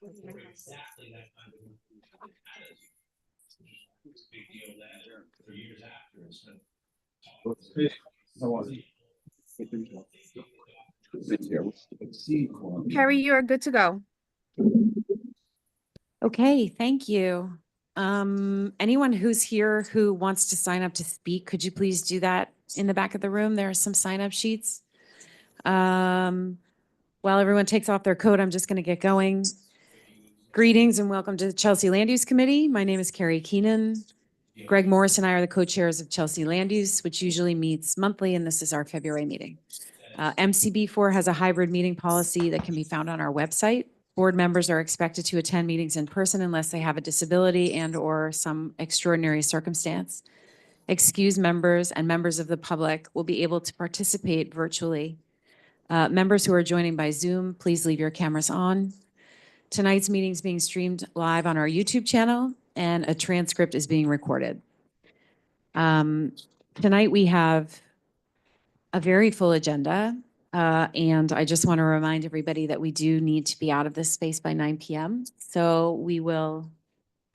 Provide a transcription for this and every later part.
exactly that kind of big deal that for years after instead of Carrie, you are good to go. Okay, thank you. Anyone who's here who wants to sign up to speak, could you please do that in the back of the room? There are some sign up sheets. While everyone takes off their coat, I'm just going to get going. Greetings and welcome to the Chelsea Land Use Committee. My name is Carrie Keenan. Greg Morris and I are the co-chairs of Chelsea Land Use, which usually meets monthly, and this is our February meeting. MCB4 has a hybrid meeting policy that can be found on our website. Board members are expected to attend meetings in person unless they have a disability and or some extraordinary circumstance. Excused members and members of the public will be able to participate virtually. Members who are joining by Zoom, please leave your cameras on. Tonight's meeting is being streamed live on our YouTube channel, and a transcript is being recorded. Tonight we have a very full agenda, and I just want to remind everybody that we do need to be out of this space by 9 p.m. So we will,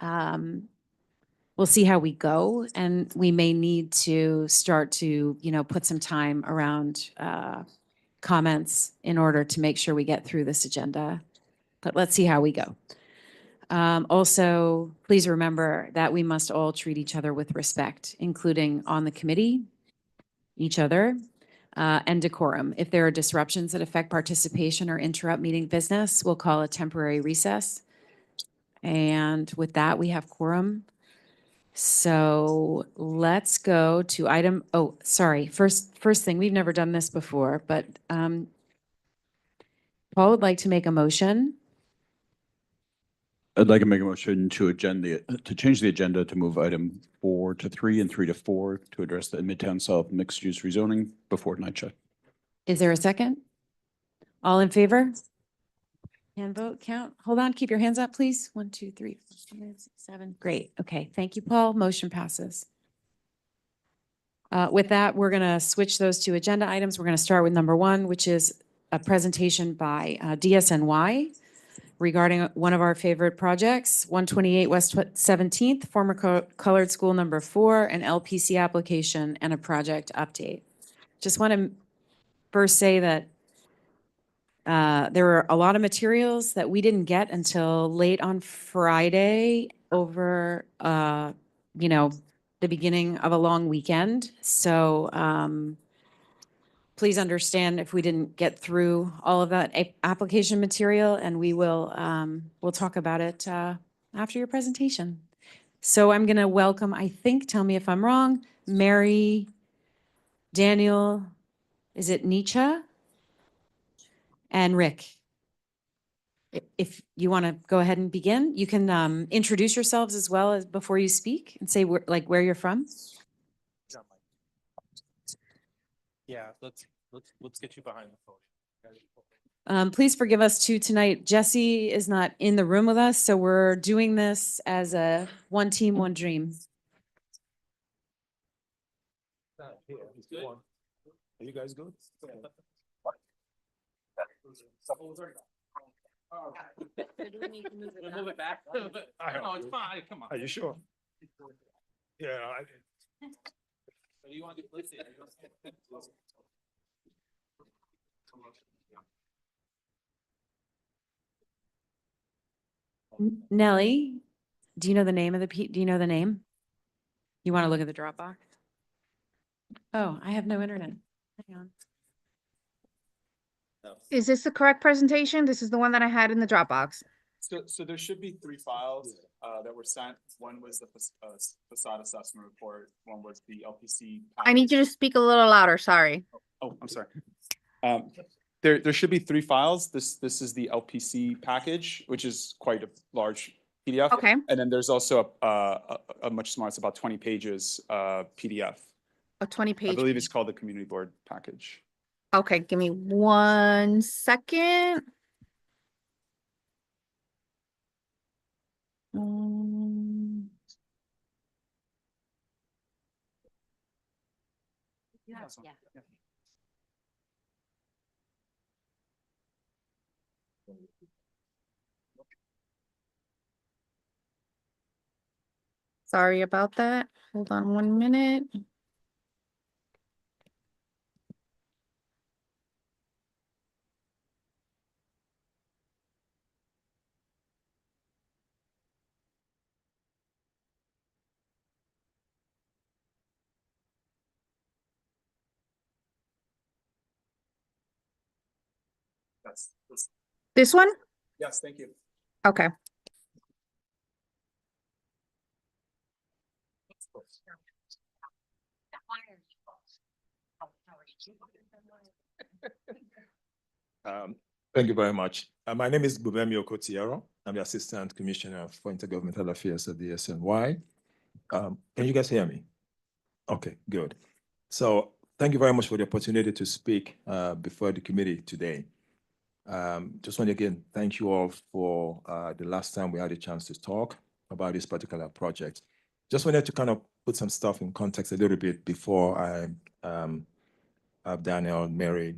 we'll see how we go, and we may need to start to, put some time around comments in order to make sure we get through this agenda. But let's see how we go. Also, please remember that we must all treat each other with respect, including on the committee, each other, and decorum. If there are disruptions that affect participation or interrupt meeting business, we'll call a temporary recess. And with that, we have quorum. So let's go to item, first thing, we've never done this before, but Paul would like to make a motion. I'd like to make a motion to change the agenda to move item 4 to 3 and 3 to 4 to address the Midtown South mixed use rezoning before NYCHA. Is there a second? All in favor? Hand vote count. Hold on, keep your hands up, please. 1, 2, 3, 4, 5, 6, 7. Great. Okay, thank you, Paul. Motion passes. With that, we're going to switch those two agenda items. We're going to start with number 1, which is a presentation by DSNY regarding one of our favorite projects, 128 West 17th, former colored school number 4, an LPC application and a project update. Just want to first say that there were a lot of materials that we didn't get until late on Friday over, the beginning of a long weekend. So please understand if we didn't get through all of that application material, and we'll talk about it after your presentation. So I'm going to welcome, I think, tell me if I'm wrong, Mary, Daniel, is it NYCHA? And Rick. If you want to go ahead and begin, you can introduce yourselves as well as before you speak and say where you're from. Yeah, let's get you behind the phone. Please forgive us too tonight. Jesse is not in the room with us, so we're doing this as a one team, one dream. Are you guys good? Do we need to move it Move it back. No, it's fine. Come on. Are you sure? Yeah. You want to let's see. Nellie, do you know the name of do you know the name? You want to look at the Dropbox? Oh, I have no internet. Hang on. Is this the correct presentation? This is the one that I had in the Dropbox. So there should be 3 files that were sent. One was the facade assessment report. One was the LPC. I need you to speak a little louder. Sorry. Oh, I'm sorry. There should be 3 files. This is the LPC package, which is quite a large PDF. Okay. And then there's also a much smaller, it's about 20 pages PDF. A 20-page. I believe it's called the community board package. Okay, give me 1 second. Yeah. Sorry about that. Hold on 1 minute. This one? Yes, thank you. Okay. Thank you very much. My name is Bubemi Okotiero. I'm the Assistant Commissioner for Intergovernmental Affairs at the SNY. Can you guys hear me? Okay, good. So thank you very much for the opportunity to speak before the committee today. Just want to again thank you all for the last time we had a chance to talk about this particular project. Just wanted to kind of put some stuff in context a little bit before I have Daniel, Mary,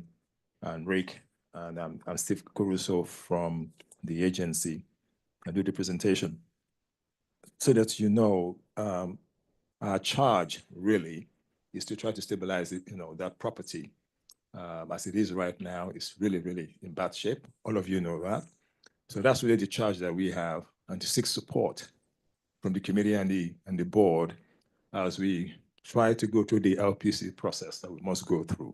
and Rick, and I'm Steve Caruso from the agency. I do the presentation so that you know our charge really is to try to stabilize it, that property as it is right now is really, really in bad shape. All of you know that. So that's really the charge that we have, and to seek support from the committee and the board as we try to go through the LPC process that we must go through.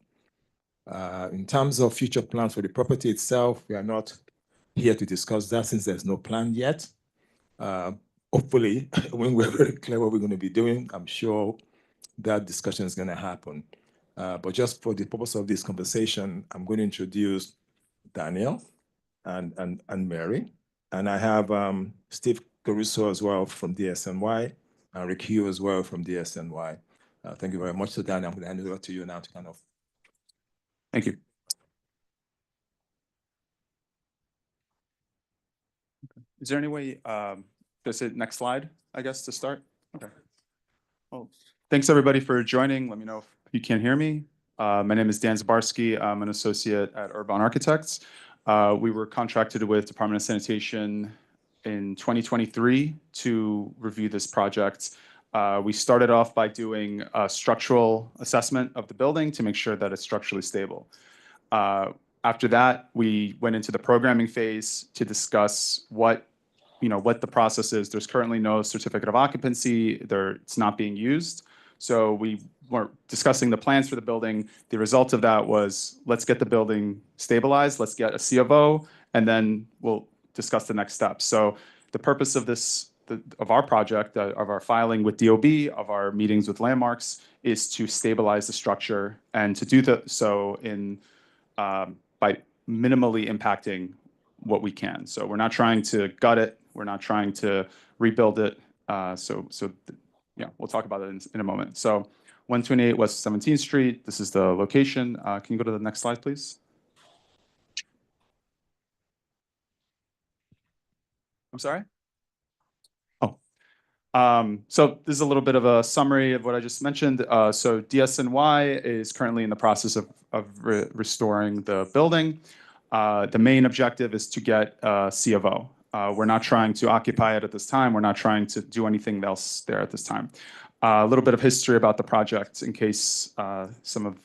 In terms of future plans for the property itself, we are not here to discuss that since there's no plan yet. Hopefully, when we're very clear what we're going to be doing, I'm sure that discussion is going to happen. But just for the purpose of this conversation, I'm going to introduce Daniel and Mary. And I have Steve Caruso as well from DSNY, and Rick Hugh as well from DSNY. Thank you very much. So Daniel, I'm going to hand it over to you now to kind of. Thank you. Is there any way, that's it, next slide, I guess, to start? Okay. Well, thanks everybody for joining. Let me know if you can't hear me. My name is Dan Zabarski. I'm an associate at Urban Architects. We were contracted with Department of Sanitation in 2023 to review this project. We started off by doing a structural assessment of the building to make sure that it's structurally stable. After that, we went into the programming phase to discuss what the process is. There's currently no certificate of occupancy. It's not being used. So we were discussing the plans for the building. The result of that was, let's get the building stabilized, let's get a C of O, and then we'll discuss the next steps. So the purpose of of our project, of our filing with DOB, of our meetings with landmarks, is to stabilize the structure and to do so by minimally impacting what we can. So we're not trying to gut it. We're not trying to rebuild it. Yeah, we'll talk about it in a moment. So 128 West 17th Street, this is the location. Can you go to the next slide, please? I'm sorry? So this is a little bit of a summary of what I just mentioned. So DSNY is currently in the process of restoring the building. The main objective is to get C of O. We're not trying to occupy it at this time. We're not trying to do anything else there at this time. A little bit of history about the project in case some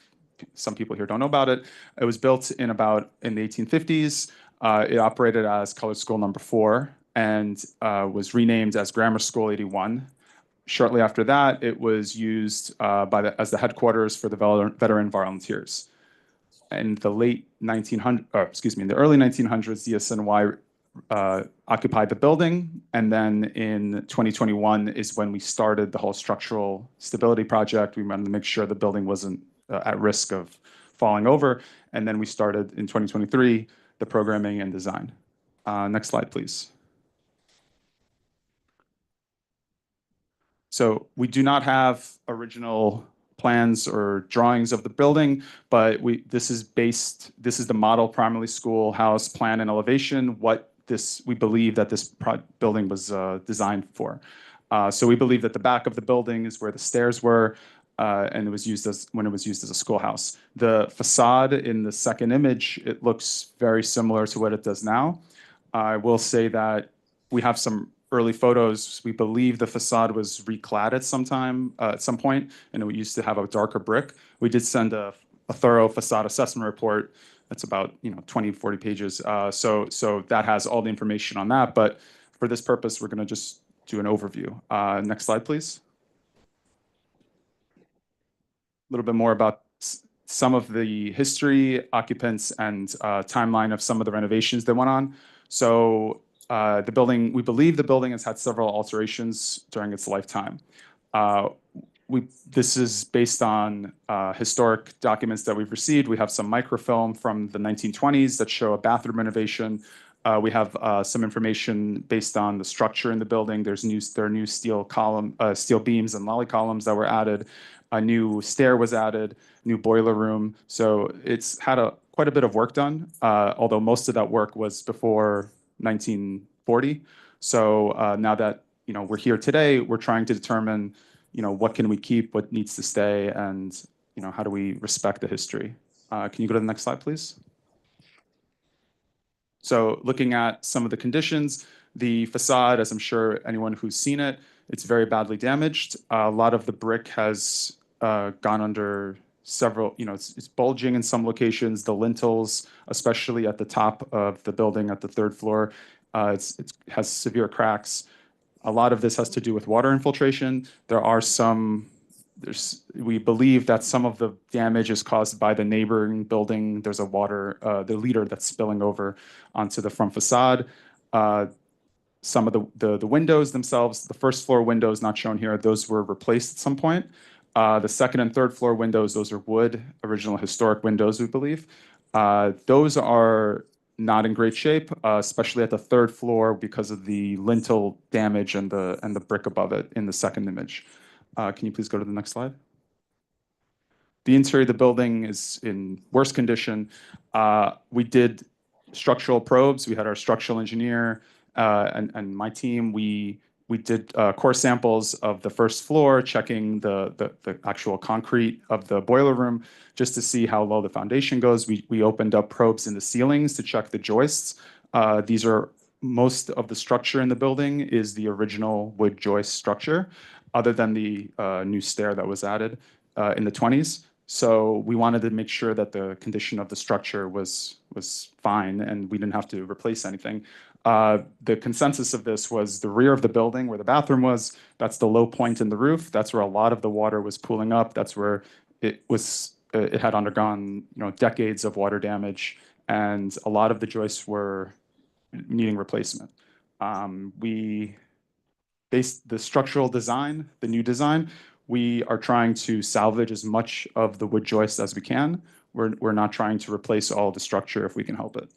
people here don't know about it. It was built in the 1850s. It operated as Colored School number 4 and was renamed as Grammar School 81. Shortly after that, it was used as the headquarters for the veteran volunteers. In the early 1900s, DSNY occupied the building, and then in 2021 is when we started the whole structural stability project. We wanted to make sure the building wasn't at risk of falling over, and then we started in 2023 the programming and design. Next slide, please. So we do not have original plans or drawings of the building, but this is the model primary school house plan and elevation, we believe that this building was designed for. So we believe that the back of the building is where the stairs were, and it was used as a schoolhouse. The facade in the second image, it looks very similar to what it does now. I will say that we have some early photos, we believe the facade was reclad at some point, and it used to have a darker brick. We did send a thorough facade assessment report. That's about 20, 40 pages. So that has all the information on that. But for this purpose, we're going to just do an overview. Next slide, please. A little bit more about some of the history, occupants, and timeline of some of the renovations that went on. So the building, we believe the building has had several alterations during its lifetime. This is based on historic documents that we've received. We have some microfilm from the 1920s that show a bathroom renovation. We have some information based on the structure in the building. There are new steel beams and lolly columns that were added. A new stair was added, new boiler room. So it's had quite a bit of work done, although most of that work was before 1940. So now that we're here today, we're trying to determine what can we keep, what needs to stay, and how do we respect the history. Can you go to the next slide, please? So looking at some of the conditions, the facade, as I'm sure anyone who's seen it, it's very badly damaged. A lot of the brick has gone under several, it's bulging in some locations. The lintels, especially at the top of the building at the third floor, it has severe cracks. A lot of this has to do with water infiltration. We believe that some of the damage is caused by the neighboring building. There's the leader that's spilling over onto the front facade. Some of the windows themselves, the first floor windows not shown here, those were replaced at some point. The second and third floor windows, those are wood, original historic windows, we believe. Those are not in great shape, especially at the third floor because of the lintel damage and the brick above it in the second image. Can you please go to the next slide? The interior of the building is in worse condition. We did structural probes. We had our structural engineer and my team. We did core samples of the first floor, checking the actual concrete of the boiler room just to see how low the foundation goes. We opened up probes in the ceilings to check the joists. Most of the structure in the building is the original wood joist structure, other than the new stair that was added in the 20s. So we wanted to make sure that the condition of the structure was fine and we didn't have to replace anything. The consensus of this was the rear of the building where the bathroom was. That's the low point in the roof. That's where a lot of the water was pooling up. That's where it had undergone decades of water damage, and a lot of the joists were needing replacement. We based the structural design, the new design, we are trying to salvage as much of the wood joist as we can. We're not trying to replace all the structure if we can help it.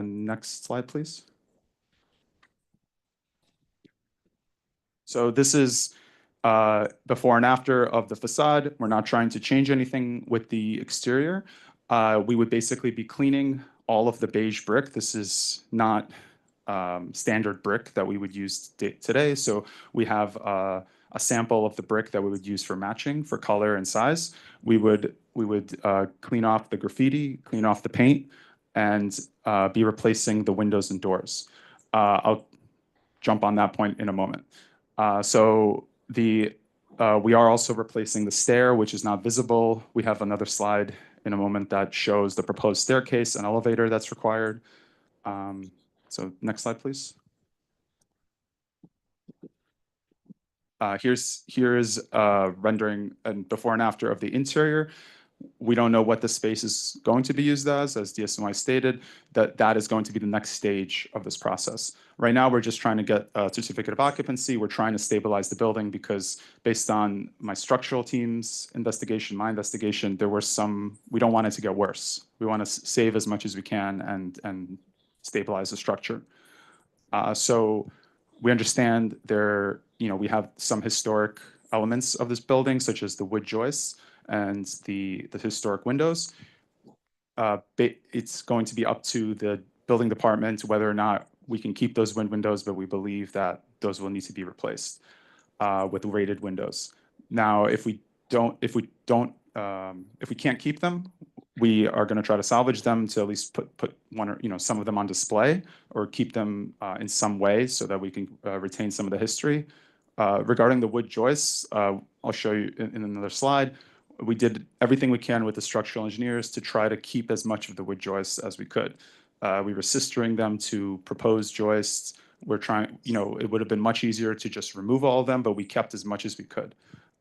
Next slide, please. So this is before and after of the facade. We're not trying to change anything with the exterior. We would basically be cleaning all of the beige brick. This is not standard brick that we would use today. So we have a sample of the brick that we would use for matching, for color and size. We would clean off the graffiti, clean off the paint, and be replacing the windows and doors. I'll jump on that point in a moment. We are also replacing the stair, which is not visible. We have another slide in a moment that shows the proposed staircase and elevator that's required. So next slide, please. Here's rendering and before and after of the interior. We don't know what the space is going to be used as DSNY stated, that is going to be the next stage of this process. Right now, we're just trying to get a certificate of occupancy. We're trying to stabilize the building because based on my structural team's investigation, my investigation, we don't want it to get worse. We want to save as much as we can and stabilize the structure. So we understand we have some historic elements of this building, such as the wood joists and the historic windows. It's going to be up to the building department whether or not we can keep those windows, but we believe that those will need to be replaced with rated windows. Now, if we can't keep them, We are going to try to salvage them to at least put one or, some of them on display or keep them in some way so that we can retain some of the history. Regarding the wood joists, I'll show you in another slide. We did everything we can with the structural engineers to try to keep as much of the wood joists as we could. We were sistering them to proposed joists. We're trying, it would have been much easier to just remove all of them, but we kept as much as we could.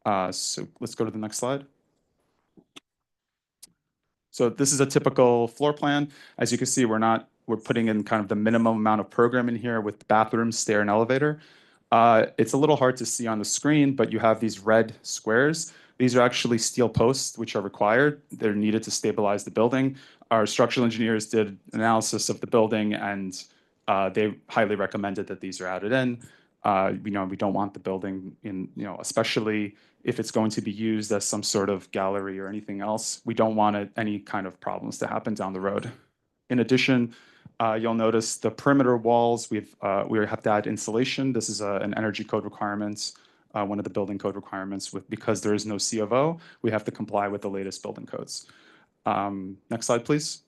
So let's go to the next slide. So this is a typical floor plan. As you can see, we're putting in kind of the minimum amount of program in here with bathroom, stair, and elevator. It's a little hard to see on the screen, but you have these red squares. These are actually steel posts, which are required. They're needed to stabilize the building. Our structural engineers did analysis of the building, and they highly recommended that these are added in. We don't want the building in, especially if it's going to be used as some sort of gallery or anything else. We don't want any kind of problems to happen down the road. In addition, you'll notice the perimeter walls, we have to add insulation. This is an energy code requirement, one of the building code requirements. Because there is no C of O, we have to comply with the latest building codes. Next slide, please.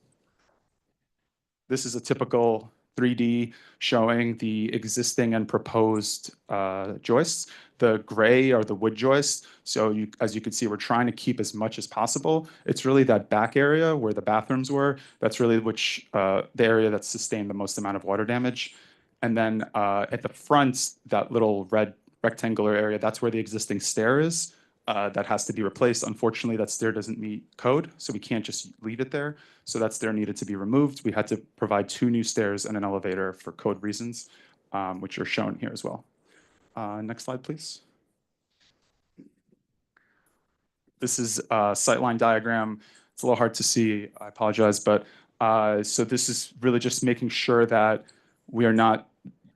This is a typical 3D showing the existing and proposed joists. The gray are the wood joists. So as you can see, we're trying to keep as much as possible. It's really that back area where the bathrooms were. That's really the area that sustained the most amount of water damage. And then at the front, that little red rectangular area, that's where the existing stair is. That has to be replaced. Unfortunately, that stair doesn't meet code, so we can't just leave it there. So that stair needed to be removed. We had to provide 2 new stairs and an elevator for code reasons, which are shown here as well. Next slide, please. This is a sightline diagram. It's a little hard to see, I apologize, but so this is really just making sure that we are not,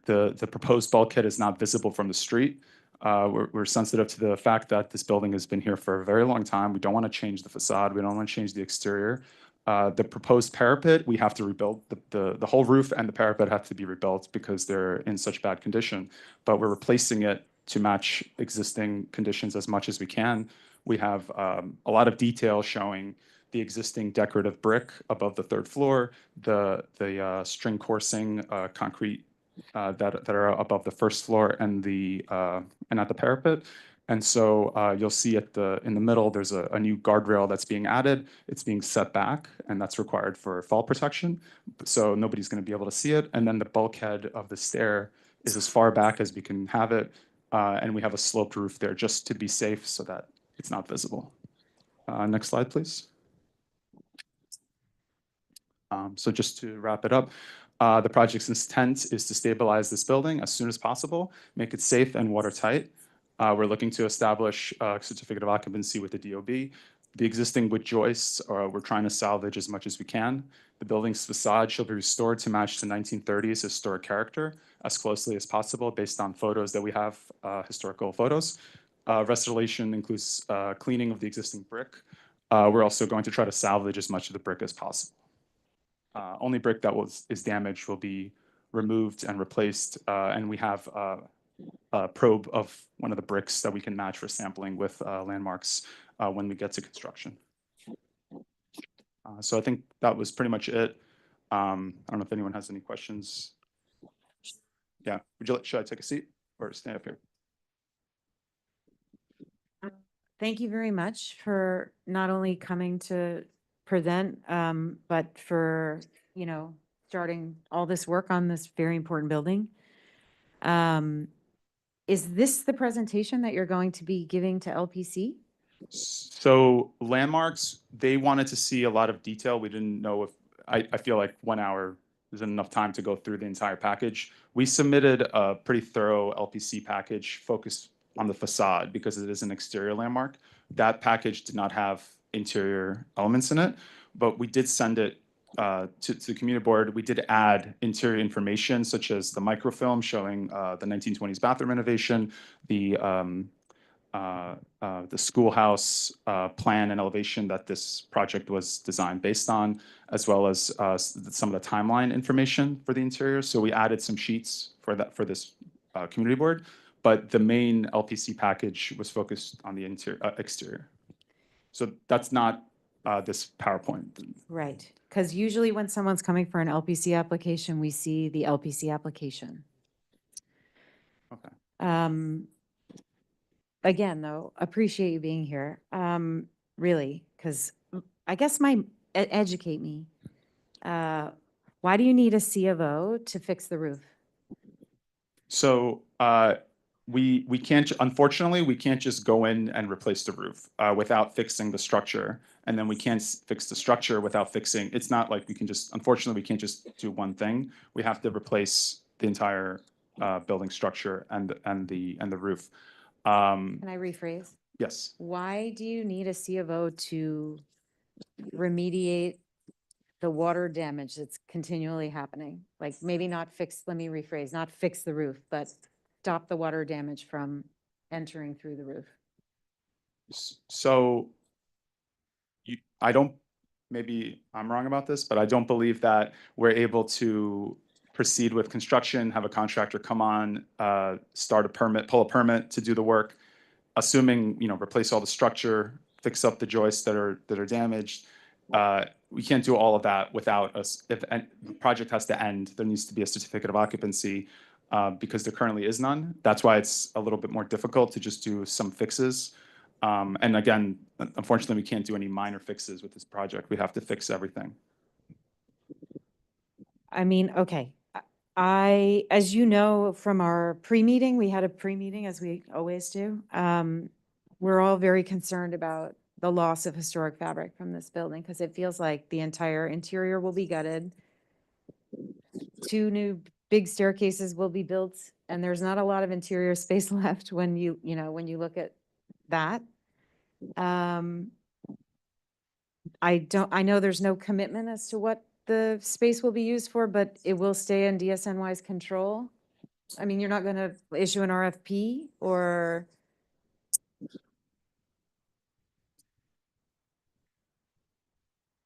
the proposed bulkhead is not visible from the street. We're sensitive to the fact that this building has been here for a very long time. We don't want to change the facade. We don't want to change the exterior. The proposed parapet, we have to rebuild. The whole roof and the parapet have to be rebuilt because they're in such bad condition. But we're replacing it to match existing conditions as much as we can. We have a lot of detail showing the existing decorative brick above the 3rd floor, the string coursing concrete that are above the 1st floor and at the parapet. And so you'll see in the middle, there's a new guardrail that's being added. It's being set back, and that's required for fall protection. So nobody's going to be able to see it. And then the bulkhead of the stair is as far back as we can have it. And we have a sloped roof there just to be safe so that it's not visible. Next slide, please. So just to wrap it up, the project's intent is to stabilize this building as soon as possible, make it safe and watertight. We're looking to establish a certificate of occupancy with the DOB. The existing wood joists, we're trying to salvage as much as we can. The building's facade shall be restored to match the 1930s historic character as closely as possible based on photos that we have, historical photos. Restoration includes cleaning of the existing brick. We're also going to try to salvage as much of the brick as possible. Only brick that is damaged will be removed and replaced, and we have a probe of one of the bricks that we can match for sampling with landmarks when we get to construction. So I think that was pretty much it. I don't know if anyone has any questions. Yeah, should I take a seat or stand up here? Thank you very much for not only coming to present, but for, starting all this work on this very important building. Is this the presentation that you're going to be giving to LPC? So landmarks, they wanted to see a lot of detail. We didn't know if, I feel like 1 hour isn't enough time to go through the entire package. We submitted a pretty thorough LPC package focused on the facade because it is an exterior landmark. That package did not have interior elements in it, but we did send it to the community board. We did add interior information such as the microfilm showing the 1920s bathroom renovation, the schoolhouse plan and elevation that this project was designed based on, as well as some of the timeline information for the interior. So we added some sheets for this community board, but the main LPC package was focused on the exterior. So that's not this PowerPoint. Right, because usually when someone's coming for an LPC application, we see the LPC application. Okay. Again, though, appreciate you being here, really, because I guess educate me. Why do you need a C of O to fix the roof? So we can't, unfortunately, we can't just go in and replace the roof without fixing the structure. And then we can't fix the structure without fixing, it's not like we can just, unfortunately, we can't just do one thing. We have to replace the entire building structure and the roof. Can I rephrase? Yes. Why do you need a C of O to remediate the water damage that's continually happening? Like maybe not fix, let me rephrase, not fix the roof, but stop the water damage from entering through the roof. So I don't, maybe I'm wrong about this, but I don't believe that we're able to proceed with construction, have a contractor come on, start a permit, pull a permit to do the work, assuming, replace all the structure, fix up the joists that are damaged. We can't do all of that without us. If the project has to end, there needs to be a certificate of occupancy because there currently is none. That's why it's a little bit more difficult to just do some fixes. And again, unfortunately, we can't do any minor fixes with this project. We have to fix everything. I mean, okay. As you know, from our pre-meeting, we had a pre-meeting as we always do. We're all very concerned about the loss of historic fabric from this building because it feels like the entire interior will be gutted. 2 new big staircases will be built and there's not a lot of interior space left when you look at that. I know there's no commitment as to what the space will be used for, but it will stay in DSNY's control. I mean, you're not going to issue an RFP or?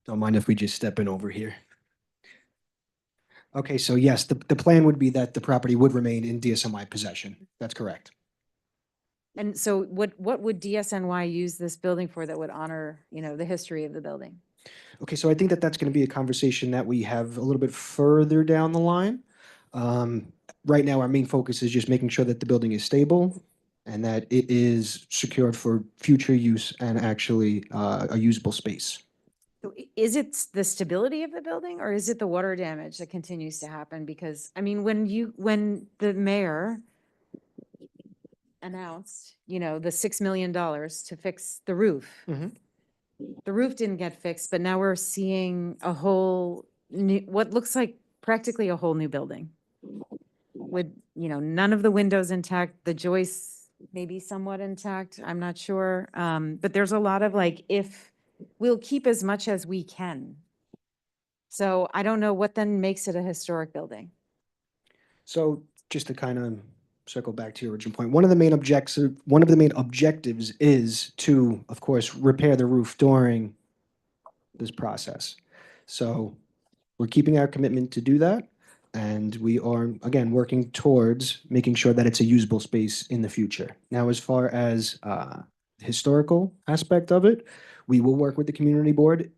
Don't mind if we just step in over here. Okay, so yes, the plan would be that the property would remain in DSNY possession. That's correct. And so what would DSNY use this building for that would honor, the history of the building? Okay, so I think that that's going to be a conversation that we have a little bit further down the line. Right now, our main focus is just making sure that the building is stable and that it is secured for future use and actually a usable space. So is it the stability of the building or is it the water damage that continues to happen? Because, I mean, when the mayor announced, the $6 million to fix the roof, Mhm. the roof didn't get fixed, but now we're seeing a whole new, what looks like practically a whole new building with, none of the windows intact, the joists maybe somewhat intact. I'm not sure. But there's a lot of if we'll keep as much as we can. So I don't know what then makes it a historic building. So just to kind of circle back to your original point, one of the main objectives is to, of course, repair the roof during this process. So we're keeping our commitment to do that. And we are, again, working towards making sure that it's a usable space in the future. Now, as far as historical aspect of it, we will work with the community board.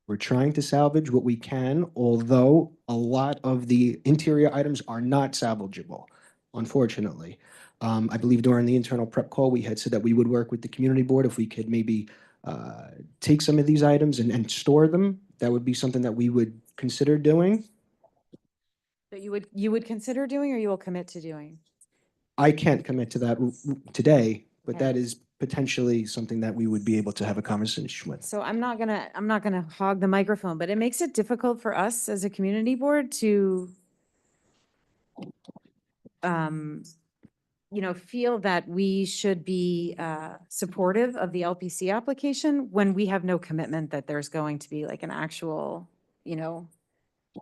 We're trying to salvage what we can, although a lot of the interior items are not salvageable, unfortunately. I believe during the internal prep call, we had said that we would work with the community board if we could maybe take some of these items and store them. That would be something that we would consider doing. That you would consider doing or you will commit to doing? I can't commit to that today, but Okay. that is potentially something that we would be able to have a conversation with. So I'm not gonna hog the microphone, but it makes it difficult for us as a community board to feel that we should be supportive of the LPC application when we have no commitment that there's going to be an actual,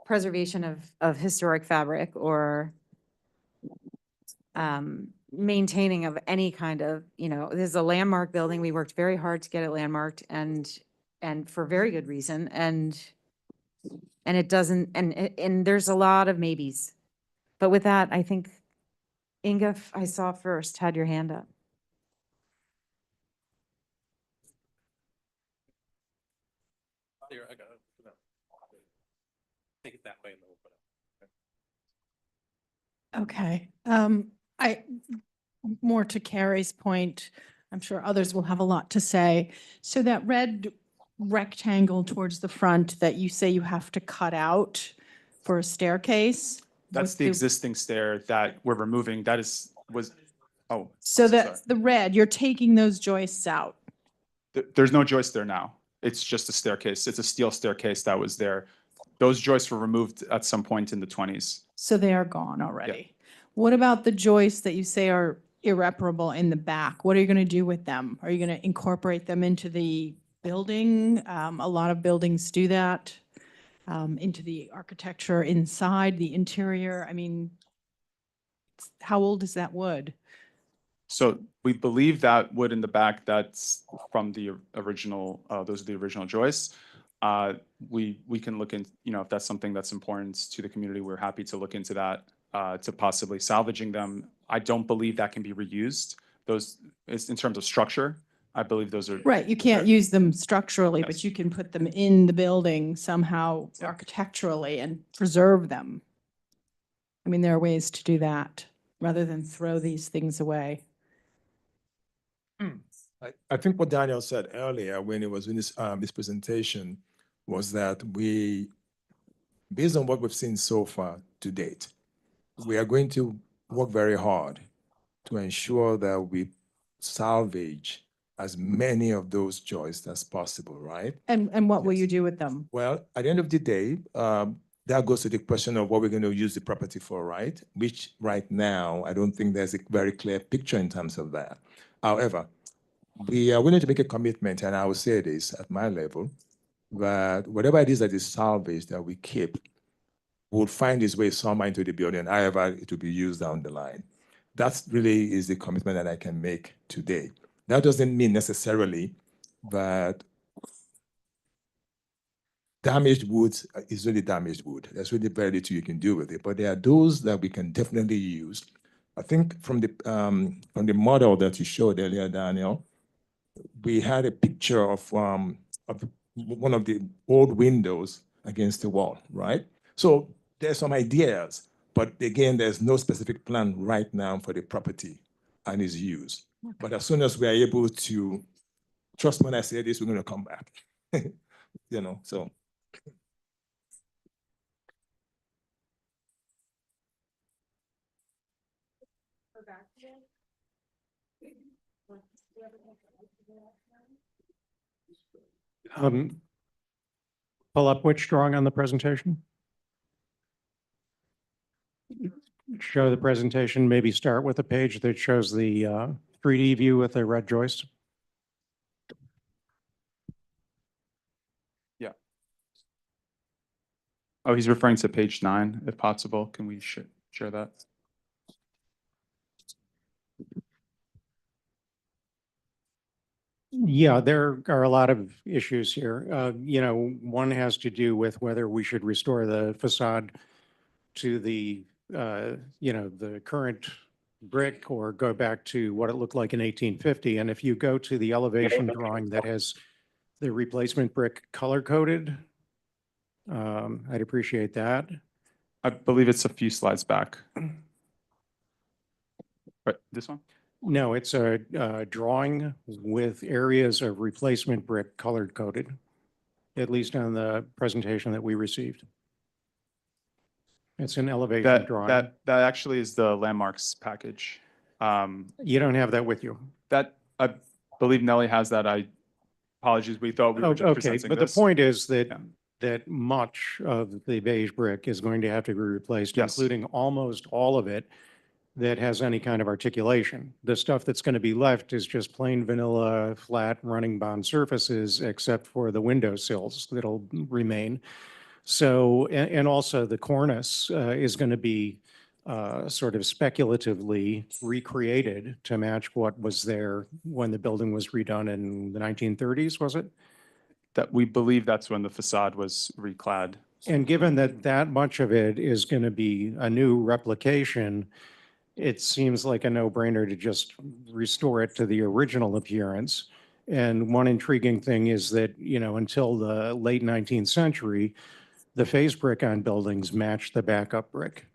preservation of historic fabric or maintaining of any kind of, this is a landmark building. We worked very hard to get it landmarked and for very good reason. And it doesn't, and there's a lot of maybes. But with that, I think Inga, I saw first, had your hand up. Here, I got it. No. Take it that way and then we'll put it. Okay, more to Carrie's point, I'm sure others will have a lot to say. So that red rectangle towards the front that you say you have to cut out for a staircase? That's with the existing stair that we're removing. That oh. So sorry. that's the red, you're taking those joists out. There's no joist there now. It's just a staircase. It's a steel staircase that was there. Those joists were removed at some point in the 20s. So they are gone already. What about the joists that you say are irreparable in the back? What are you going to do with them? Are you going to incorporate them into the building? A lot of buildings do that. Into the architecture inside, the interior. I mean, how old is that wood? So we believe that wood in the back, that's from the original, those are the original joists. We can look in, if that's something that's important to the community, we're happy to look into that, to possibly salvaging them. I don't believe that can be reused. Those, is in terms of structure, I believe those are. Right, you can't use them structurally, but Yes. you can put them in the building somehow architecturally and preserve them. I mean, there are ways to do that rather than throw these things away. I think what Daniel said earlier when he was in his presentation was that based on what we've seen so far to date, we are going to work very hard to ensure that we salvage as many of those joists as possible, right? And what will Yes. you do with them? Well, at the end of the day, that goes to the question of what we're going to use the property for, right? Which right now, I don't think there's a very clear picture in terms of that. However, we are willing to make a commitment, and I will say this at my level, that whatever it is that is salvaged that we keep will find its way somewhere into the building, however it will be used down the line. That really is the commitment that I can make today. That doesn't mean necessarily that damaged wood is really damaged wood. There's really very little you can do with it, but there are those that we can definitely use. I think from the model that you showed earlier, Daniel, we had a picture of one of the old windows against the wall, right? So there's some ideas, but again, there's no specific plan right now for the property and its use. Okay. But as soon as we are able to, trust when I say this, we're going to come back, so. Pull up which drawing on the presentation? Show the presentation, maybe start with a page that shows the 3D view with the red joist. Yeah. Oh, he's referring to page 9, if possible. Can we share that? Yeah, there are a lot of issues here. One has to do with whether we should restore the facade to the current brick or go back to what it looked like in 1850. And if you go to the elevation drawing that has the replacement brick color coded, I'd appreciate that. I believe it's a few slides back. Right, this one? No, it's a drawing with areas of replacement brick colored coded, at least on the presentation that we received. It's an elevation drawing. That actually is the landmarks package. You don't have that with you. That, I believe Nelly has that. Apologies, we thought we were just Okay, presenting but this. the point is that Yeah. that much of the beige brick is going to have to be replaced, Yes. including almost all of it that has any kind of articulation. The stuff that's going to be left is just plain vanilla, flat, running bond surfaces, except for the window sills that'll remain. So, and also the cornice is going to be sort of speculatively recreated to match what was there when the building was redone in the 1930s, was it? That we believe that's when the facade was reclad. And given that that much of it is going to be a new replication, it seems like a no-brainer to just restore it to the original appearance And one intriguing thing is that, until the late 19th century, the face brick on buildings matched the backup brick.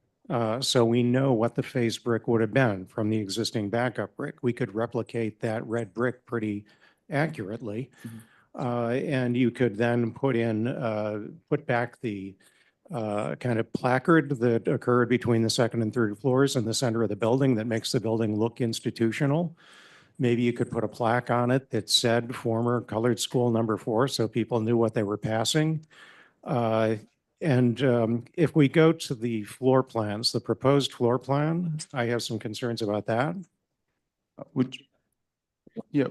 So we know what the face brick would have been from the existing backup brick. We could replicate that red brick pretty accurately. And you could then put back the kind of placard that occurred between the second and third floors in the center of the building that makes the building look institutional. Maybe you could put a plaque on it that said former colored school number 4, so people knew what they were passing. If we go to the floor plans, the proposed floor plan, I have some concerns about that. Would you be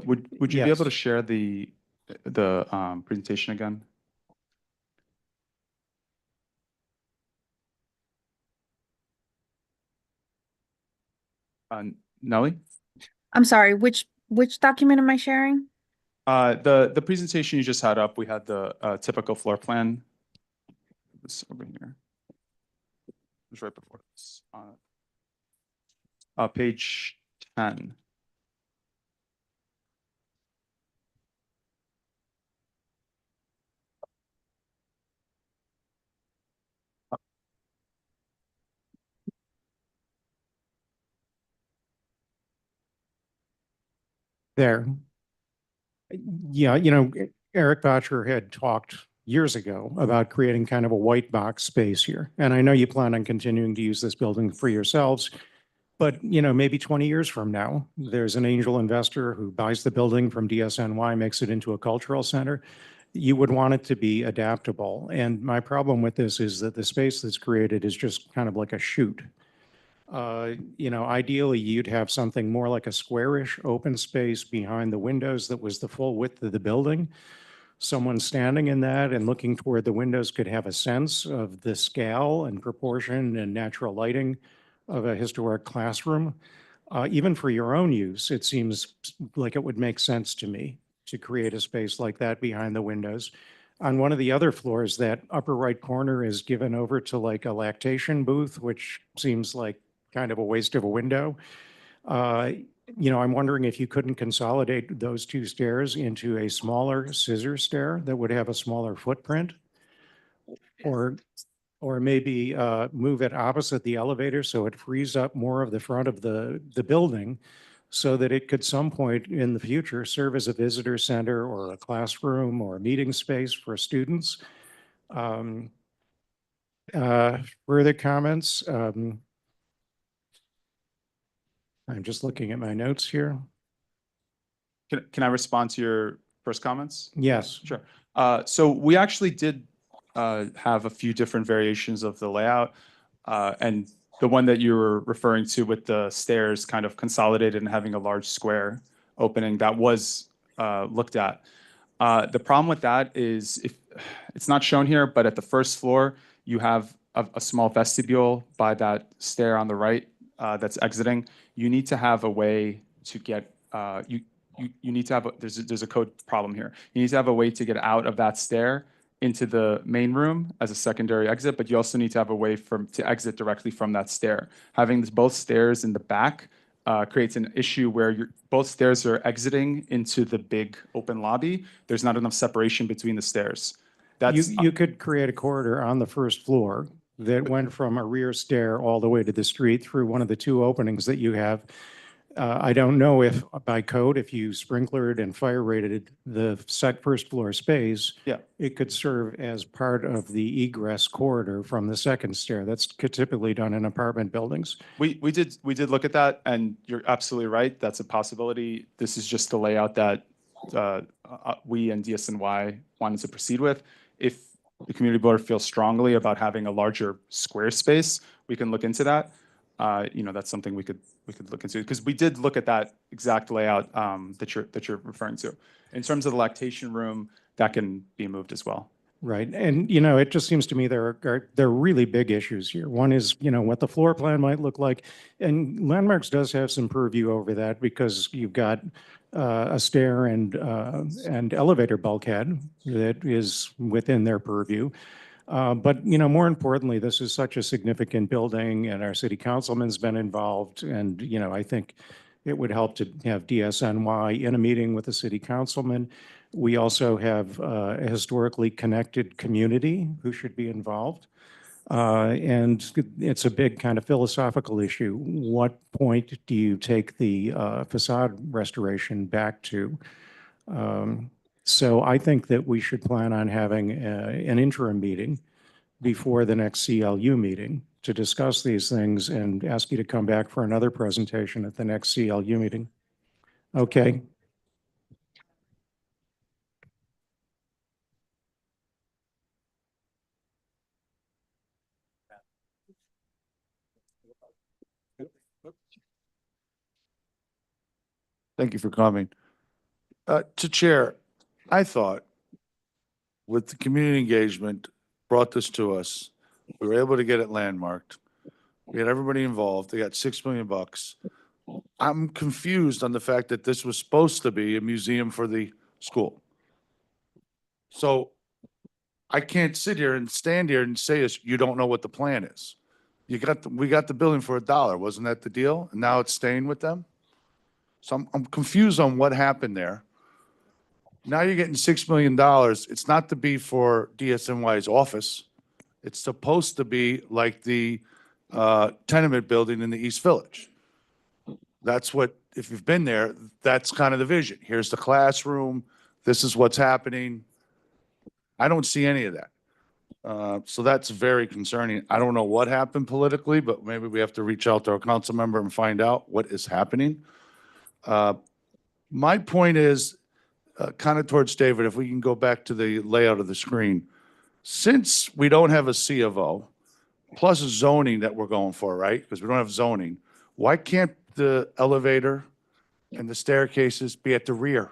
Yes. able to share the presentation again? Nellie? I'm sorry, which document am I sharing? The presentation you just had up, we had the typical floor plan. This over here. It was right before this. Page 10. There. Yeah, Eric Botcher had talked years ago about creating kind of a white box space here. And I know you plan on continuing to use this building for yourselves, but maybe 20 years from now, there's an angel investor who buys the building from DSNY, makes it into a cultural center. You would want it to be adaptable. And my problem with this is that the space that's created is just kind of like a chute. Ideally, you'd have something more like a squarish open space behind the windows that was the full width of the building. Someone standing in that and looking toward the windows could have a sense of the scale and proportion and natural lighting of a historic classroom. Even for your own use, it seems like it would make sense to me to create a space like that behind the windows. On one of the other floors, that upper right corner is given over to like a lactation booth, which seems like kind of a waste of a window. I'm wondering if you couldn't consolidate those two stairs into a smaller scissor stair that would have a smaller footprint, or maybe move it opposite the elevator so it frees up more of the front of the building, so that it could some point in the future serve as a visitor center or a classroom or a meeting space for students. Further comments? I'm just looking at my notes here. Can I respond to your first comments? Yes. Sure. So we actually did have a few different variations of the layout. And the one that you were referring to with the stairs kind of consolidated and having a large square opening, that was looked at. The problem with that is, if it's not shown here, but at the first floor, you have a small vestibule by that stair on the right that's exiting. You need to have a way to get, you need to have, there's a code problem here. You need to have a way to get out of that stair into the main room as a secondary exit, but you also need to have a way to exit directly from that stair. Having both stairs in the back creates an issue where both stairs are exiting into the big open lobby. There's not enough separation between the stairs. You could create a corridor on the first floor that went from a rear stair all the way to the street through one of the two openings that you have. I don't know if by code, if you sprinklered and fire rated the first floor space, it could serve as part of the egress corridor from the second stair. That's typically done in apartment buildings. We did look at that, and you're absolutely right. That's a possibility. This is just the layout that we and DSNY wanted to proceed with. If the community board feels strongly about having a larger square space, we can look into that. That's something we could look into, because we did look at that exact layout that you're referring to. In terms of the lactation room, that can be moved as well. Right. And, it just seems to me there are really big issues here. One is, what the floor plan might look like. And Landmarks does have some purview over that, because you've got a stair and elevator bulkhead that is within their purview. But, more importantly, this is such a significant building, and our city councilman's been involved. And, I think It would help to have DSNY in a meeting with the city councilman. We also have a historically connected community who should be involved. And it's a big kind of philosophical issue. What point do you take the facade restoration back to? So I think that we should plan on having an interim meeting before the next CLU meeting to discuss these things and ask you to come back for another presentation at the next CLU meeting. Okay. Thank you for coming. To Chair, I thought with the community engagement brought this to us, we were able to get it landmarked. We had everybody involved. They got $6 million. I'm confused on the fact that this was supposed to be a museum for the school. So I can't sit here and stand here and say you don't know what the plan is. We got the building for $1. Wasn't that the deal? And now it's staying with them? So I'm confused on what happened there. Now you're getting $6 million. It's not to be for DSNY's office. It's supposed to be like the tenement building in the East Village. That's what, if you've been there, that's kind of the vision. Here's the classroom. This is what's happening. I don't see any of that. So that's very concerning. I don't know what happened politically, but maybe we have to reach out to our council member and find out what is happening. My point is kind of towards David, if we can go back to the layout of the screen. Since we don't have a C of O, plus zoning that we're going for, right? Because we don't have zoning. Why can't the elevator and the staircases be at the rear?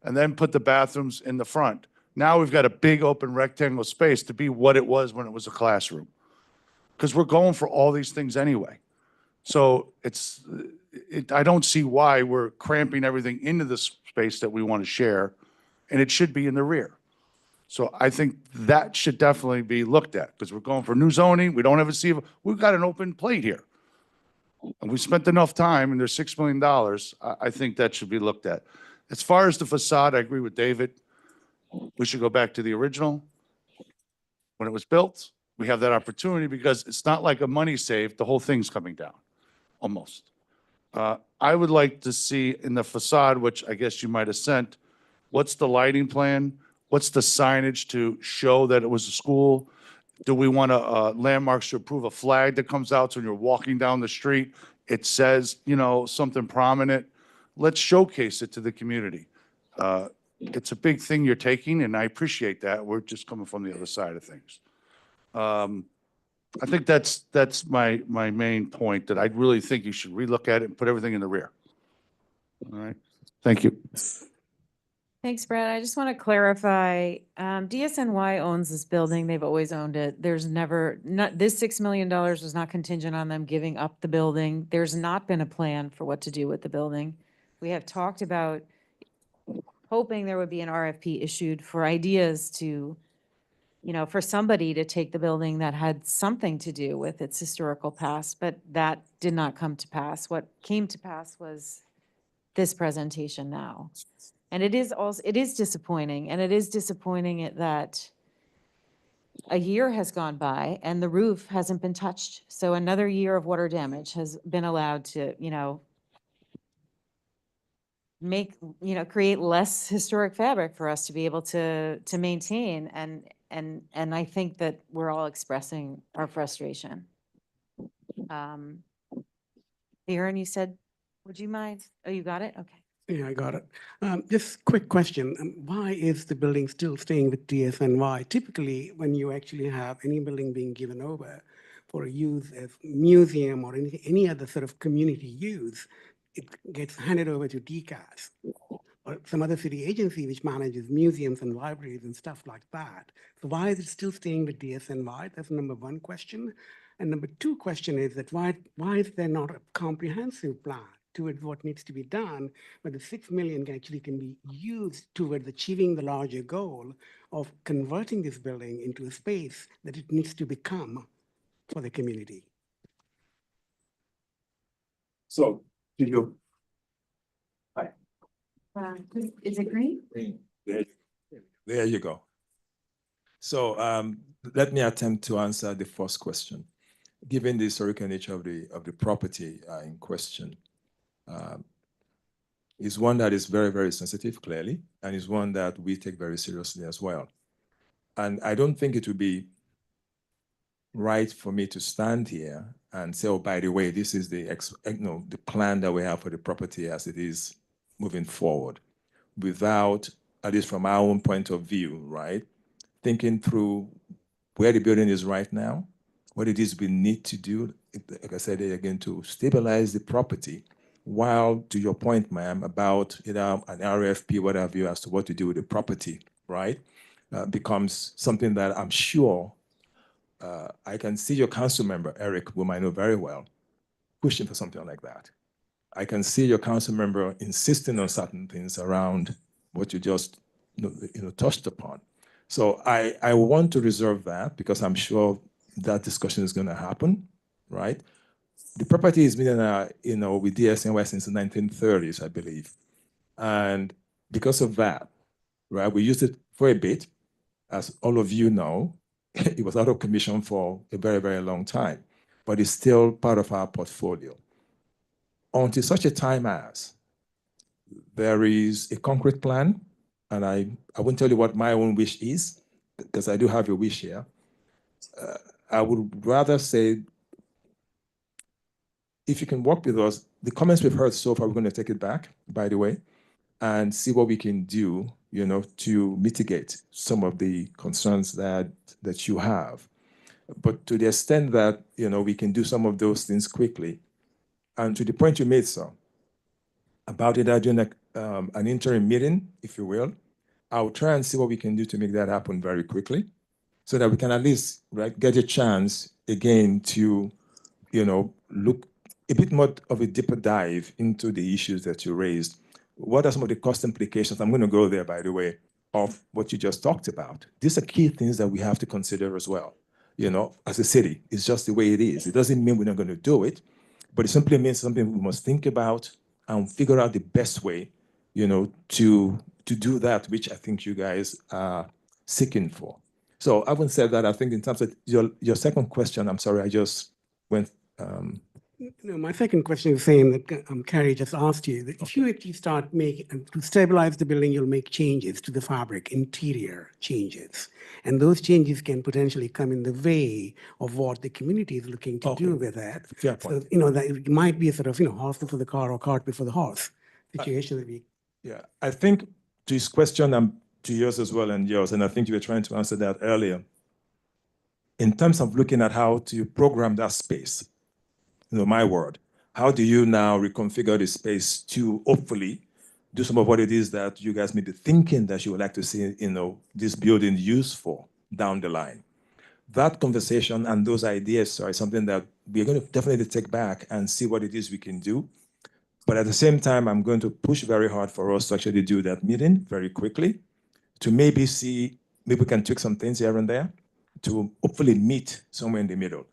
And then put the bathrooms in the front. Now we've got a big open rectangle space to be what it was when it was a classroom. Because we're going for all these things anyway. So I don't see why we're cramping everything into the space that we want to share, and it should be in the rear. So I think that should definitely be looked at, because we're going for new zoning. We don't have a C of O. We've got an open plate here. And we spent enough time, and there's $6 million. I think that should be looked at. As far as the facade, I agree with David. We should go back to the original. When it was built, we have that opportunity because it's not like a money save. The whole thing's coming down, almost. I would like to see in the facade, which I guess you might have sent, what's the lighting plan? What's the signage to show that it was a school? Do we want landmarks to approve a flag that comes out so when you're walking down the street, it says, something prominent? Let's showcase it to the community. It's a big thing you're taking, and I appreciate that. We're just coming from the other side of things. I think that's my main point, that I really think you should relook at it and put everything in the rear. All right. Thank you. Thanks, Brad. I just want to clarify, DSNY owns this building. They've always owned it. There's this $6 million was not contingent on them giving up the building. There's not been a plan for what to do with the building. We have talked about hoping there would be an RFP issued for ideas to, for somebody to take the building that had something to do with its historical past, but that did not come to pass. What came to pass was this presentation now. And it is disappointing, and it is disappointing that a year has gone by and the roof hasn't been touched. So another year of water damage has been allowed to, create less historic fabric for us to be able to maintain. And I think that we're all expressing our frustration. Aaron, you said, would you mind? Oh, you got it? Okay. Yeah, I got it. Just quick question. Why is the building still staying with DSNY? Typically, when you actually have any building being given over for a use as museum or any other sort of community use, it gets handed over to DCAS or some other city agency which manages museums and libraries and stuff like that. So why is it still staying with DSNY? That's number one question. And number two question is that why is there not a comprehensive plan towards what needs to be done, but the $6 million can be used towards achieving the larger goal of converting this building into a space that it needs to become for the community? So to your Is it green? There you go. So let me attempt to answer the first question. Given the historical nature of the property in question, is one that is very, very sensitive, clearly, and is one that we take very seriously as well. And I don't think it would be right for me to stand here and say, oh, by the way, this is the plan that we have for the property as it is moving forward, without, at least from our own point of view, right, thinking through where the building is right now, what it is we need to do, like I said again, to stabilize the property, while, to your point, ma'am, about an RFP, what have you, as to what to do with the property, right, becomes something that I'm sure I can see your council member, Eric, whom I know very well, pushing for something like that. I can see your council member insisting on certain things around what you just touched upon. So I want to reserve that because I'm sure that discussion is going to happen, right? The property has been with DSNY since the 1930s, I believe. And because of that, right, we used it for a bit. As all of you know, it was out of commission for a very, very long time, but it's still part of our portfolio. Until such a time as there is a concrete plan, and I won't tell you what my own wish is, because I do have a wish here. I would rather say, if you can work with us, the comments we've heard so far, we're going to take it back, by the way, and see what we can do, to mitigate some of the concerns that you have. But to the extent that, we can do some of those things quickly, and to the point you made, sir, about it doing an interim meeting, if you will, I'll try and see what we can do to make that happen very quickly, so that we can at least get a chance again to, look a bit more of a deeper dive into the issues that you raised. What are some of the cost implications? I'm going to go there, by the way, of what you just talked about. These are key things that we have to consider as well. As a city, it's just the way it is. It doesn't mean we're not going to do it, but it simply means something we must think about and figure out the best way, to do that, which I think you guys are seeking for. So having said that, I think in terms of your second question, I'm sorry, I just went. No, my second question is the same that Carrie just asked you. That if you actually start making, to stabilize the building, you'll make changes to the fabric, interior changes. And those changes can potentially come in the way of what the community is looking to do with that. Fair point. So, that it might be a sort of, horse before the car or cart before the horse situation that we. Yeah, I think to his question and to yours as well and yours, and I think you were trying to answer that earlier, in terms of looking at how to program that space, my word, how do you now reconfigure the space to hopefully do some of what it is that you guys may be thinking that you would like to see, this building used for down the line? That conversation and those ideas are something that we're going to definitely take back and see what it is we can do. But at the same time, I'm going to push very hard for us to actually do that meeting very quickly to maybe we can tweak some things here and there to hopefully meet somewhere in the middle.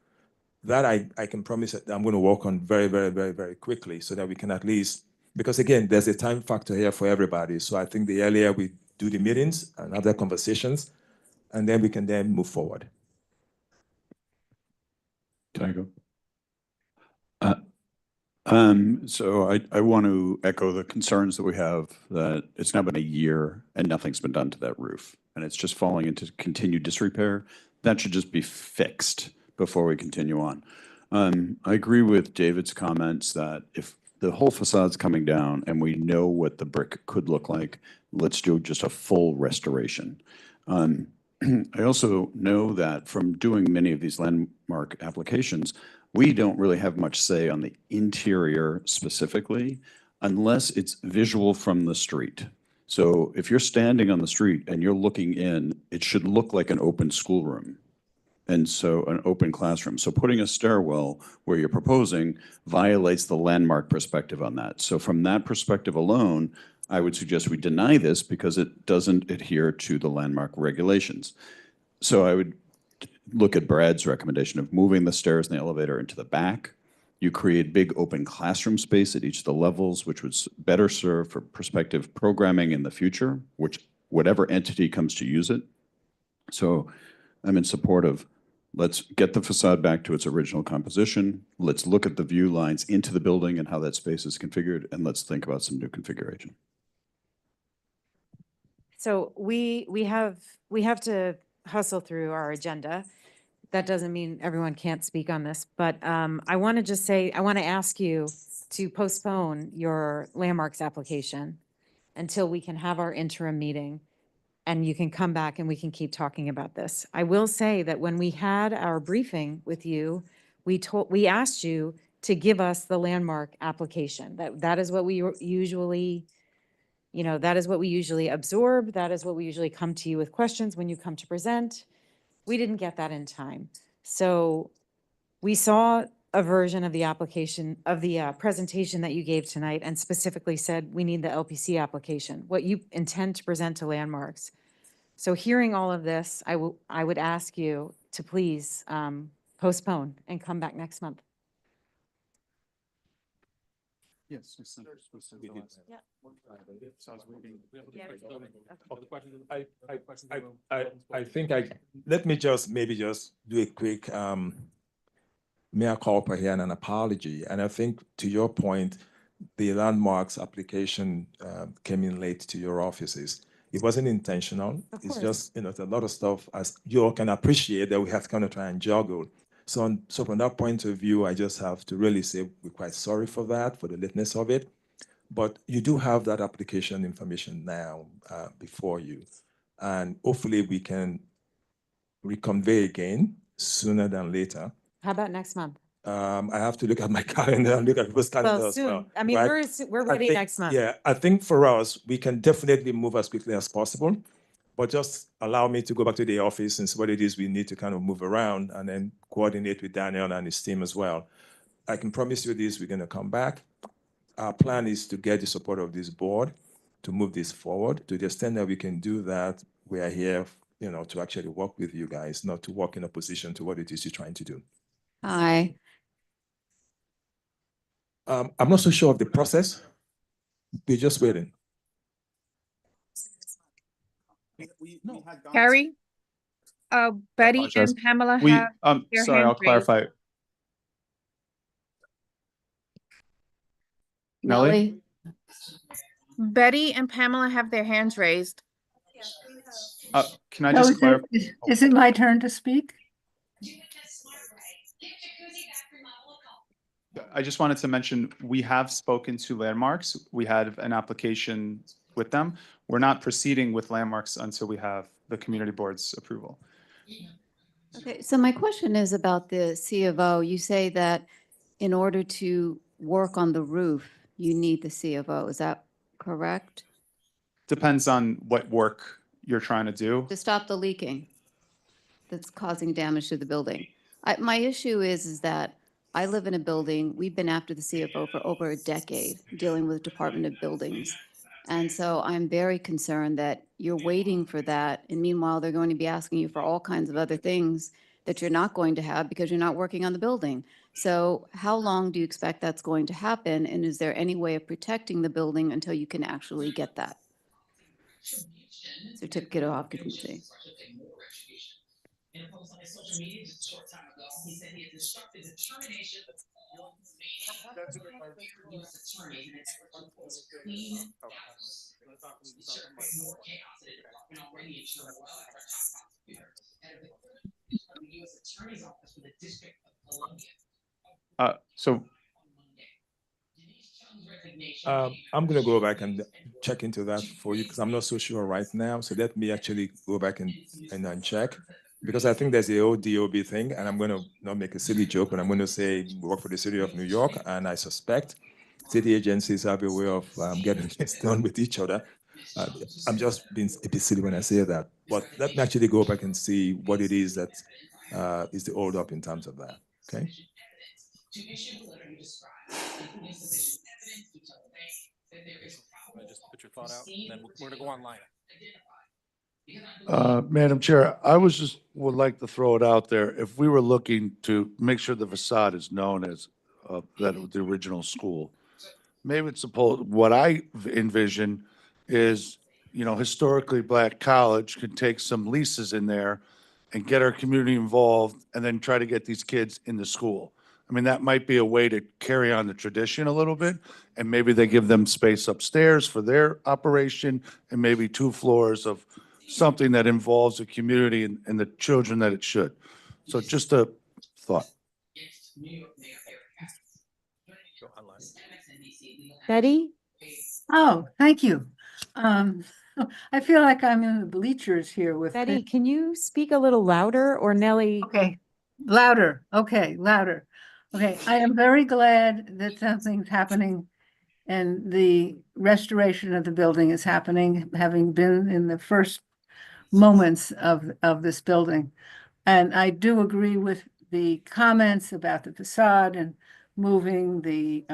That I can promise that I'm going to work on very, very, very, very quickly so that we can at least, because again, there's a time factor here for everybody. So I think the earlier we do the meetings and have the conversations, and then we can then move forward. Can I go? So I want to echo the concerns that we have that it's now been a year and nothing's been done to that roof. And it's just falling into continued disrepair. That should just be fixed before we continue on. I agree with David's comments that if the whole facade's coming down and we know what the brick could look like, let's do just a full restoration. I also know that from doing many of these landmark applications, we don't really have much say on the interior specifically, unless it's visual from the street. So if you're standing on the street and you're looking in, it should look like an open schoolroom. And so an open classroom. So putting a stairwell where you're proposing violates the landmark perspective on that. So from that perspective alone, I would suggest we deny this because it doesn't adhere to the landmark regulations. So I would look at Brad's recommendation of moving the stairs and the elevator into the back. You create big open classroom space at each of the levels, which would better serve for prospective programming in the future, which whatever entity comes to use it. So I'm in support of, let's get the facade back to its original composition. Let's look at the view lines into the building and how that space is configured, and let's think about some new configuration. So we have to hustle through our agenda. That doesn't mean everyone can't speak on this, but I want to just say, I want to ask you to postpone your landmarks application until we can have our interim meeting and you can come back and we can keep talking about this. I will say that when we had our briefing with you, we asked you to give us the landmark application. That is what we usually, that is what we usually absorb. That is what we usually come to you with questions when you come to present. We didn't get that in time. So we saw a version of the application, of the presentation that you gave tonight, and specifically said, we need the LPC application, what you intend to present to landmarks. So hearing all of this, I would ask you to please postpone and come back next month. Yes. I think let me just maybe just do a quick mea culpa here and an apology. And I think to your point, the landmarks application came in late to your offices. It wasn't intentional. It's just, it's a lot of stuff, as you all can appreciate, that we have to kind of try and juggle. So from that point of view, I just have to really say we're quite sorry for that, for the lateness of it. But you do have that application information now before you. And hopefully we can reconvey again sooner than later. How about next month? I have to look at my calendar and look at what's calendar Well, as soon. well. I mean, right? we're ready next month. Yeah, I think for us, we can definitely move as quickly as possible. But just allow me to go back to the office and see what it is we need to kind of move around and then coordinate with Daniel and his team as well. I can promise you this, we're going to come back. Our plan is to get the support of this board to move this forward. To the extent that we can do that, we are here, to actually work with you guys, not to work in opposition to what it is you're trying to do. Hi. I'm not so sure of the process. We're just waiting. Carrie, Betty apologize. and Pamela We, have their sorry, hands I'll clarify. Nellie? Betty and Pamela have their hands raised. Can I just clarify? Is it my turn to speak? I just wanted to mention, we have spoken to Landmarks. We had an application with them. We're not proceeding with Landmarks until we have the community board's approval. Okay, so my question is about the C of O. You say that in order to work on the roof, you need the C of O. Is that correct? Depends on what work you're trying to do. To stop the leaking that's causing damage to the building. My issue is that I live in a building, we've been after the CFO for over a decade, dealing with Department of Buildings. And so I'm very concerned that you're waiting for that. And meanwhile, they're going to be asking you for all kinds of other things that you're not going to have because you're not working on the building. So how long do you expect that's going to happen? And is there any way of protecting the building until you can actually get that certificate of occupancy? So I'm going to go back and check into that for you because I'm not so sure right now. So let me actually go back and check, because I think there's the old DOB thing, and I'm going to not make a silly joke, but I'm going to say we work for the city of New York, and I suspect city agencies have a way of getting things done with each other. I'm just being a bit silly when I say that, but let me actually go back and see what it is that is the hold up in terms of that. Okay. Just put your thought out, and then we're gonna go online. Madam Chair, I would like to throw it out there. If we were looking to make sure the facade is known as the original school. Maybe it's supposed, what I envision is, you know, historically Black college could take some leases in there and get our community involved and then try to get these kids in the school. I mean, that might be a way to carry on the tradition a little bit, and maybe they give them space upstairs for their operation and maybe 2 floors of something that involves the community and the children that it should. So just a thought. Betty? Oh, thank you. I feel like I'm in the bleachers here with. Betty, can you speak a little louder, or Nellie? Okay, louder. Okay, louder. Okay, I am very glad that something's happening and the restoration of the building is happening, having been in the first moments of this building. And I do agree with the comments about the facade and moving the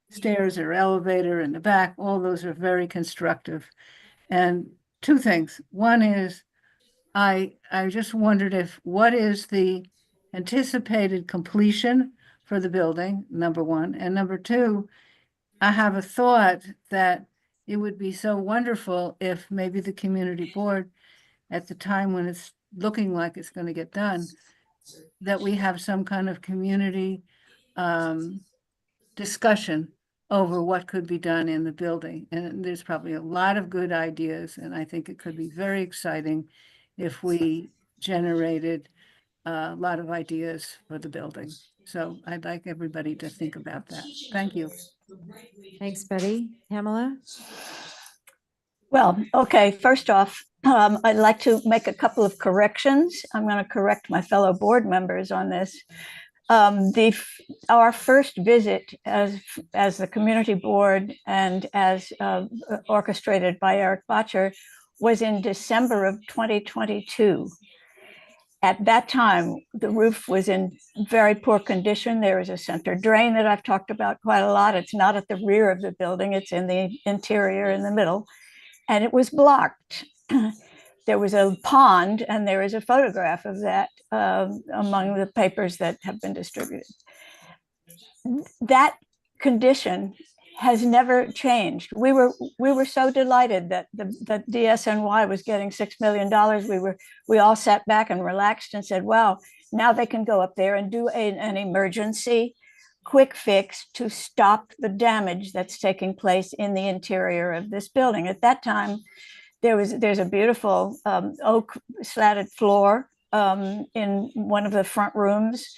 stairs or elevator in the back. All those are very constructive. And 2 things. One is I just wondered what is the anticipated completion for the building, number 1. And number 2, I have a thought that it would be so wonderful if maybe the community board, at the time when it's looking like it's going to get done, that we have some kind of community discussion over what could be done in the building. And there's probably a lot of good ideas, and I think it could be very exciting if we generated a lot of ideas for the building. So I'd like everybody to think about that. Thank you. Thanks, Betty. Pamela? Well, okay, first off, I'd like to make a couple of corrections. I'm going to correct my fellow board members on this. Our first visit as the community board and as orchestrated by Eric Botcher was in December of 2022. At that time, the roof was in very poor condition. There is a center drain that I've talked about quite a lot. It's not at the rear of the building. It's in the interior in the middle, and it was blocked. There was a pond, and there is a photograph of that among the papers that have been distributed. That condition has never changed. We were so delighted that the DSNY was getting $6 million. We all sat back and relaxed and said, wow, now they can go up there and do an emergency quick fix to stop the damage that's taking place in the interior of this building. At that time, there's a beautiful oak slatted floor in one of the front rooms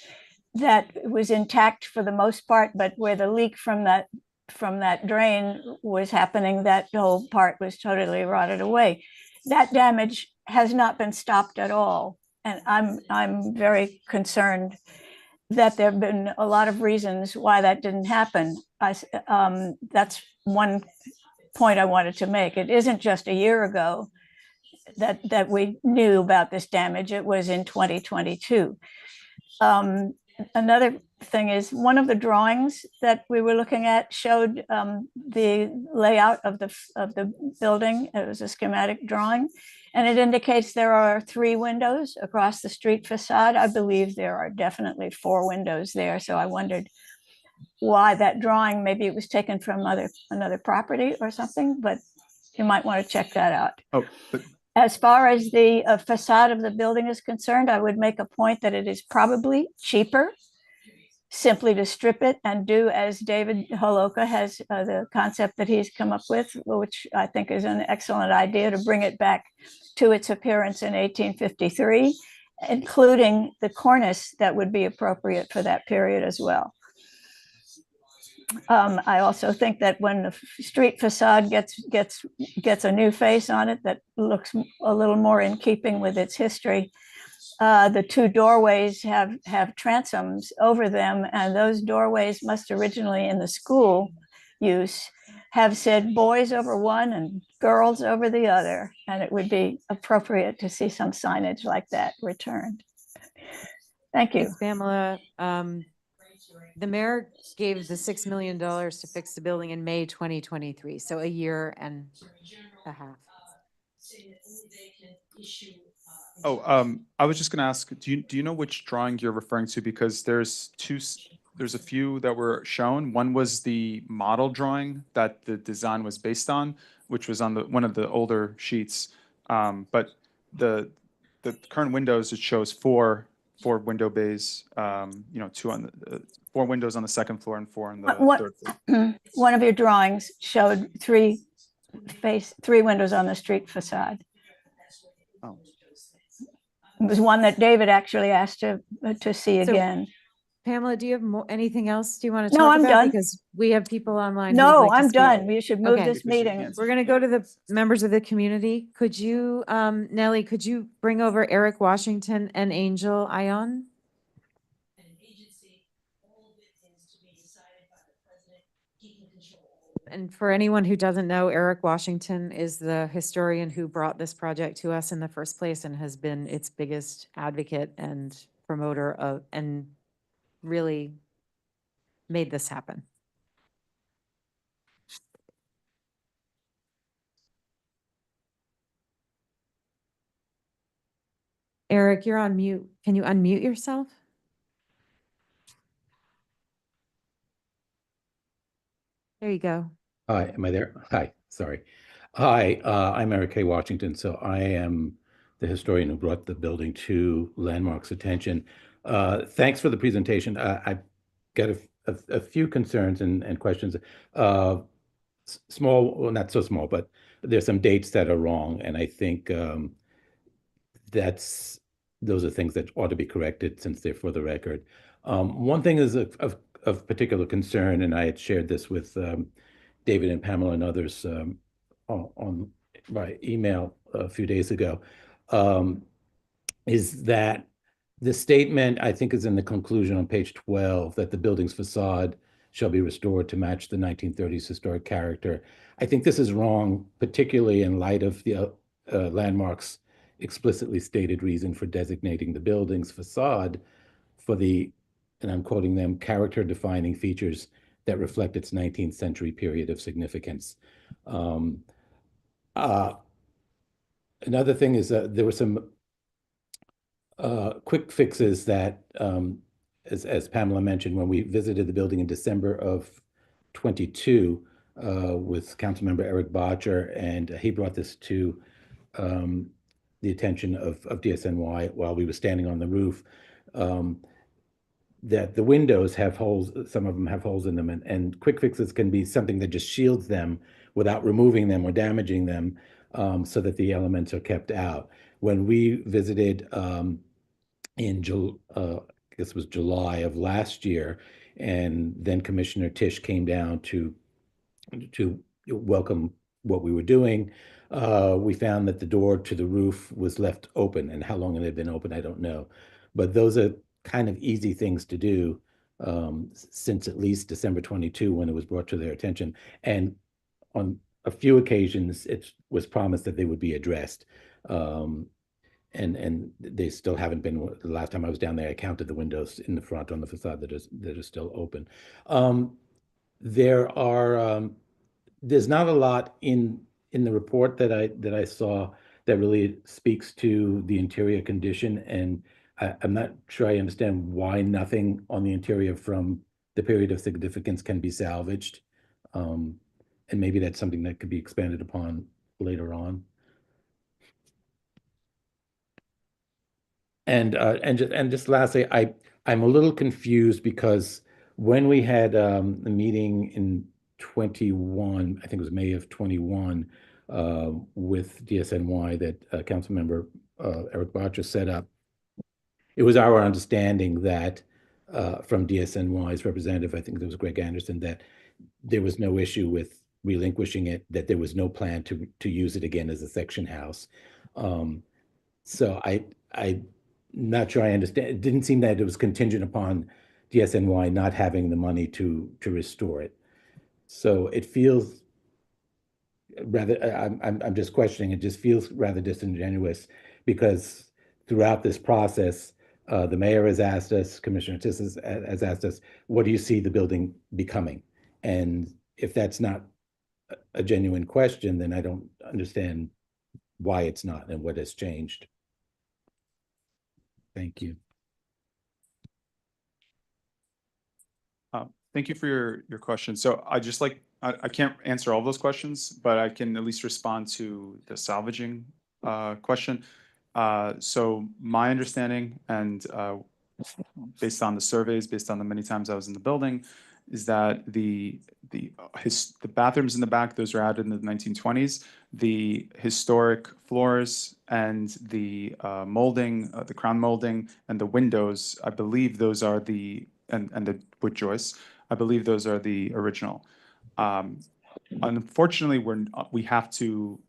that was intact for the most part, but where the leak from that drain was happening, that whole part was totally rotted away. That damage has not been stopped at all. And I'm very concerned that there have been a lot of reasons why that didn't happen. That's one point I wanted to make. It isn't just a year ago that we knew about this damage. It was in 2022. Another thing is, one of the drawings that we were looking at showed the layout of the building. It was a schematic drawing, and it indicates there are 3 windows across the street facade. I believe there are definitely 4 windows there. So I wondered why that drawing, maybe it was taken from another property or something, but you might want to check that out. Oh, As far as the facade of the building is concerned, I would make a point that it is probably cheaper simply to strip it and do as David Holoka has the concept that he's come up with, which I think is an excellent idea, to bring it back to its appearance in 1853, including the cornice that would be appropriate for that period as well. I also think that when the street facade gets a new face on it that looks a little more in keeping with its history, the 2 doorways have transoms over them, and those doorways must originally, in the school use, have said boys over one and girls over the other, and it would be appropriate to see some signage like that returned. Thank you. Thanks, Pamela. The mayor gave the $6 million to fix the building in May 2023, so a year and a half. Oh, I was just going to ask, do you know which drawing you're referring to? Because there's 2 there's a few that were shown. One was the model drawing that the design was based on, which was on one of the older sheets. But the current windows, it shows four window bays, two on the, 4 windows on the second floor and 4 on the third floor. One of your drawings showed three windows on the street facade. Oh. It was one that David actually asked to see So, again. Pamela, do you have anything else do you want to No, talk I'm about? done. Because we have people online. who would No, like to I'm speak. done. We should move Okay. this meeting. We're going to go to the members of the community. Could you, Nellie, could you bring over Eric Washington and Angel Ion? And for anyone who doesn't know, Eric Washington is the historian who brought this project to us in the first place and has been its biggest advocate and promoter of, and really made this happen. Eric, you're on mute. Can you unmute yourself? There you go. Hi, am I there? Hi, sorry. Hi, I'm Eric K. Washington. So I am the historian who brought the building to Landmark's attention. Thanks for the presentation. I've got a few concerns and questions. Small, well, not so small, but there's some dates that are wrong. And I think those are things that ought to be corrected since they're for the record. One thing is of particular concern, and I had shared this with David and Pamela and others on by email a few days ago, is that the statement, I think, is in the conclusion on page 12, that the building's facade shall be restored to match the 1930s historic character. I think this is wrong, particularly in light of the Landmark's explicitly stated reason for designating the building's facade for the, and I'm quoting them, character-defining features that reflect its 19th century period of significance. Another thing is there were some quick fixes that, as Pamela mentioned, when we visited the building in December of 22 with Councilmember Eric Botcher, and he brought this to the attention of DSNY while we were standing on the roof, that the windows have holes, some of them have holes in them, and quick fixes can be something that just shields them without removing them or damaging them, so that the elements are kept out. When we visited in I guess it was July of last year, and then Commissioner Tisch came down to welcome what we were doing, we found that the door to the roof was left open, and how long it had been open, I don't know. But those are kind of easy things to do since at least December 22, when it was brought to their attention. And on a few occasions, it was promised that they would be addressed. And they still haven't been. The last time I was down there, I counted the windows in the front on the facade that are still open. There's not a lot in the report that I saw that really speaks to the interior condition, and I'm not sure I understand why nothing on the interior from the period of significance can be salvaged. And maybe that's something that could be expanded upon later on. And just lastly, I'm a little confused because when we had a meeting in 21, I think it was May of 21, with DSNY that Councilmember Eric Botcher set up, it was our understanding that from DSNY's representative, I think there was Greg Anderson, that there was no issue with relinquishing it, that there was no plan to use it again as a section house. So I'm not sure I understand. It didn't seem that it was contingent upon DSNY not having the money to restore it. So it feels rather, I'm just questioning, it just feels rather disingenuous, because throughout this process, the mayor has asked us, Commissioner Tisch has asked us, what do you see the building becoming? And if that's not a genuine question, then I don't understand why it's not and what has changed. Thank you. Thank you for your question. So I can't answer all those questions, but I can at least respond to the salvaging question. So my understanding and based on the surveys, based on the many times I was in the building, is that the bathrooms in the back, those were added in the 1920s. The historic floors and the molding, the crown molding and the windows, I believe those are the wood joists, I believe those are the original. Unfortunately, we have to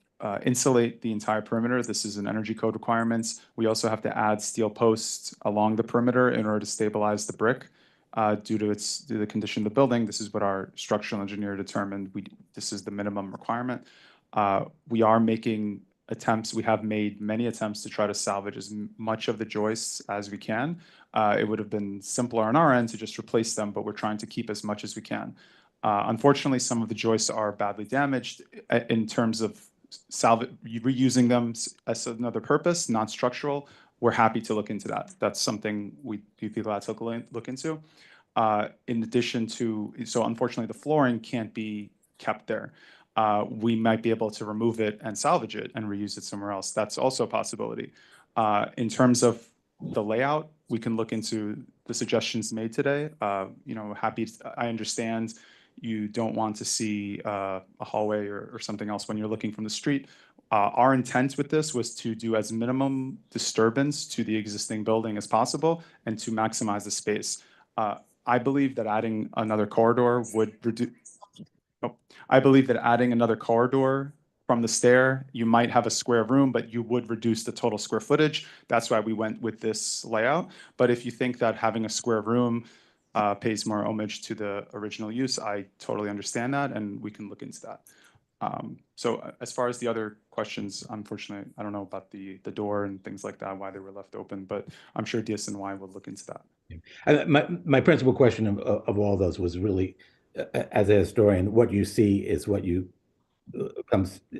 insulate the entire perimeter. This is an energy code requirements. We also have to add steel posts along the perimeter in order to stabilize the brick. Due to the condition of the building, this is what our structural engineer determined. This is the minimum requirement. We are making attempts. We have made many attempts to try to salvage as much of the joists as we can. It would have been simpler on our end to just replace them, but we're trying to keep as much as we can. Unfortunately, some of the joists are badly damaged in terms of reusing them as another purpose, non-structural. We're happy to look into that. That's something we'd be glad to look into. In addition to, so unfortunately the flooring can't be kept there. We might be able to remove it and salvage it and reuse it somewhere else. That's also a possibility. In terms of the layout, we can look into the suggestions made today. I understand you don't want to see a hallway or something else when you're looking from the street. Our intent with this was to do as minimum disturbance to the existing building as possible and to maximize the space. I believe that adding another corridor would reduce. I believe that adding another corridor from the stair, you might have a square room, but you would reduce the total square footage. That's why we went with this layout. But if you think that having a square room pays more homage to the original use, I totally understand that, and we can look into that. So as far as the other questions, unfortunately, I don't know about the door and things like that, why they were left open, but I'm sure DSNY will look into that. My principal question of all those was really, as a historian, what you see is what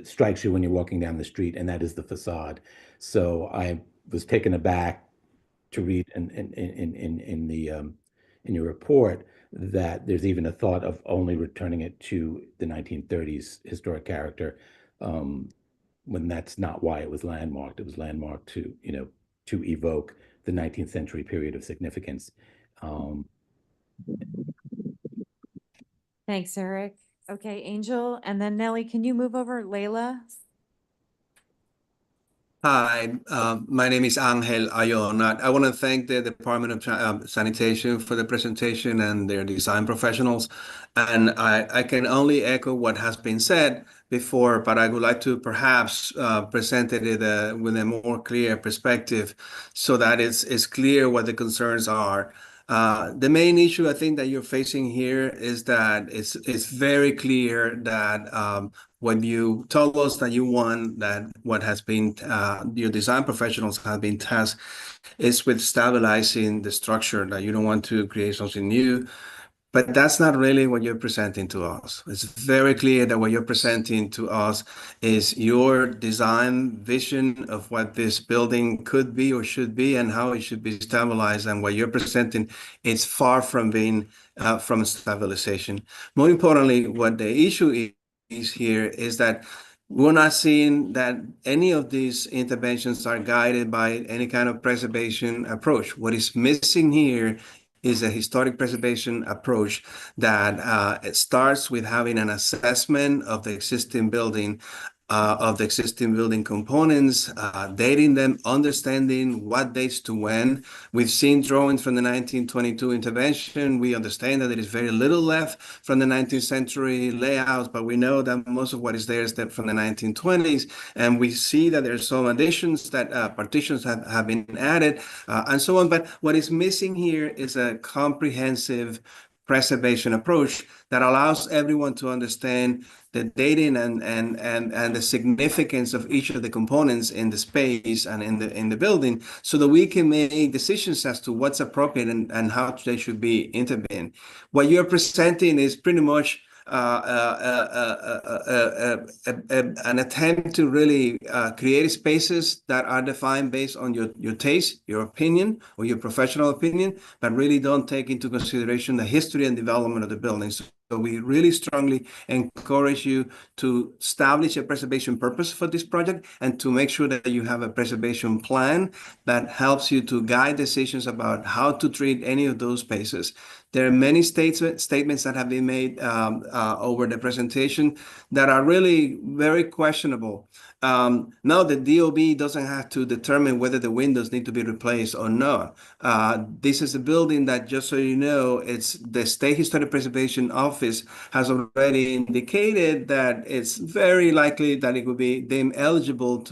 strikes you when you're walking down the street, and that is the facade. So I was taken aback to read in your report that there's even a thought of only returning it to the 1930s historic character, when that's not why it was landmarked. It was landmarked to evoke the 19th century period of significance. Thanks, Eric. Okay, Angel, and then Nelly, can you move over Layla? Hi, my name is Angel Ayona. I want to thank the Department of Sanitation for the presentation and their design professionals. And I can only echo what has been said before, but I would like to perhaps present it with a more clear perspective so that it's clear what the concerns are. The main issue I think that you're facing here is that it's very clear that when you told us that you want that what has been your design professionals have been tasked is with stabilizing the structure, that you don't want to create something new. But that's not really what you're presenting to us. It's very clear that what you're presenting to us is your design vision of what this building could be or should be and how it should be stabilized. And what you're presenting is far from being from stabilization. More importantly, what the issue is here is that we're not seeing that any of these interventions are guided by any kind of preservation approach. What is missing here is a historic preservation approach that it starts with having an assessment of the existing building, components, dating them, understanding what dates to when. We've seen drawings from the 1922 intervention. We understand that there is very little left from the 19th century layouts, but we know that most of what is there is from the 1920s. And we see that there's some additions that partitions have been added and so on. But what is missing here is a comprehensive preservation approach that allows everyone to understand the dating and the significance of each of the components in the space and in the building, so that we can make decisions as to what's appropriate and how they should be intervened. What you're presenting is pretty much an attempt to really create spaces that are defined based on your taste, your opinion, or your professional opinion, but really don't take into consideration the history and development of the buildings. So we really strongly encourage you to establish a preservation purpose for this project and to make sure that you have a preservation plan that helps you to guide decisions about how to treat any of those spaces. There are many statements that have been made over the presentation that are really very questionable. No, the DOB doesn't have to determine whether the windows need to be replaced or not. This is a building that, just so you know, it's the State Historic Preservation Office has already indicated that it's very likely that it would be deemed eligible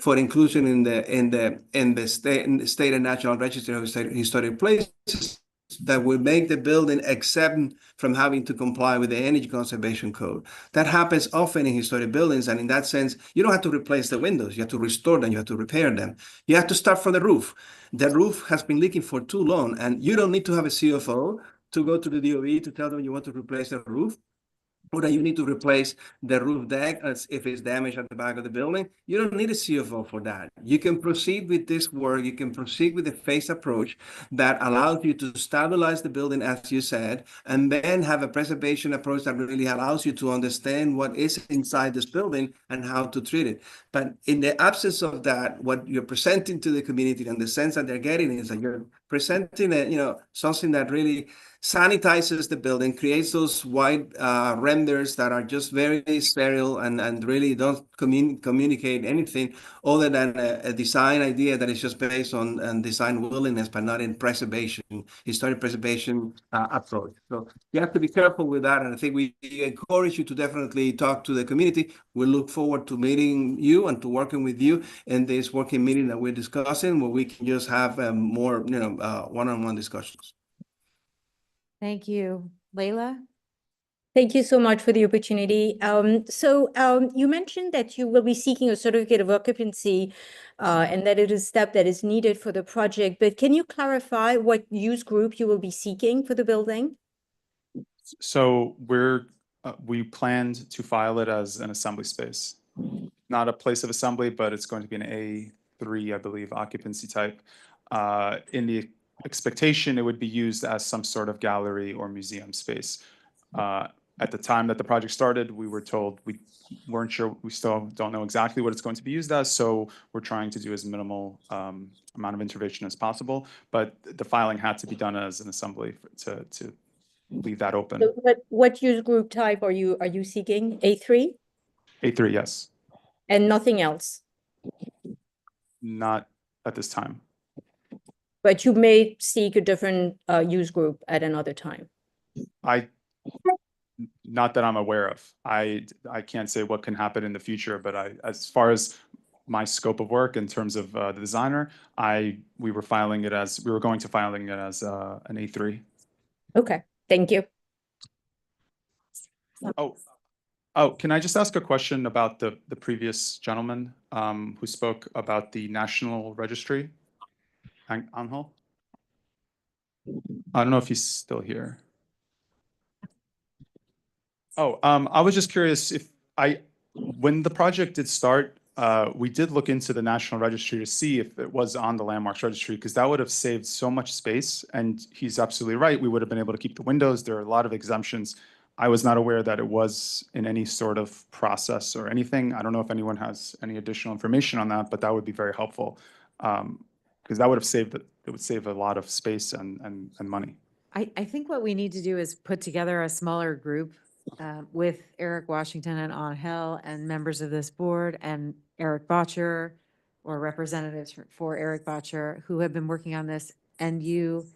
for inclusion in the state and national register of historic places that will make the building exempt from having to comply with the Energy Conservation Code. That happens often in historic buildings, and in that sense, you don't have to replace the windows. You have to restore them. You have to repair them. You have to start from the roof. The roof has been leaking for too long, and you don't need to have a CFO to go to the DOE to tell them you want to replace the roof, or that you need to replace the roof deck as if it's damaged at the back of the building. You don't need a CFO for that. You can proceed with this work. You can proceed with a phased approach that allows you to stabilize the building, as you said, and then have a preservation approach that really allows you to understand what is inside this building and how to treat it. But in the absence of that, what you're presenting to the community and the sense that they're getting is that you're presenting something that really sanitizes the building, creates those white renders that are just very sterile and really don't communicate anything other than a design idea that is just based on design willingness, but not in preservation, historic preservation approach. So you have to be careful with that. And I think we encourage you to definitely talk to the community. We look forward to meeting you and to working with you in this working meeting that we're discussing, where we can just have more, one-on-one discussions. Thank you. Layla? Thank you so much for the opportunity. You mentioned that you will be seeking a certificate of occupancy and that it is a step that is needed for the project, but can you clarify what use group you will be seeking for the building? So we planned to file it as an assembly space, not a place of assembly, but it's going to be an A3, I believe, occupancy type. In the expectation, it would be used as some sort of gallery or museum space. At the time that the project started, we were told we weren't sure, we still don't know exactly what it's going to be used as, so we're trying to do as minimal amount of intervention as possible, but the filing had to be done as an assembly to leave that open. So what use group type are you seeking? A3? A3, yes. And nothing else? Not at this time. But you may seek a different use group at another time. Not that I'm aware of. I can't say what can happen in the future, but as far as my scope of work in terms of the designer, we were going to filing it as an A3. Okay, thank you. Oh, can I just ask a question about the previous gentleman who spoke about the National Registry? Angel? I don't know if he's still here. Oh, I was just curious when the project did start, we did look into the National Registry to see if it was on the Landmarks Registry, because that would have saved so much space. And he's absolutely right. We would have been able to keep the windows. There are a lot of exemptions. I was not aware that it was in any sort of process or anything. I don't know if anyone has any additional information on that, but that would be very helpful. Because that would have it would save a lot of space and money. I think what we need to do is put together a smaller group with Eric Washington and Angel and members of this board and Eric Botcher or representatives for Eric Botcher who have been working on this, and you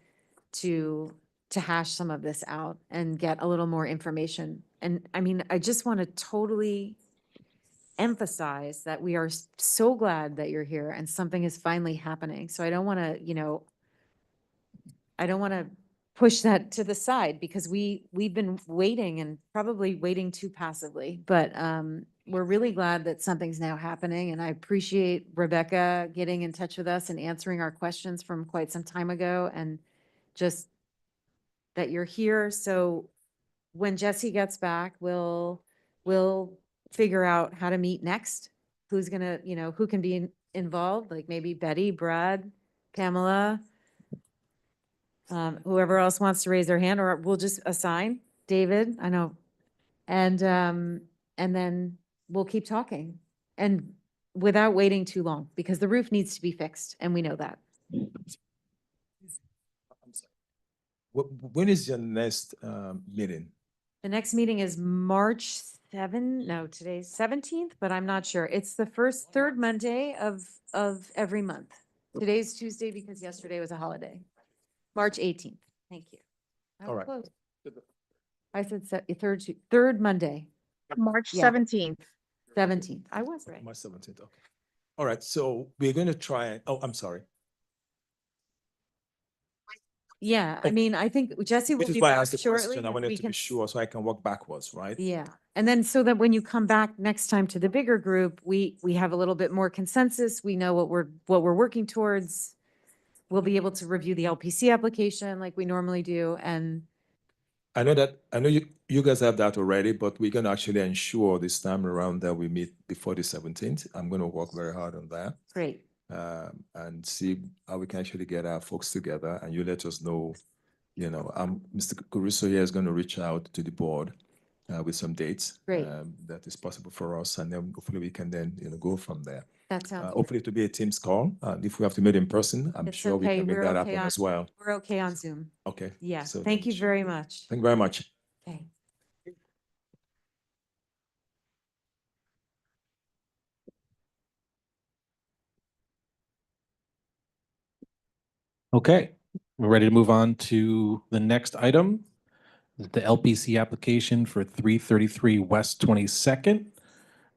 to hash some of this out and get a little more information. And I mean, I just want to totally emphasize that we are so glad that you're here and something is finally happening. So I don't want to, I don't want to push that to the side, because we've been waiting and probably waiting too passively, but we're really glad that something's now happening. And I appreciate Rebecca getting in touch with us and answering our questions from quite some time ago, and just that you're here. So when Jesse gets back, we'll figure out how to meet next. Who's gonna, who can be involved, like maybe Betty, Brad, Pamela, whoever else wants to raise their hand, or we'll just assign David, I know. And then we'll keep talking and without waiting too long, because the roof needs to be fixed and we know that. When is your next meeting? The next meeting is March today's 17th, but I'm not sure. It's the third Monday of every month. Today's Tuesday because yesterday was a holiday. March 18th. Thank you. All right. Close. I said third Monday, March Yeah. 17th. 17th. I was right. March 17th, okay. All right, so we're going to try, I'm sorry. Yeah, I mean, I think Jesse will Which is be why I back asked the shortly. question. I and wanted we to can be sure so I can walk backwards, right? Yeah, and then so that when you come back next time to the bigger group, we have a little bit more consensus. We know what we're working towards. We'll be able to review the LPC application like we normally do, and I know you guys have that already, but we're going to actually ensure this time around that we meet before the 17th. I'm going to work very hard on that. great. And see how we can actually get our folks together, and you let us know, Mr. Caruso here is going to reach out to the board with some dates. Great. That is possible for us, and then hopefully we can then, go from there. That sounds Hopefully to be a Teams call. If we have to meet in person, I'm It's sure we okay. can make We're that okay happen on- as well. We're okay on Zoom. Okay. Yeah, So thank then- you very much. Thank you very much. Okay. Okay, we're ready to move on to the next item, the LPC application for 333 West 22nd.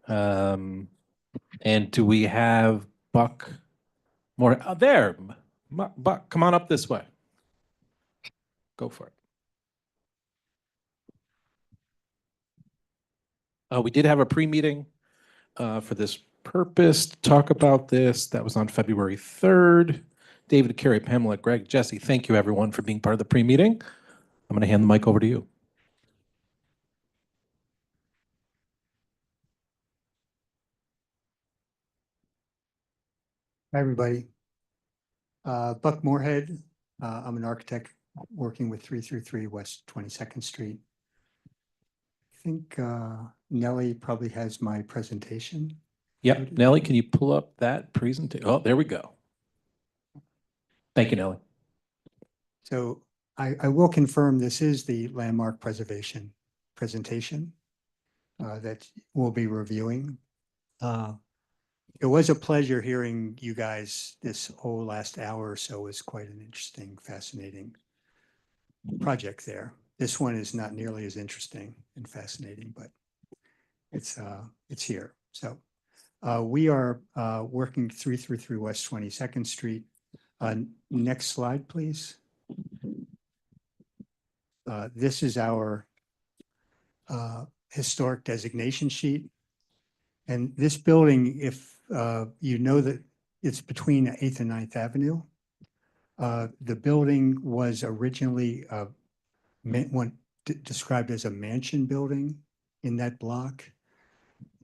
And do we have Buck more? There, Buck, come on up this way. Go for it. We did have a pre-meeting for this purpose to talk about this. That was on February 3rd. David, Carrie, Pamela, Greg, Jesse, thank you everyone for being part of the pre-meeting. I'm going to hand the mic over to you. Hi, everybody. Buck Moorhead. I'm an architect working with 333 West 22nd Street. I think Nellie probably has my presentation. Yep, Nellie, can you pull up that presentation? Oh, there we go. Thank you, Nellie. So I will confirm this is the landmark preservation presentation that we'll be reviewing. It was a pleasure hearing you guys this whole last hour or so. It was quite an interesting, fascinating project there. This one is not nearly as interesting and fascinating, but it's here. So we are working 333 West 22nd Street. Next slide, please. This is our historic designation sheet. And this building, if you know that it's between 8th and 9th Avenue, the building was originally described as a mansion building in that block.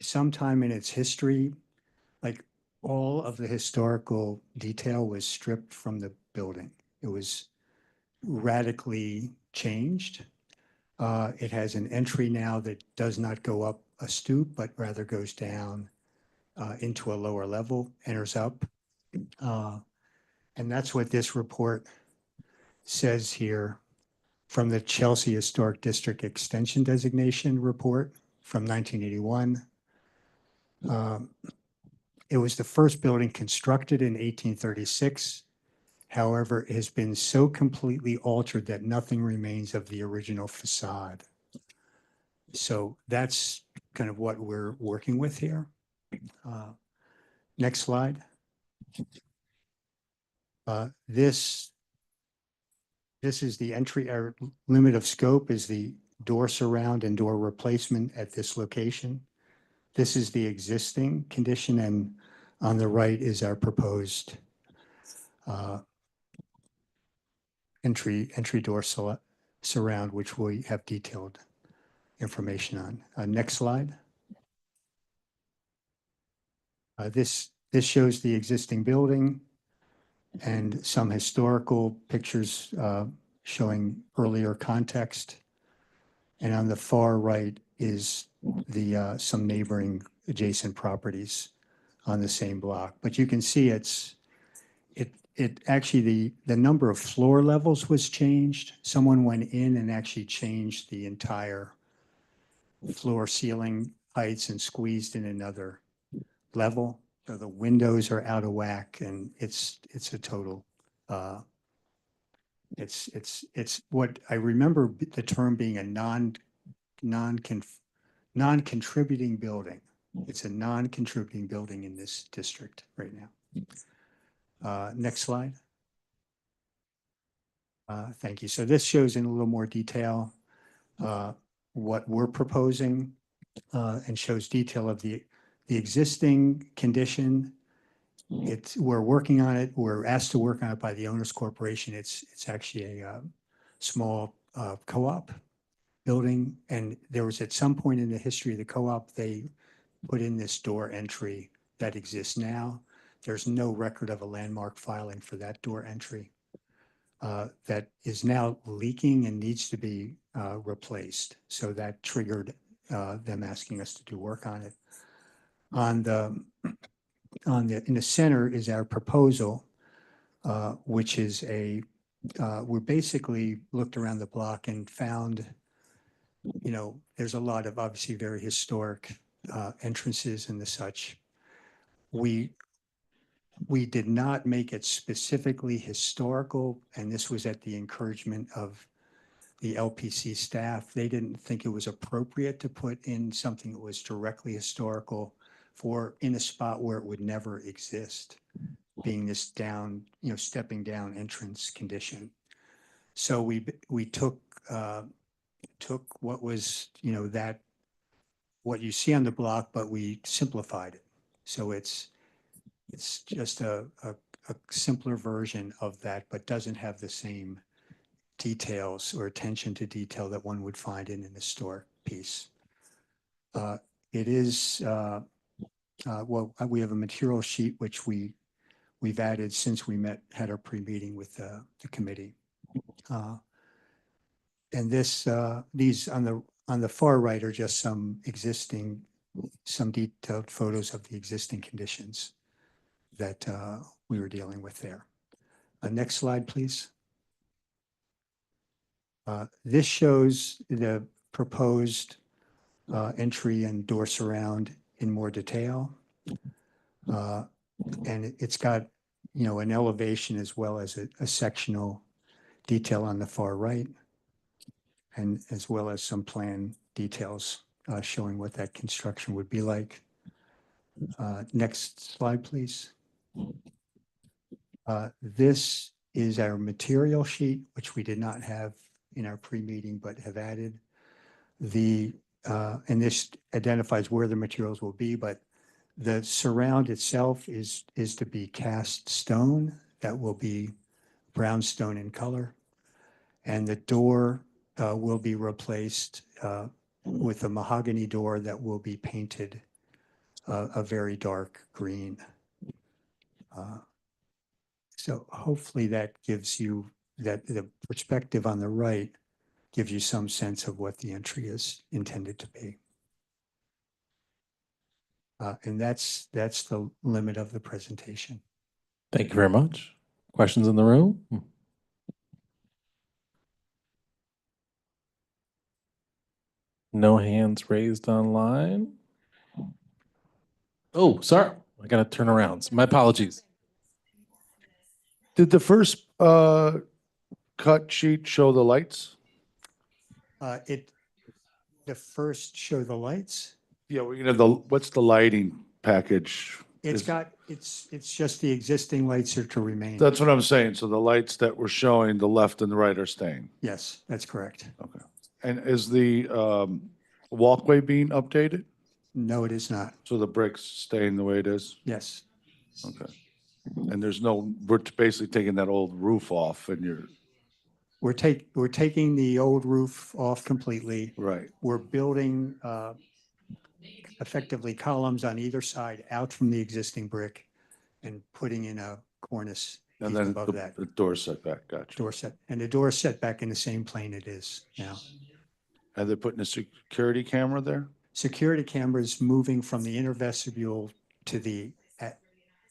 Sometime in its history, like all of the historical detail was stripped from the building. It was radically changed. It has an entry now that does not go up a stoop, but rather goes down into a lower level, enters up. And that's what this report says here from the Chelsea Historic District Extension Designation Report from 1981. It was the first building constructed in 1836. However, it has been so completely altered that nothing remains of the original facade. So that's kind of what we're working with here. Next slide. This is the entry, our limit of scope is the door surround and door replacement at this location. This is the existing condition, and on the right is our proposed entry door surround, which we have detailed information on. Next slide. This shows the existing building and some historical pictures showing earlier context. And on the far right is the some neighboring adjacent properties on the same block. But you can see it actually, the number of floor levels was changed. Someone went in and actually changed the entire floor ceiling heights and squeezed in another level. So the windows are out of whack, and it's a total, it's what I remember the term being a non-contributing building. It's a non-contributing building in this district right now. Next slide. Thank you. So this shows in a little more detail what we're proposing and shows detail of the existing condition. We're working on it. We're asked to work on it by the owners corporation. It's actually a small co-op building. And there was at some point in the history of the co-op, they put in this door entry that exists now. There's no record of a landmark filing for that door entry that is now leaking and needs to be replaced. So that triggered them asking us to do work on it. In the center is our proposal, which is we basically looked around the block and found, there's a lot of obviously very historic entrances and the such. We did not make it specifically historical, and this was at the encouragement of the LPC staff. They didn't think it was appropriate to put in something that was directly historical in a spot where it would never exist, being this down, stepping down entrance condition. So we took what was, what you see on the block, but we simplified it. So it's just a simpler version of that, but doesn't have the same details or attention to detail that one would find in an historic piece. It is, well, we have a material sheet which we've added since we had our pre-meeting with the committee. And these on the far right are just some detailed photos of the existing conditions that we were dealing with there. Next slide, please. This shows the proposed entry and door surround in more detail. And it's got, an elevation as well as a sectional detail on the far right, and as well as some plan details showing what that construction would be like. Next slide, please. This is our material sheet, which we did not have in our pre-meeting, but have added. And this identifies where the materials will be, but the surround itself is to be cast stone that will be brownstone in color. And the door will be replaced with a mahogany door that will be painted a very dark green. So hopefully that gives you the perspective on the right gives you some sense of what the entry is intended to be. And that's the limit of the presentation. Thank you very much. Questions in the room? No hands raised online. Oh, sorry. I got to turn around. My apologies. Did the first cut sheet show the lights? The first show the lights. Yeah, what's the lighting package? It's just the existing lights are to remain. That's what I'm saying. So the lights that we're showing, the left and the right are staying. Yes, that's correct. Okay. And is the walkway being updated? No, it is not. So the brick's staying the way it is? Yes. Okay. And we're basically taking that old roof off and we're taking the old roof off completely. Right. We're building effectively columns on either side out from the existing brick and putting in a cornice And piece then above that. the door setback, gotcha. Door set, and the door is set back in the same plane it is now. And they're putting a security camera there? Security cameras moving from the inner vestibule to the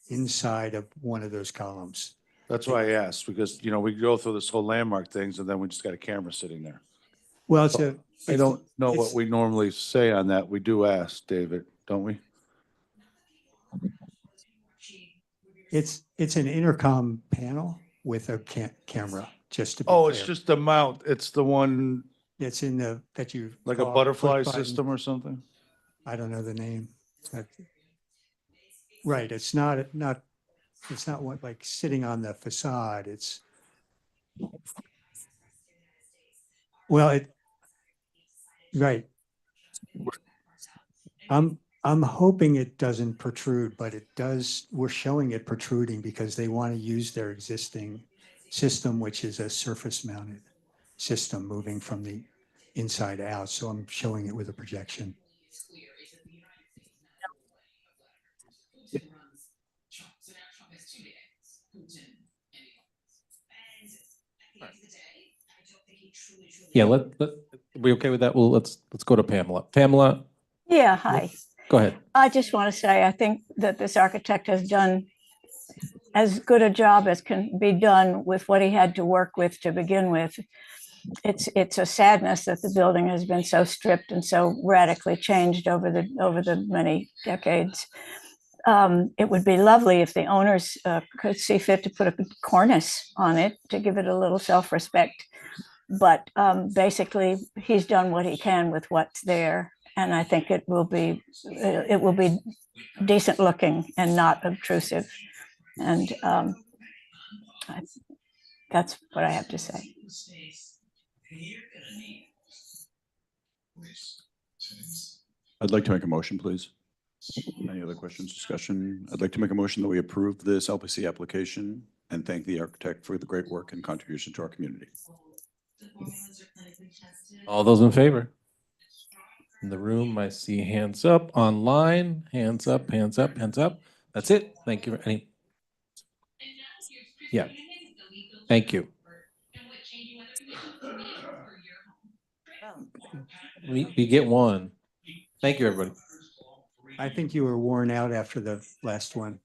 inside of one of those columns. That's why I asked, because, you know, we go through this whole landmark things and then we just got a camera sitting there. Well, I don't know it's- what we normally say on that. We do ask, David, don't we? It's an intercom panel with a camera, just to be Oh, clear. it's just the mount. It's the one, It's in the, that you. like a call butterfly push button. system or something? I don't know the name. Right, it's not what, like sitting on the facade, it's. Well, right. I'm hoping it doesn't protrude, but it does, we're showing it protruding because they want to use their existing system, which is a surface mounted system moving from the inside out. So I'm showing it with a projection. Yeah, we okay with that? Well, let's go to Pamela. Pamela, Yeah, hi. go ahead. I just want to say, I think that this architect has done as good a job as can be done with what he had to work with to begin with. It's a sadness that the building has been so stripped and so radically changed over the many decades. It would be lovely if the owners could see fit to put a cornice on it to give it a little self-respect. But basically, he's done what he can with what's there, and I think it will be decent looking and not obtrusive. And that's what I have to say. I'd like to make a motion, please. Any other questions, discussion? I'd like to make a motion that we approve this LPC application and thank the architect for the great work and contribution to our community. All those in favor? In the room, I see hands up. Online, hands up, hands up, hands up. That's it. Thank you. Yeah. Thank you. We get one. Thank you, everybody. I think you were worn out after the last one.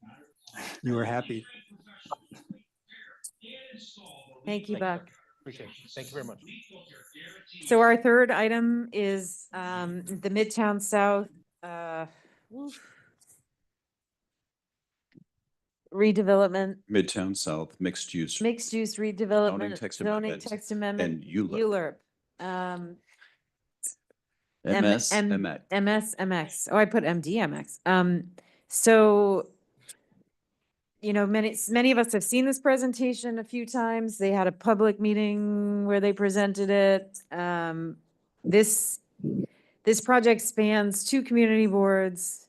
You were happy. Thank you, Buck. Appreciate it. Thank you very much. So our third item is the Midtown South redevelopment, Midtown South, mixed use. mixed use redevelopment, text zoning amendments, text amendment, and ULURP. MSMX. MSMX. Oh, I put MDMX. So, you know, many of us have seen this presentation a few times. They had a public meeting where they presented it. This project spans 2 community boards,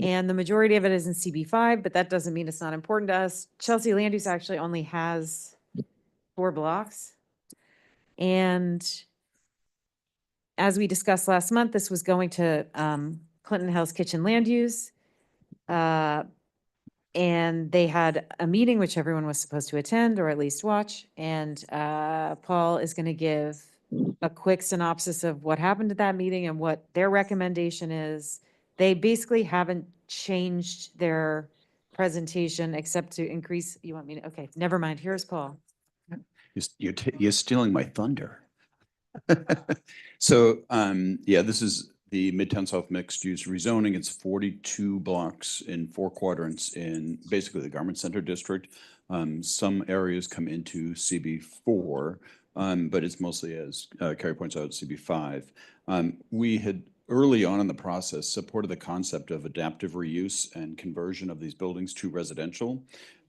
and the majority of it is in CB5, but that doesn't mean it's not important to us. Chelsea Land Use actually only has 4 blocks. And as we discussed last month, this was going to Clinton Hell's Kitchen Land Use. And they had a meeting which everyone was supposed to attend or at least watch. And Paul is going to give a quick synopsis of what happened at that meeting and what their recommendation is. They basically haven't changed their presentation except to increase. You want me to? Okay, never mind. Here's Paul. You're stealing my thunder. So, yeah, this is the Midtown South mixed use rezoning. It's 42 blocks in 4 quadrants in basically the Garment Center district. Some areas come into CB4, but it's mostly, as Carrie points out, CB5. We had early on in the process supported the concept of adaptive reuse and conversion of these buildings to residential.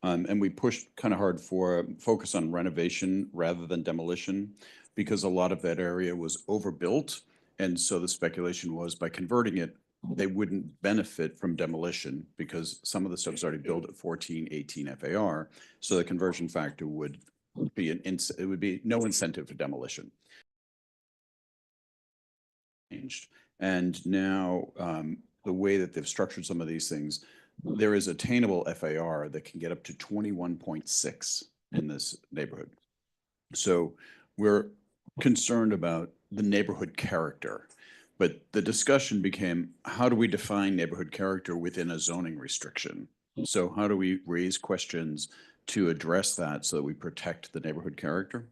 And we pushed kind of hard for focus on renovation rather than demolition, because a lot of that area was overbuilt. And so the speculation was by converting it, they wouldn't benefit from demolition because some of the stuff is already built at 14, 18 FAR. So the conversion factor would it would be no incentive for demolition. Changed. And now the way that they've structured some of these things, there is attainable FAR that can get up to 21.6 in this neighborhood. So we're concerned about the neighborhood character, but the discussion became, how do we define neighborhood character within a zoning restriction? So how do we raise questions to address that so that we protect the neighborhood character?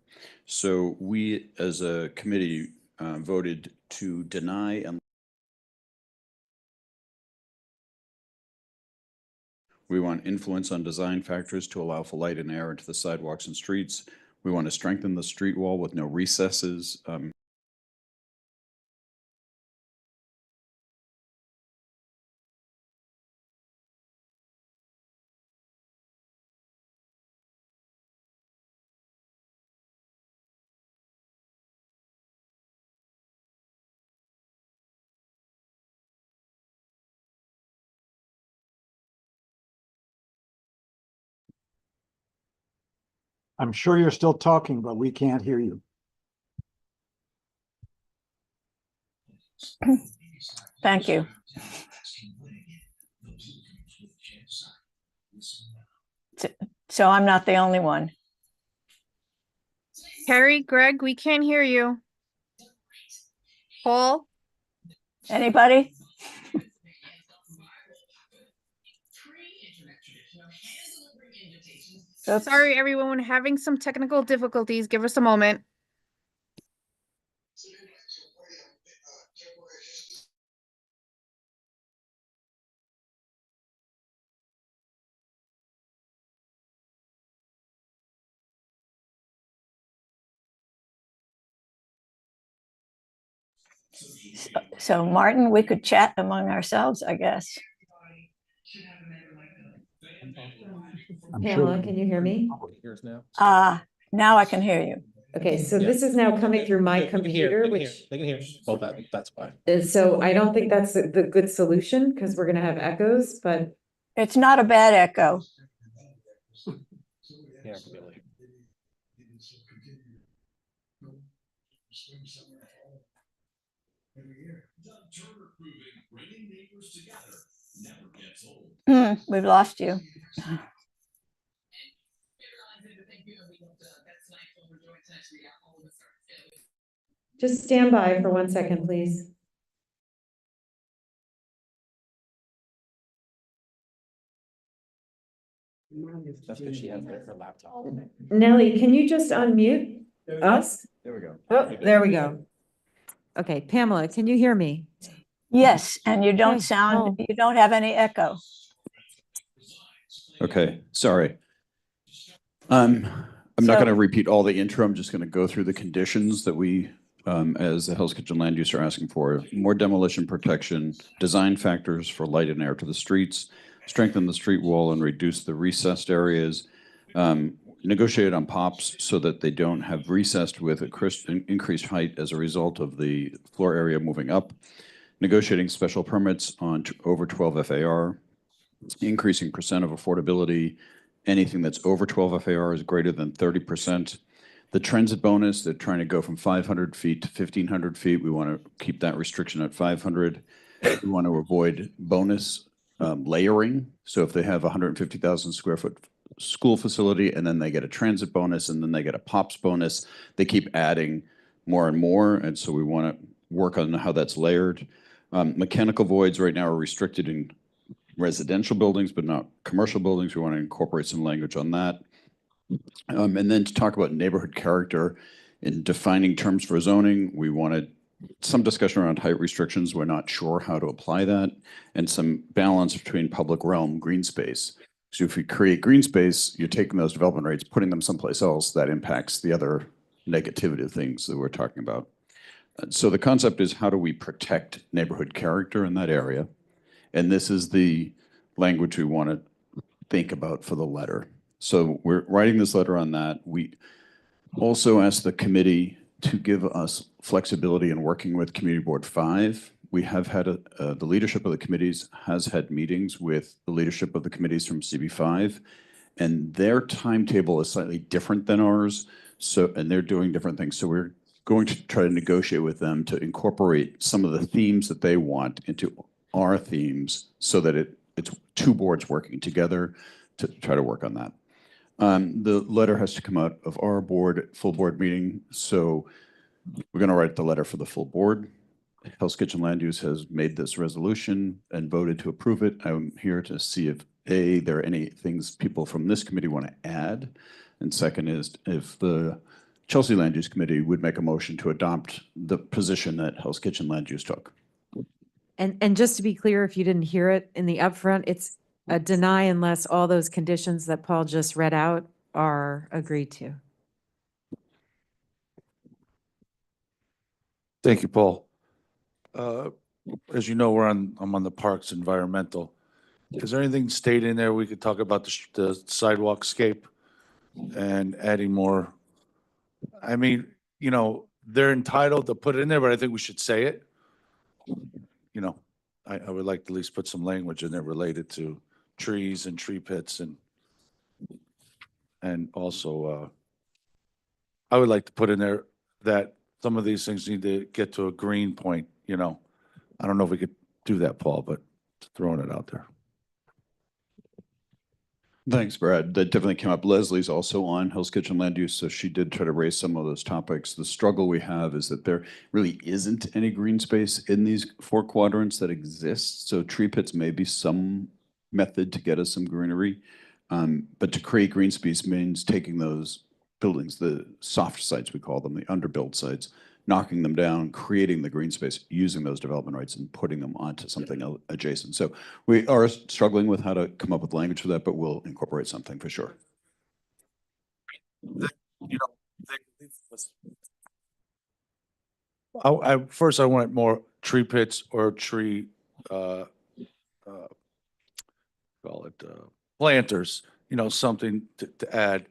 So we, as a committee, voted to deny and we want influence on design factors to allow for light and air into the sidewalks and streets. We want to strengthen the street wall with no recesses. I'm sure you're still talking, but we can't hear you. Thank you. So I'm not the only one. Carrie, Greg, we can't hear you. Paul? Anybody? Oops. Sorry, everyone, we're having some technical difficulties. Give us a moment. So Martin, we could chat among ourselves, I guess. Pamela, can you hear me? Now I can hear you. Okay, so this is now coming through my computer, which. They can hear. Well, that's fine. So I don't think that's the good solution because we're gonna have echoes, but. It's not a bad echo. Yeah, really. We've lost you. Just stand by for 1 second, please. That's because she has her laptop. Nellie, can you just unmute us? There we go. Oh, there we go. Okay, Pamela, can you hear me? Yes, and you don't Okay. you don't have any echo. Okay, sorry. I'm not going to repeat all the intro. I'm just going to go through the conditions that we, as the Hell's Kitchen land use, are asking for. More demolition protection, design factors for light and air to the streets, strengthen the street wall and reduce the recessed areas, negotiate on POPs so that they don't have recessed with increased height as a result of the floor area moving up, negotiating special permits on over 12 FAR, increasing percent of affordability. Anything that's over 12 FAR is greater than 30%. The transit bonus, they're trying to go from 500 feet to 1,500 feet. We want to keep that restriction at 500. We want to avoid bonus layering. So if they have a 150,000 square foot school facility and then they get a transit bonus and then they get a POPs bonus, they keep adding more and more. And so we want to work on how that's layered. Mechanical voids right now are restricted in residential buildings, but not commercial buildings. We want to incorporate some language on that. And then to talk about neighborhood character in defining terms for zoning, we wanted some discussion around height restrictions. We're not sure how to apply that, and some balance between public realm, green space. So if we create green space, you're taking those development rates, putting them someplace else that impacts the other negativity things that we're talking about. So the concept is, how do we protect neighborhood character in that area? And this is the language we want to think about for the letter. So we're writing this letter on that. We also asked the committee to give us flexibility in working with Community Board 5. We have had, the leadership of the committees has had meetings with the leadership of the committees from CB5. And their timetable is slightly different than ours. So, and they're doing different things. So we're going to try to negotiate with them to incorporate some of the themes that they want into our themes so that it's two boards working together to try to work on that. The letter has to come out of our board, full board meeting. So we're going to write the letter for the full board. Hell's Kitchen Land Use has made this resolution and voted to approve it. I'm here to see if there are any things people from this committee want to add. And second is if the Chelsea Land Use Committee would make a motion to adopt the position that Hell's Kitchen Land Use took. And just to be clear, if you didn't hear it in the upfront, it's a deny unless all those conditions that Paul just read out are agreed to. Thank you, Paul. As you know, I'm on the Parks Environmental. Is there anything stated in there we could talk about the sidewalk scape and adding more? I mean, you know, they're entitled to put it in there, but I think we should say it. You know, I would like to at least put some language in there related to trees and tree pits and also I would like to put in there that some of these things need to get to a green point, you know. I don't know if we could do that, Paul, but throwing it out there. Thanks, Brad. That definitely came up. Leslie's also on Hell's Kitchen Land Use, so she did try to raise some of those topics. The struggle we have is that there really isn't any green space in these 4 quadrants that exist. So tree pits may be some method to get us some greenery. But to create green space means taking those buildings, the soft sites, we call them, the underbuilt sites, knocking them down, creating the green space, using those development rights and putting them onto something adjacent. So we are struggling with how to come up with language for that, but we'll incorporate something for sure. You know, first I want more tree pits or tree, planters, you know, something to add.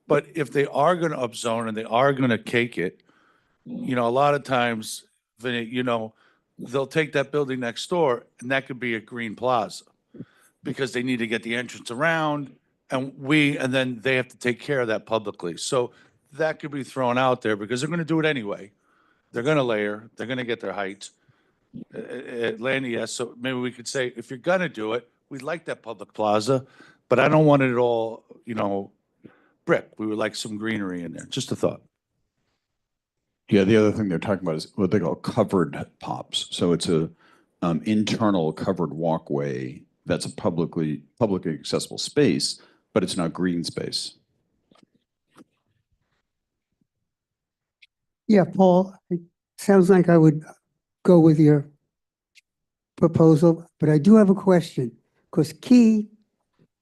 But if they are going to upzone and they are going to cake it, you know, a lot of times, Vinny, you know, they'll take that building next door and that could be a green plaza because they need to get the entrance around and then they have to take care of that publicly. So that could be thrown out there because they're going to do it anyway. They're going to layer, they're going to get their height. Land, yes, so maybe we could say, if you're going to do it, we'd like that public plaza, but I don't want it all, you know, brick. We would like some greenery in there. Just a thought. Yeah, the other thing they're talking about is what they call covered pops. So it's a internal covered walkway that's a publicly accessible space, but it's not green space. Yeah, Paul, it sounds like I would go with your proposal, but I do have a question because key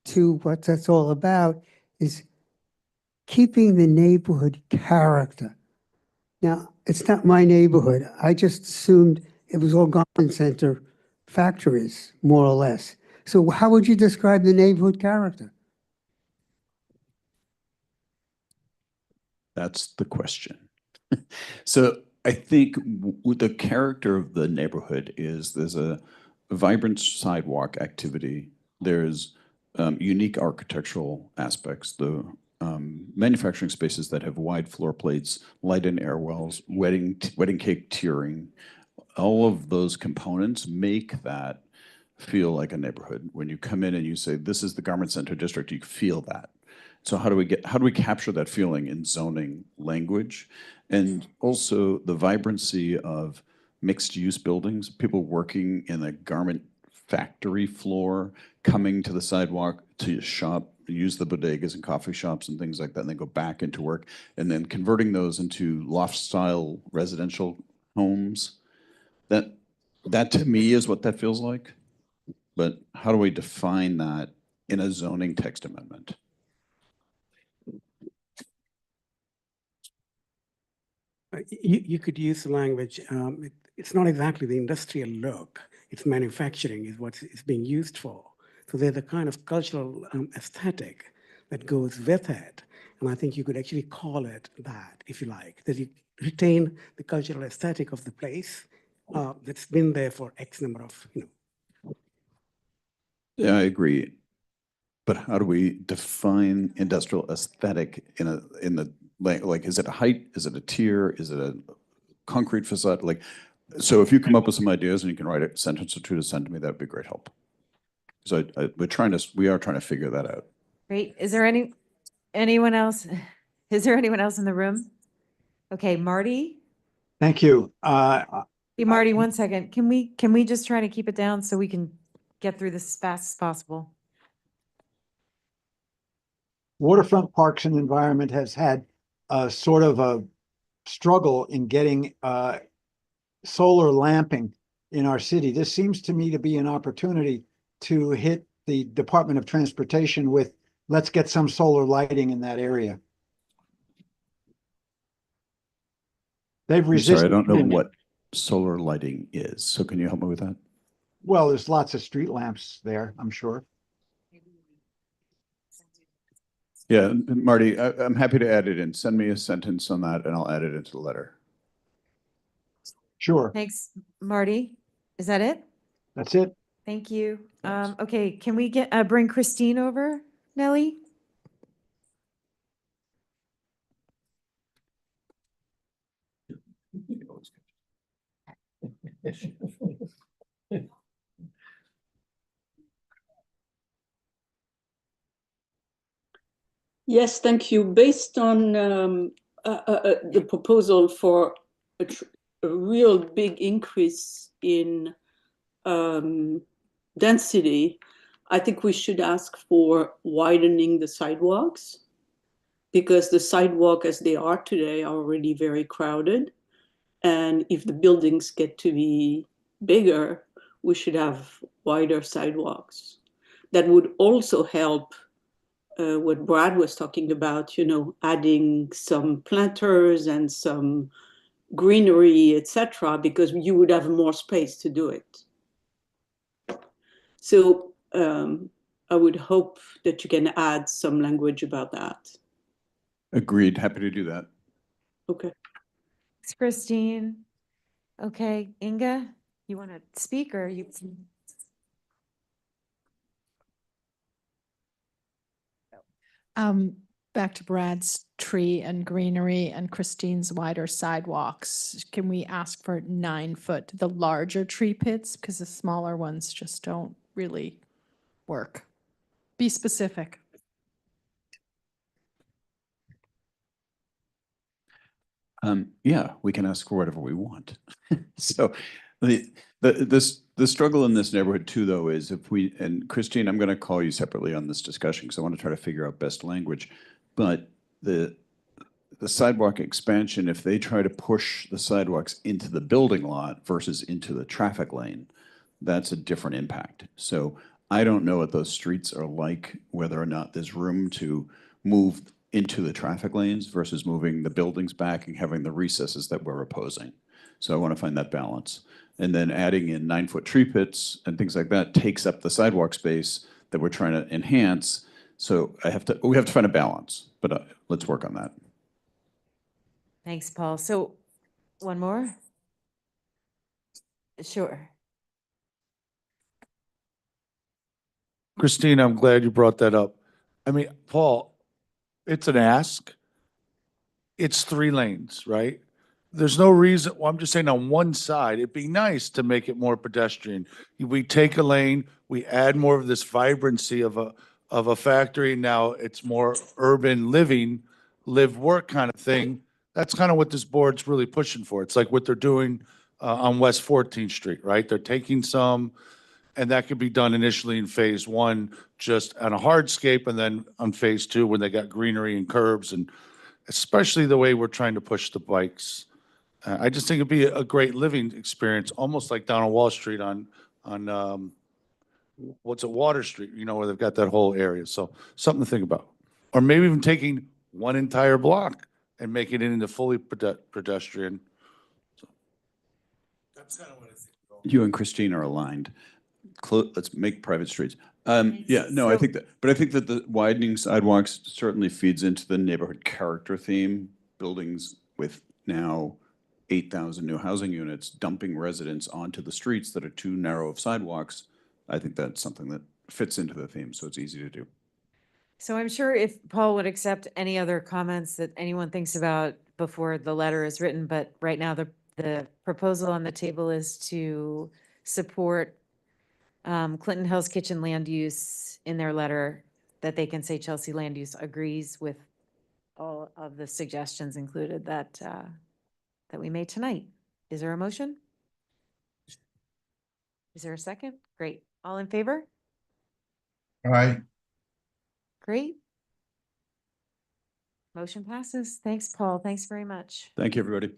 to what that's all about is keeping the neighborhood character. Now, it's not my neighborhood. I just assumed it was all garment center factories, more or less. So how would you describe the neighborhood character? That's the question. So I think the character of the neighborhood is there's a vibrant sidewalk activity. There's unique architectural aspects, the manufacturing spaces that have wide floor plates, light and air wells, wedding cake tiering. All of those components make that feel like a neighborhood. When you come in and you say, this is the garment center district, you feel that. So how do we capture that feeling in zoning language? And also the vibrancy of mixed use buildings, people working in a garment factory floor, coming to the sidewalk to shop, use the bodegas and coffee shops and things like that, and then go back into work, and then converting those into loft style residential homes. That to me is what that feels like. But how do we define that in a zoning text amendment? You could use the language, it's not exactly the industrial look, it's manufacturing is what it's being used for. So there's a kind of cultural aesthetic that goes with it. And I think you could actually call it that, if you like, that you retain the cultural aesthetic of the place that's been there for X number of, Yeah, I agree. But how do we define industrial aesthetic in the, like, is it a height? Is it a tier? Is it a concrete facade? Like, so if you come up with some ideas and you can write a sentence or two to send to me, that'd be great help. So we are trying to figure that out. Great. Is there anyone else? Is there anyone else in the room? Okay, Marty. Thank you. Hey, Marty, one second. Can we just try to keep it down so we can get through this as fast as possible? Waterfront Parks and Environment has had a sort of a struggle in getting solar lamping in our city. This seems to me to be an opportunity to hit the Department of Transportation with, let's get some solar lighting in that area. They've I'm sorry, I resisted. don't know doing it. what solar lighting is. So can you help me with that? Well, there's lots of street lamps there, I'm sure. Yeah, Marty, I'm happy to add it in. Send me a sentence on that and I'll add it into the letter. Sure. Thanks, Marty. Is that it? That's it. Thank you. Okay, can we bring Christine over, Nellie? Yes, thank you. Based on the proposal for a real big increase in density, I think we should ask for widening the sidewalks, because the sidewalk as they are today are already very crowded. And if the buildings get to be bigger, we should have wider sidewalks. That would also help what Brad was talking about, adding some planters and some greenery, etc., because you would have more space to do it. So I would hope that you can add some language about that. Agreed. Happy to do that. Okay. Thanks, Christine. Okay, Inga, you want to speak or you? Back to Brad's tree and greenery and Christine's wider sidewalks. Can we ask for 9-foot, the larger tree pits? Because the smaller ones just don't really work. Be specific. Yeah, we can ask for whatever we want. So the struggle in this neighborhood too, though, is and Christine, I'm going to call you separately on this discussion because I want to try to figure out best language. But the sidewalk expansion, if they try to push the sidewalks into the building lot versus into the traffic lane, that's a different impact. So I don't know what those streets are like, whether or not there's room to move into the traffic lanes versus moving the buildings back and having the recesses that we're opposing. So I want to find that balance. And then adding in 9-foot tree pits and things like that takes up the sidewalk space that we're trying to enhance. So we have to find a balance, but let's work on that. Thanks, Paul. So one more? Sure. Christine, I'm glad you brought that up. I mean, Paul, it's an ask. It's 3 lanes, right? There's no reason, well, I'm just saying on one side, it'd be nice to make it more pedestrian. We take a lane, we add more of this vibrancy of a factory. Now it's more urban living, live work kind of thing. That's kind of what this board's really pushing for. It's like what they're doing on West 14th Street, right? They're taking some, and that could be done initially in phase 1, just on a hardscape, and then on phase 2 when they got greenery and curbs, and especially the way we're trying to push the bikes. I just think it'd be a great living experience, almost like down on Wall Street on what's it, Water Street, where they've got that whole area. So something to think about. Or maybe even taking one entire block and making it into fully pedestrian. So. That's kind of what I think. You and Christine are aligned. Let's make private streets. Yeah, no, I think that, but I think that the widening sidewalks certainly feeds into the neighborhood character theme. Buildings with now 8,000 new housing units dumping residents onto the streets that are too narrow of sidewalks. I think that's something that fits into the theme, so it's easy to do. So I'm sure if Paul would accept any other comments that anyone thinks about before the letter is written, but right now the proposal on the table is to support Clinton Hill's Kitchen land use in their letter, that they can say Chelsea Land Use agrees with all of the suggestions included that that we made tonight. Is there a motion? Is there a second? Great. All in favor? All right. Great. Motion passes. Thanks, Paul. Thanks very much. Thank you, everybody.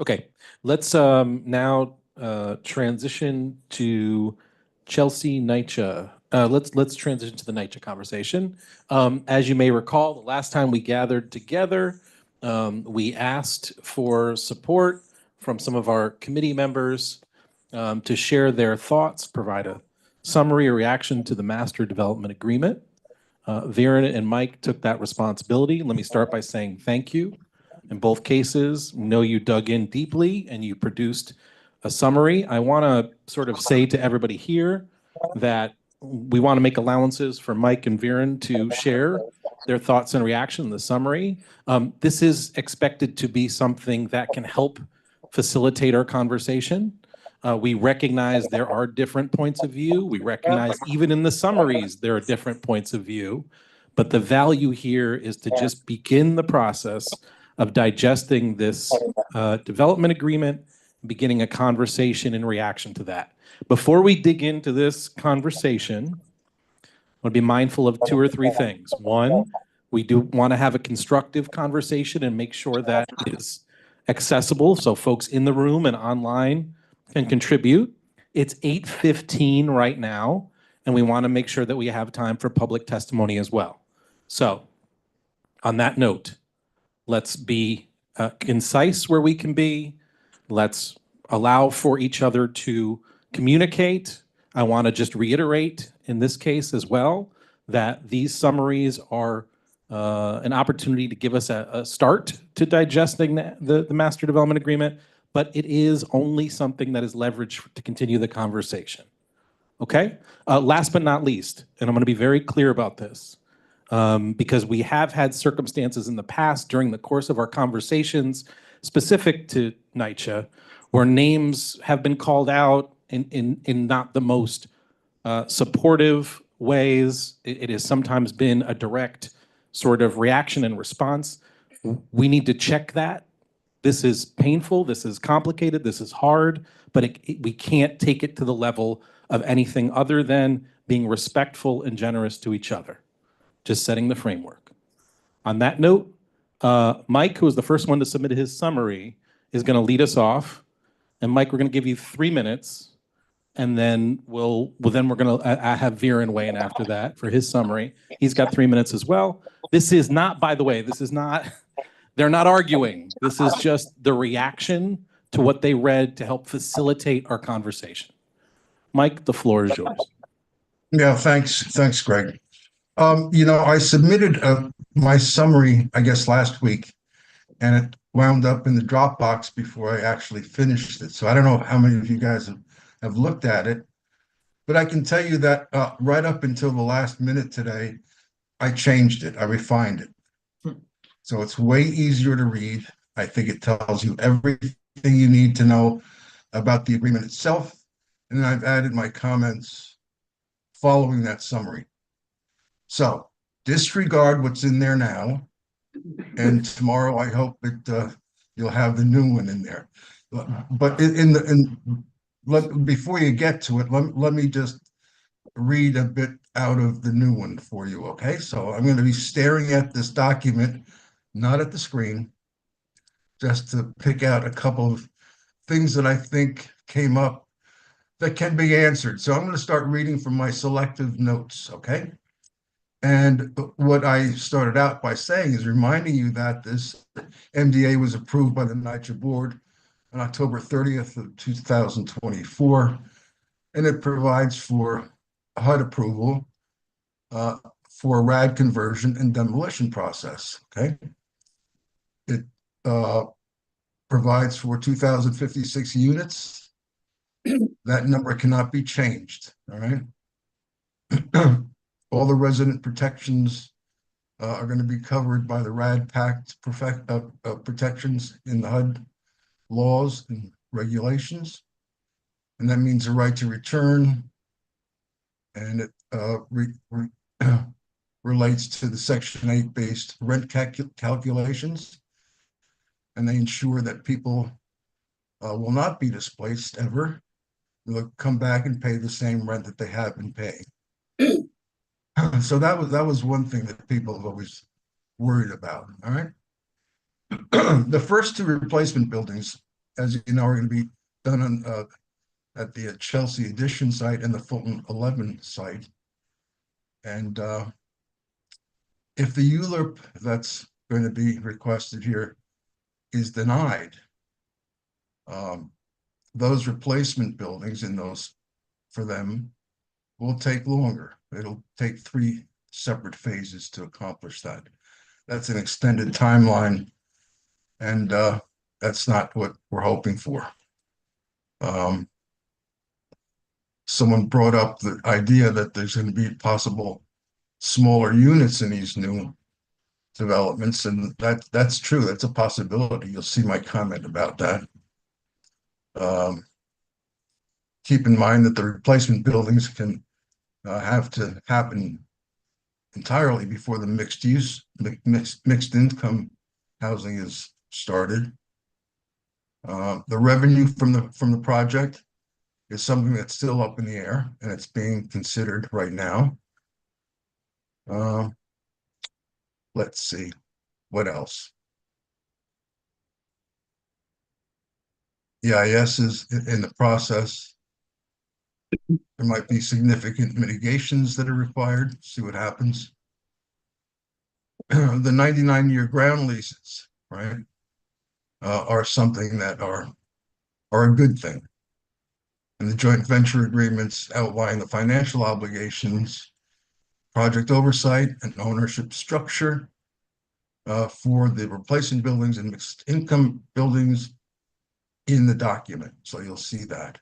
Okay, let's now transition to Chelsea NYCHA. Let's transition to the NYCHA conversation. As you may recall, the last time we gathered together, we asked for support from some of our committee members to share their thoughts, provide a summary or reaction to the master development agreement. Viren and Mike took that responsibility. Let me start by saying thank you. In both cases, we know you dug in deeply and you produced a summary. I want to sort of say to everybody here that we want to make allowances for Mike and Viren to share their thoughts and reaction in the summary. This is expected to be something that can help facilitate our conversation. We recognize there are different points of view. We recognize even in the summaries, there are different points of view. But the value here is to just begin the process of digesting this development agreement, beginning a conversation in reaction to that. Before we dig into this conversation, I want to be mindful of 2 or 3 things. One, we do want to have a constructive conversation and make sure that is accessible so folks in the room and online can contribute. It's 8:15 right now, and we want to make sure that we have time for public testimony as well. So on that note, let's be concise where we can be. Let's allow for each other to communicate. I want to just reiterate in this case as well that these summaries are an opportunity to give us a start to digesting the master development agreement, but it is only something that is leveraged to continue the conversation. Okay? Last but not least, and I'm going to be very clear about this, because we have had circumstances in the past during the course of our conversations specific to NYCHA where names have been called out in not the most supportive ways. It has sometimes been a direct sort of reaction and response. We need to check that. This is painful, this is complicated, this is hard, but we can't take it to the level of anything other than being respectful and generous to each other. Just setting the framework. On that note, Mike, who was the first one to submit his summary, is going to lead us off. And Mike, we're going to give you 3 minutes, and then we're going to have Viren weigh in after that for his summary. He's got 3 minutes as well. This is not, by the way, they're not arguing. This is just the reaction to what they read to help facilitate our conversation. Mike, the floor is yours. Yeah, thanks, Greg. I submitted my summary, I guess, last week, and it wound up in the Dropbox before I actually finished it. So I don't know how many of you guys have looked at it, but I can tell you that right up until the last minute today, I changed it. I refined it. So it's way easier to read. I think it tells you everything you need to know about the agreement itself. And then I've added my comments following that summary. So disregard what's in there now, and tomorrow I hope that you'll have the new one in there. But before you get to it, let me just read a bit out of the new one for you, okay? So I'm going to be staring at this document, not at the screen, just to pick out a couple of things that I think came up that can be answered. So I'm going to start reading from my selective notes, okay? And what I started out by saying is reminding you that this MDA was approved by the NYCHA board on October 30th of 2024, and it provides for HUD approval for a RAD conversion and demolition process, okay? It provides for 2,056 units. That number cannot be changed, all right? All the resident protections are going to be covered by the RAD Pact protections in the HUD laws and regulations. And that means the right to return, and it relates to the Section 8 based rent calculations. And they ensure that people will not be displaced ever. They'll come back and pay the same rent that they have been paying. So that was one thing that people have always worried about. All right. The first two replacement buildings, as you know, are going to be done on at the Chelsea Addition site and the Fulton 11 site. And if the ULURP that's going to be requested here is denied, those replacement buildings in those for them will take longer. It'll take 3 separate phases to accomplish that. That's an extended timeline, and that's not what we're hoping for. Someone brought up the idea that there's going to be possible smaller units in these new developments, and that's true. That's a possibility. You'll see my comment about that. Keep in mind that the replacement buildings can have to happen entirely before the mixed income housing is started. The revenue from the project is something that's still up in the air, and it's being considered right now. Let's see, what else? EIS is in the process. There might be significant mitigations that are required. See what happens. The 99-year ground leases, right, are something that are a good thing. And the joint venture agreements outline the financial obligations, project oversight, and ownership structure for the replacement buildings and mixed income buildings in the document. So you'll see that.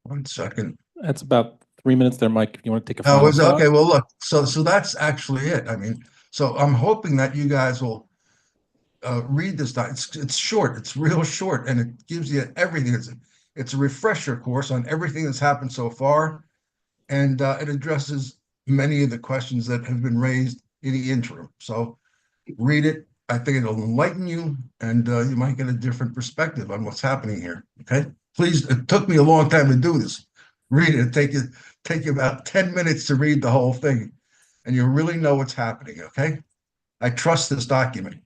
One second. That's about 3 minutes there, Mike, if you want to take a Oh, final is thought. okay. Well, look, so that's actually it. I mean, so I'm hoping that you guys will read this. It's short. It's real short, and it gives you everything. It's a refresher course on everything that's happened so far, and it addresses many of the questions that have been raised in the interim. So read it. I think it'll enlighten you, and you might get a different perspective on what's happening here. Okay, please. It took me a long time to do this. Read it. Take you about 10 minutes to read the whole thing, and you'll really know what's happening. Okay, I trust this document.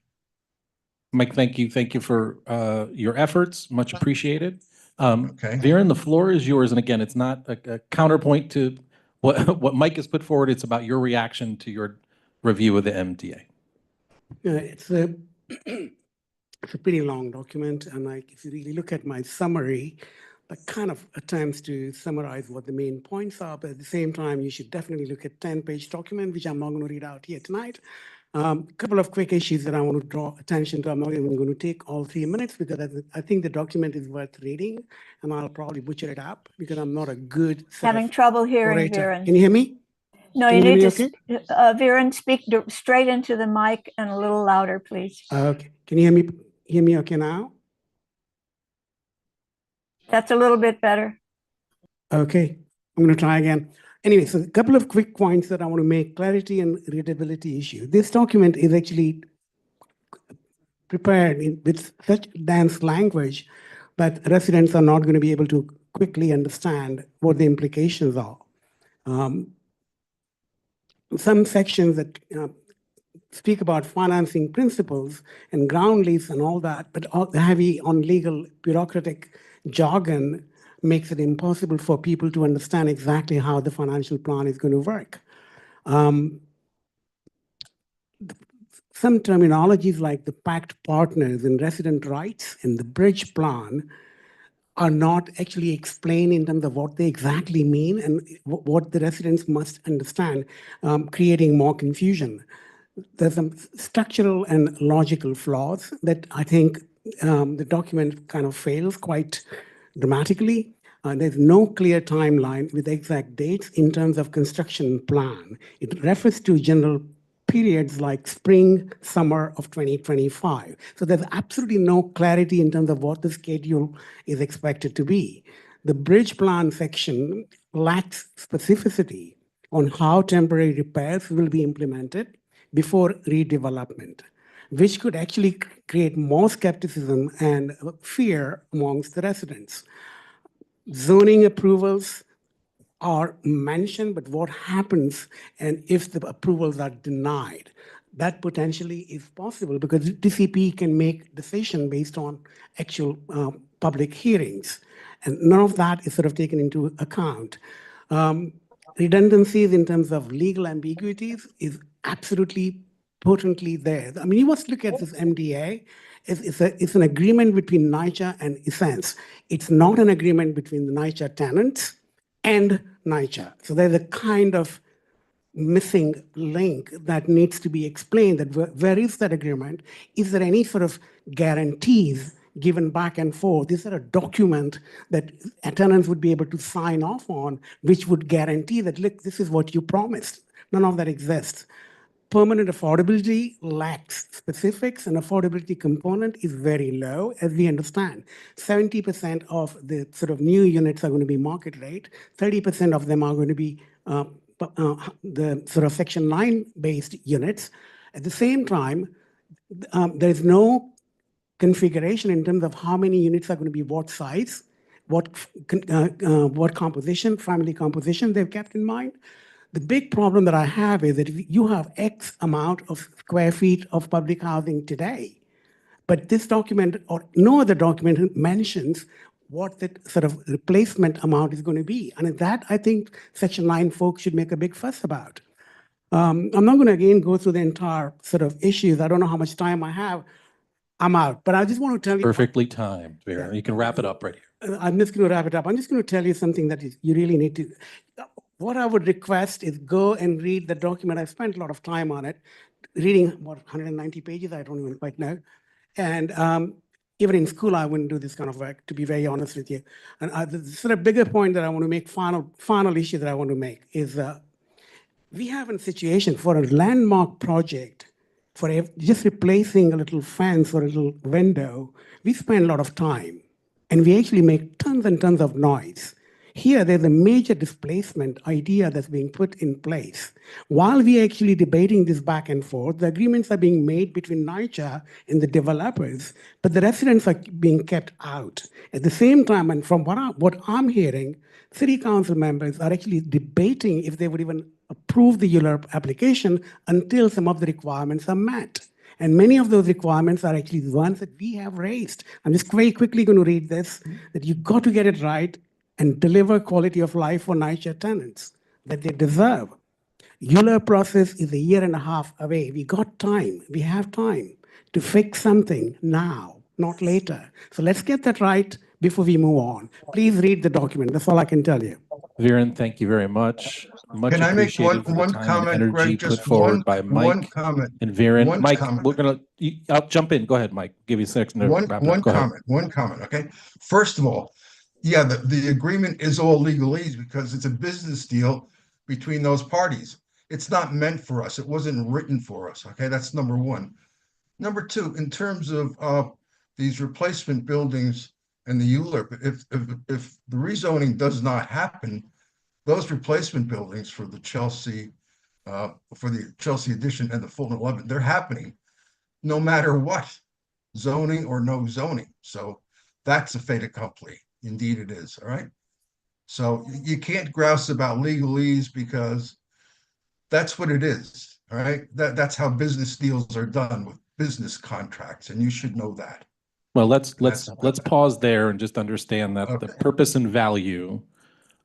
Mike, thank you. Thank you for your efforts. Much appreciated. Okay. Viren, the floor is yours. And again, it's not a counterpoint to what Mike has put forward. It's about your reaction to your review of the MTA. It's a pretty long document, and if you really look at my summary, that kind of attempts to summarize what the main points are, but at the same time, you should definitely look at 10-page document, which I'm not going to read out here tonight. A couple of quick issues that I want to draw attention to. I'm not even going to take all 3 minutes because I think the document is worth reading, and I'll probably butcher it up because I'm not a good Having trouble hearing orator. Viren. Can you hear me? No, Can you hear need me to, okay? Viren, speak straight into the mic and a little louder, please. Okay. Can you hear me okay now? That's a little bit better. Okay. I'm going to try again. Anyway, so a couple of quick points that I want to make. Clarity and readability issue. This document is actually prepared with such dense language that residents are not going to be able to quickly understand what the implications are. Some sections that speak about financing principles and ground lease and all that, but all heavy on legal bureaucratic jargon makes it impossible for people to understand exactly how the financial plan is going to work. Some terminologies like the pact partners and resident rights and the bridge plan are not actually explained in terms of what they exactly mean and what the residents must understand, creating more confusion. There's some structural and logical flaws that I think the document kind of fails quite dramatically. There's no clear timeline with exact dates in terms of construction plan. It refers to general periods like spring, summer of 2025. So there's absolutely no clarity in terms of what the schedule is expected to be. The bridge plan section lacks specificity on how temporary repairs will be implemented before redevelopment, which could actually create more skepticism and fear amongst the residents. Zoning approvals are mentioned, but what happens and if the approvals are denied? That potentially is possible because DCP can make decision based on actual public hearings. And none of that is sort of taken into account. Redundancies in terms of legal ambiguities is absolutely potently there. I mean, you must look at this MDA. It's an agreement between NYCHA and Essence. It's not an agreement between the NYCHA tenants and NYCHA. So there's a kind of missing link that needs to be explained, that where is that agreement? Is there any sort of guarantees given back and forth? Is there a document that tenants would be able to sign off on, which would guarantee that, look, this is what you promised? None of that exists. Permanent affordability lacks specifics, and affordability component is very low, as we understand. 70% of the sort of new units are going to be market rate. 30% of them are going to be the sort of Section 9 based units. At the same time, there is no configuration in terms of how many units are going to be what size, what composition, family composition they've kept in mind. The big problem that I have is that if you have X amount of square feet of public housing today, but this document or no other document mentions what the sort of replacement amount is going to be. And that, I think, Section 9 folks should make a big fuss about. I'm not going to again go through the entire sort of issues. I don't know how much time I have. I'm out. But I just want to tell you. Perfectly timed, Vera. You can wrap it up right here. I'm just going to wrap it up. I'm just going to tell you something that you really need to. What I would request is go and read the document. I spent a lot of time on it, reading, what, 190 pages? I don't even quite know. And even in school, I wouldn't do this kind of work, to be very honest with you. And the sort of bigger point that I want to make, final issue that I want to make is we have a situation for a landmark project, for just replacing a little fence or a little window, we spend a lot of time. And we actually make tons and tons of noise. Here, there's a major displacement idea that's being put in place. While we're actually debating this back and forth, the agreements are being made between NYCHA and the developers, but the residents are being kept out. At the same time, and from what I'm hearing, city council members are actually debating if they would even approve the ULURP application until some of the requirements are met. And many of those requirements are actually the ones that we have raised. I'm just very quickly going to read this, that you've got to get it right and deliver quality of life for NYCHA tenants that they deserve. ULURP process is 1.5 years away. We got time. We have time to fix something now, not later. So let's get that right before we move on. Please read the document. That's all I can tell you. Viren, thank you very much. Much Can I make appreciated for the one time and comment, energy Greg? put Just forward by Mike one comment. and Viren. One Mike, comment. we're gonna. I'll jump in. Go ahead, Mike. Give you a second to wrap it up. One Go ahead. comment, one comment, okay? First of all, yeah, the agreement is all legalese because it's a business deal between those parties. It's not meant for us. It wasn't written for us, okay? That's number one. Number two, in terms of these replacement buildings and the ULURP, if the rezoning does not happen, those replacement buildings for the Chelsea addition and the Fulton 11, they're happening no matter what, zoning or no zoning. So that's a fait accompli. Indeed it is, all right? So you can't grouse about legalese because that's what it is, all right? That's how business deals are done with business contracts, and you should know that. Well, let's pause there and just understand that the purpose and value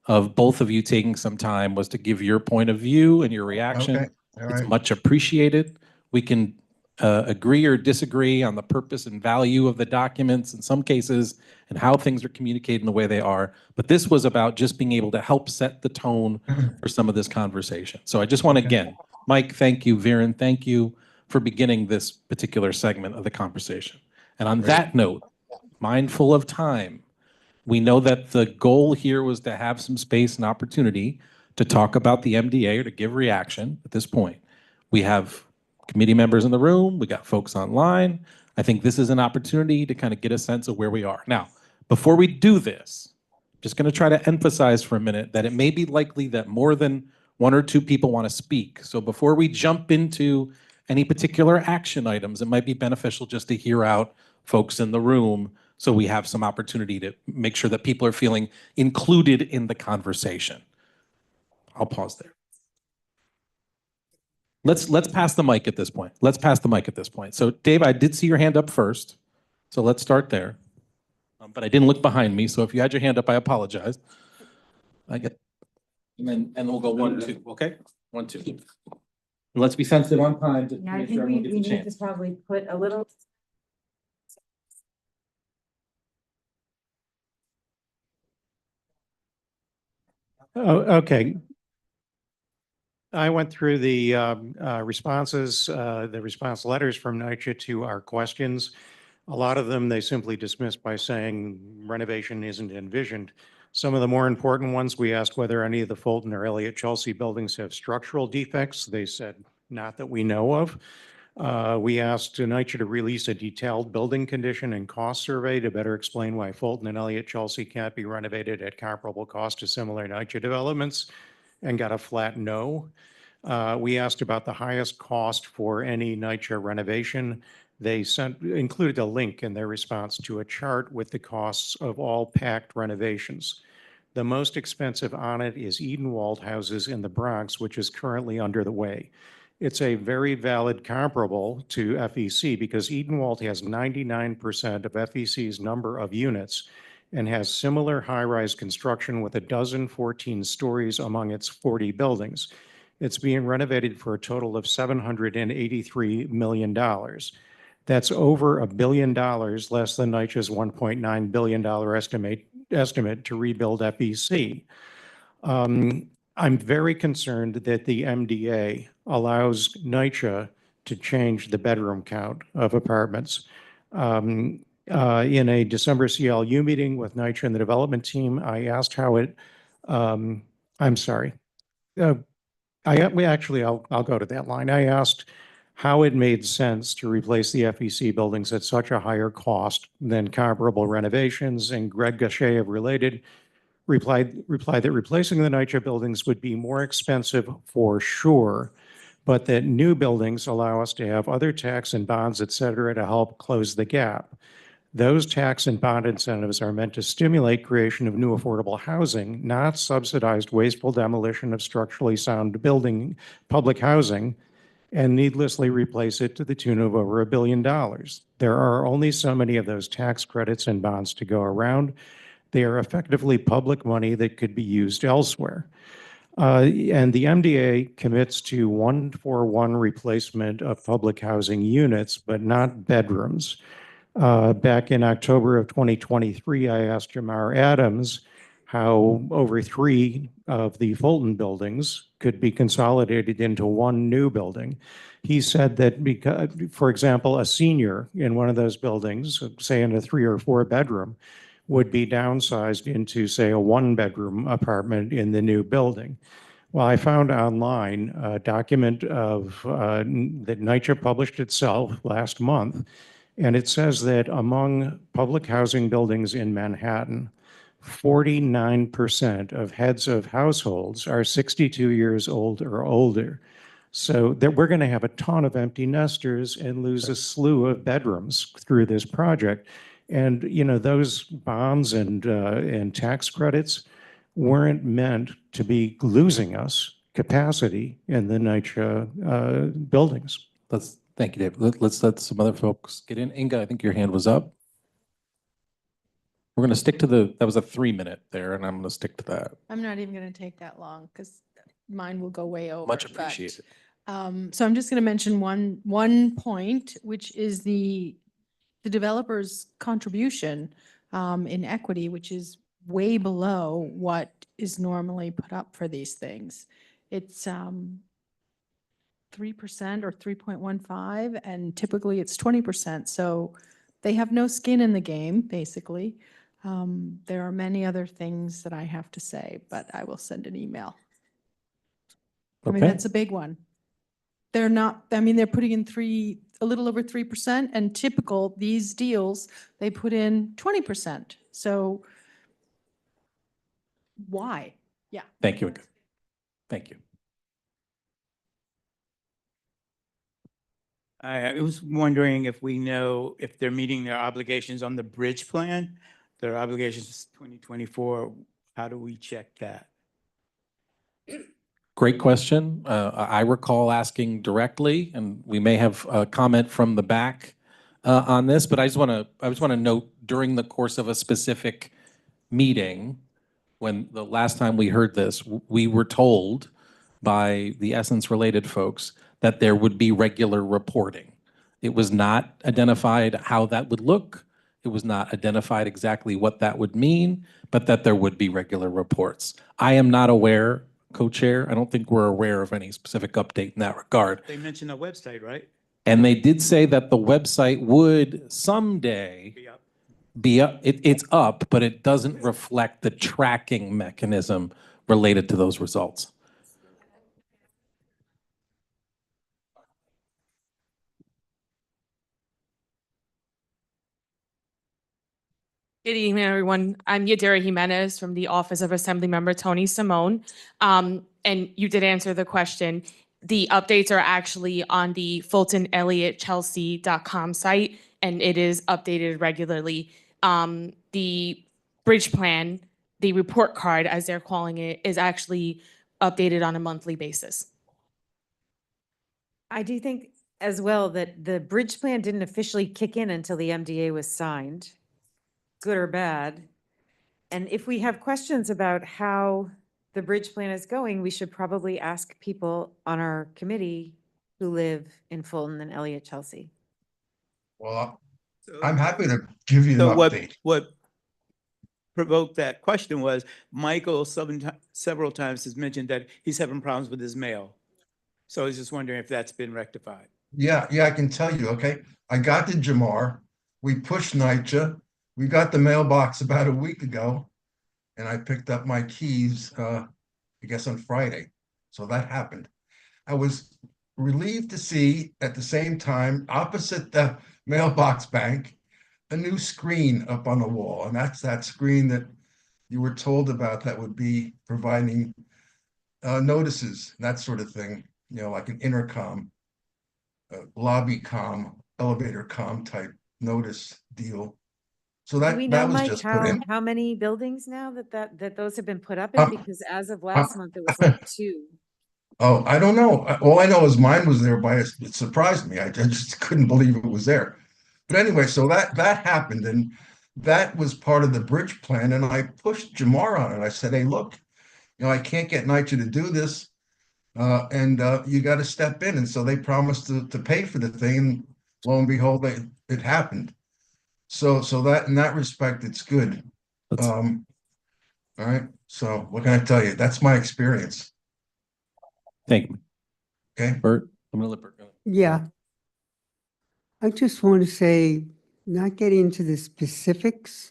of both of you taking some time was to give your point of view and your reaction. Okay. All It's right. much appreciated. We can agree or disagree on the purpose and value of the documents in some cases and how things are communicated in the way they are. But this was about just being able to help set the tone for some of this conversation. So I just want to, again, Mike, thank you. Viren, thank you for beginning this particular segment of the conversation. And on that note, mindful of time, we know that the goal here was to have some space and opportunity to talk about the MDA or to give reaction at this point. We have committee members in the room, we got folks online. I think this is an opportunity to kind of get a sense of where we are. Now, before we do this, just going to try to emphasize for a minute that it may be likely that more than one or two people want to speak. So before we jump into any particular action items, it might be beneficial just to hear out folks in the room so we have some opportunity to make sure that people are feeling included in the conversation. I'll pause there. Let's pass the mic at this point. Let's pass the mic at this point. So Dave, I did see your hand up first. So let's start there. But I didn't look behind me. So if you had your hand up, I apologize. And then we'll go 1, 2, okay? 1, 2. And let's be sensitive on time to Yeah, I make think sure we everyone gets a need to chance. probably put a little. Oh, okay. I went through the responses, the response letters from NYCHA to our questions. A lot of them, they simply dismissed by saying renovation isn't envisioned. Some of the more important ones, we asked whether any of the Fulton or Elliot Chelsea buildings have structural defects. They said not that we know of. We asked NYCHA to release a detailed building condition and cost survey to better explain why Fulton and Elliot Chelsea can't be renovated at comparable cost to similar NYCHA developments, and got a flat no. We asked about the highest cost for any NYCHA renovation. They included a link in their response to a chart with the costs of all packed renovations. The most expensive on it is Edenwald houses in the Bronx, which is currently under the way. It's a very valid comparable to FEC because Edenwald has 99% of FEC's number of units and has similar high-rise construction with 14 stories among its 40 buildings. It's being renovated for a total of $783 million. That's over $1 billion less than NYCHA's $1.9 billion estimate to rebuild FEC. I'm very concerned that the MDA allows NYCHA to change the bedroom count of apartments. In a December CLU meeting with NYCHA and the development team, I asked how it, I'm sorry. I'll go to that line. I asked how it made sense to replace the FEC buildings at such a higher cost than comparable renovations, and Greg Gachet of Related replied that replacing the NYCHA buildings would be more expensive for sure, but that new buildings allow us to have other tax and bonds, et cetera, to help close the gap. Those tax and bond incentives are meant to stimulate creation of new affordable housing, not subsidized wasteful demolition of structurally sound public housing, and needlessly replace it to the tune of over $1 billion. There are only so many of those tax credits and bonds to go around. They are effectively public money that could be used elsewhere. And the MDA commits to 1-for-1 replacement of public housing units, but not bedrooms. Back in October of 2023, I asked Jamar Adams how over 3 of the Fulton buildings could be consolidated into one new building. He said that because, for example, a senior in one of those buildings, say in a 3 or 4 bedroom, would be downsized into, say, a 1-bedroom apartment in the new building. Well, I found online a document of that NYCHA published itself last month, and it says that among public housing buildings in Manhattan, 49% of heads of households are 62 years old or older. So that we're going to have a ton of empty nesters and lose a slew of bedrooms through this project. And, you know, those bonds and tax credits weren't meant to be losing us capacity in the NYCHA buildings. Thank you, Dave. Let's let some other folks get in. Inga, I think your hand was up. We're going to stick to that was a 3-minute there, and I'm going to stick to that. I'm not even going to take that long because mine will go way over. Much but, appreciated. So I'm just going to mention one point, which is the developer's contribution in equity, which is way below what is normally put up for these things. It's 3% or 3.15, and typically it's 20%. So they have no skin in the game, basically. There are many other things that I have to say, but I will send an email. I mean, Okay. that's a big one. They're not, I mean, they're putting in a little over 3%, and typical, these deals, they put in 20%. So why? Yeah. Thank you. Thank you. I was wondering if we know if they're meeting their obligations on the bridge plan, their obligations 2024, how do we check that? Great question. I recall asking directly, and we may have a comment from the back on this, but I just want to note during the course of a specific meeting, when the last time we heard this, we were told by the Essence related folks that there would be regular reporting. It was not identified how that would look. It was not identified exactly what that would mean, but that there would be regular reports. I am not aware, co-chair, I don't think we're aware of any specific update in that regard. They mentioned a website, right? And they did say that the website would someday be up. It's up, but it doesn't reflect the tracking mechanism related to those results. Good evening, everyone. I'm Yadira Jimenez from the Office of Assemblymember Tony Simone. And you did answer the question. The updates are actually on the Fulton Elliot Chelsea.com site, and it is updated regularly. The bridge plan, the report card, as they're calling it, is actually updated on a monthly basis. I do think as well that the bridge plan didn't officially kick in until the MDA was signed, good or bad. And if we have questions about how the bridge plan is going, we should probably ask people on our committee who live in Fulton and Elliot Chelsea. Well, I'm happy to give you an So update. what provoked that question was Michael several times has mentioned that he's having problems with his mail. So I was just wondering if that's been rectified. Yeah, I can tell you, okay? I got to Jamar, we pushed NYCHA, we got the mailbox about a week ago, and I picked up my keys, I guess on Friday. So that happened. I was relieved to see at the same time, opposite the mailbox bank, a new screen up on the wall. And that's that screen that you were told about that would be providing notices, that sort of thing, you know, like an intercom, lobby comm, elevator comm type notice deal. So Do we know, that was Mike, just put in. how many buildings now that those have been put up in? Because as of last month, it was like 2. Oh, I don't know. All I know is mine was there it surprised me. I just couldn't believe it was there. But anyway, so that happened, and that was part of the bridge plan. And I pushed Jamar on it. I said, hey, look, you know, I can't get NYCHA to do this. And you got to step in. And so they promised to pay for the thing. And lo and behold, it happened. So that in that respect, it's good. All right. So what can I tell you? That's my experience. Thank you. Okay. Bert, I'm gonna let Bert go. Yeah. I just want to say, not getting into the specifics,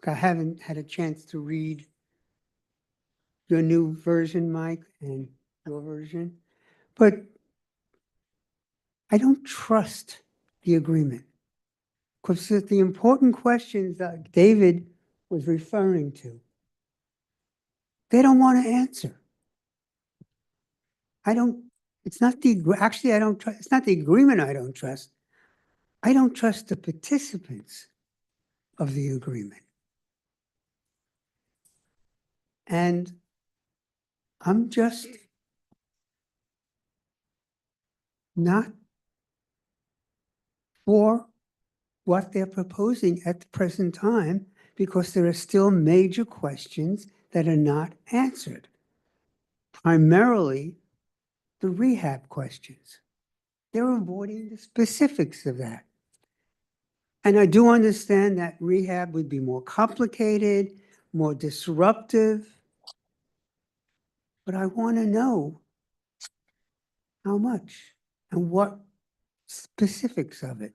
I haven't had a chance to read your new version, Mike, and your version, but I don't trust the agreement. Because the important questions that David was referring to, they don't want to answer. It's not the agreement I don't trust. I don't trust the participants of the agreement. And I'm just not for what they're proposing at the present time, because there are still major questions that are not answered. Primarily, the rehab questions. They're avoiding the specifics of that. And I do understand that rehab would be more complicated, more disruptive. But I want to know how much and what specifics of it.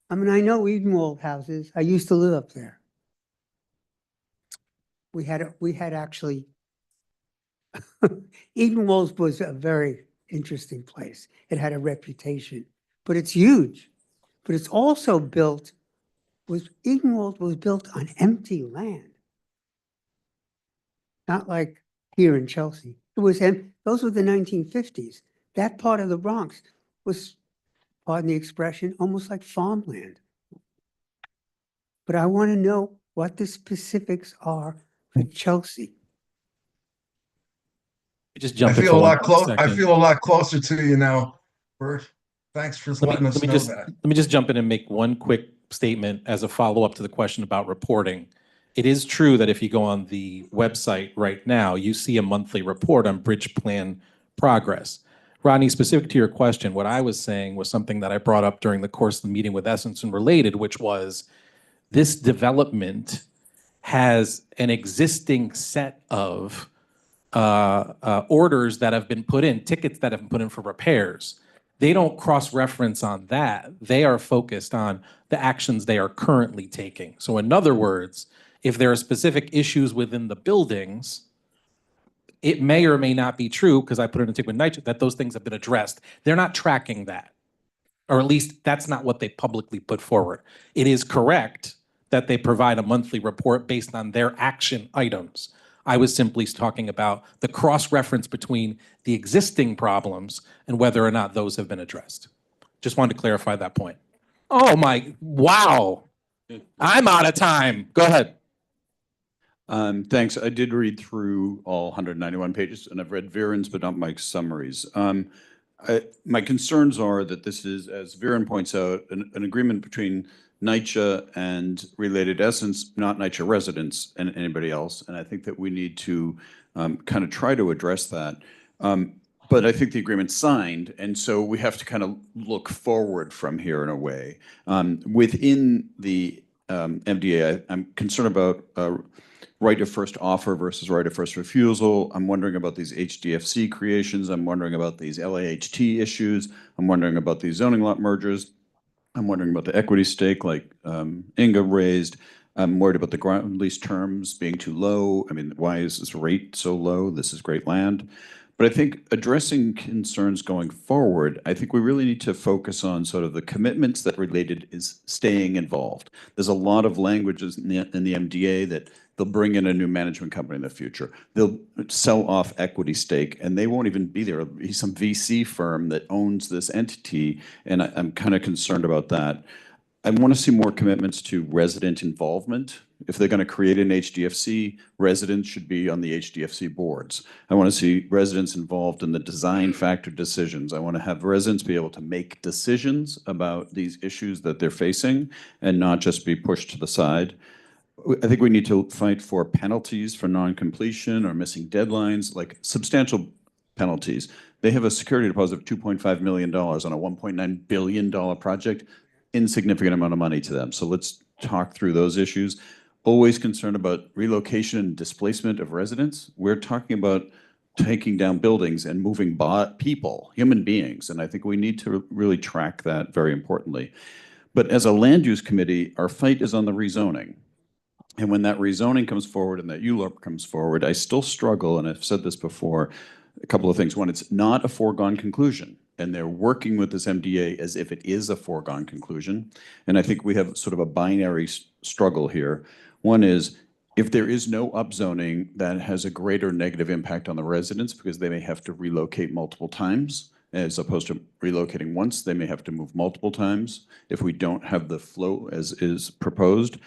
I mean, I know Edenwald houses. I used to live up there. We had actually, Edenwald was a very interesting place. It had a reputation, but it's huge. But it's also built, Edenwald was built on empty land. Not like here in Chelsea. It was, those were the 1950s. That part of the Bronx was, pardon the expression, almost like farmland. But I want to know what the specifics are for Chelsea. Just I jump in feel for a one lot close. I second. feel a lot closer to you now, Bert. Thanks for letting us know that. Let me just jump in and make one quick statement as a follow-up to the question about reporting. It is true that if you go on the website right now, you see a monthly report on bridge plan progress. Rodney, specific to your question, what I was saying was something that I brought up during the course of the meeting with Essence and Related, which was this development has an existing set of orders that have been put in, tickets that have been put in for repairs. They don't cross-reference on that. They are focused on the actions they are currently taking. So in other words, if there are specific issues within the buildings, it may or may not be true, because I put it in a ticket with NYCHA, that those things have been addressed. They're not tracking that. Or at least that's not what they publicly put forward. It is correct that they provide a monthly report based on their action items. I was simply talking about the cross-reference between the existing problems and whether or not those have been addressed. Just wanted to clarify that point. Oh my, wow. I'm out of time. Go ahead. Thanks. I did read through all 191 pages, and I've read Viren's, but not Mike's summaries. My concerns are that this is, as Viren points out, an agreement between NYCHA and Related Essence, not NYCHA residents and anybody else. And I think that we need to kind of try to address that. But I think the agreement's signed, and so we have to kind of look forward from here in a way. Within the MDA, I'm concerned about right of first offer versus right of first refusal. I'm wondering about these HDFC creations. I'm wondering about these LAHT issues. I'm wondering about these zoning lot mergers. I'm wondering about the equity stake like Inga raised. I'm worried about the ground lease terms being too low. I mean, why is this rate so low? This is great land. But I think addressing concerns going forward, I think we really need to focus on sort of the commitments that Related is staying involved. There's a lot of languages in the MDA that they'll bring in a new management company in the future. They'll sell off equity stake, and they won't even be there. It'll be some VC firm that owns this entity, and I'm kind of concerned about that. I want to see more commitments to resident involvement. If they're going to create an HDFC, residents should be on the HDFC boards. I want to see residents involved in the design factor decisions. I want to have residents be able to make decisions about these issues that they're facing and not just be pushed to the side. I think we need to fight for penalties for non-completion or missing deadlines, like substantial penalties. They have a security deposit of $2.5 million on a $1.9 billion project, insignificant amount of money to them. So let's talk through those issues. Always concerned about relocation and displacement of residents. We're talking about taking down buildings and moving people, human beings, and I think we need to really track that very importantly. But as a land use committee, our fight is on the rezoning. And when that rezoning comes forward and that ULURP comes forward, I still struggle, and I've said this before, a couple of things. One, it's not a foregone conclusion, and they're working with this MDA as if it is a foregone conclusion. And I think we have sort of a binary struggle here. One is, if there is no upzoning, that has a greater negative impact on the residents because they may have to relocate multiple times. As opposed to relocating once, they may have to move multiple times if we don't have the flow as is proposed.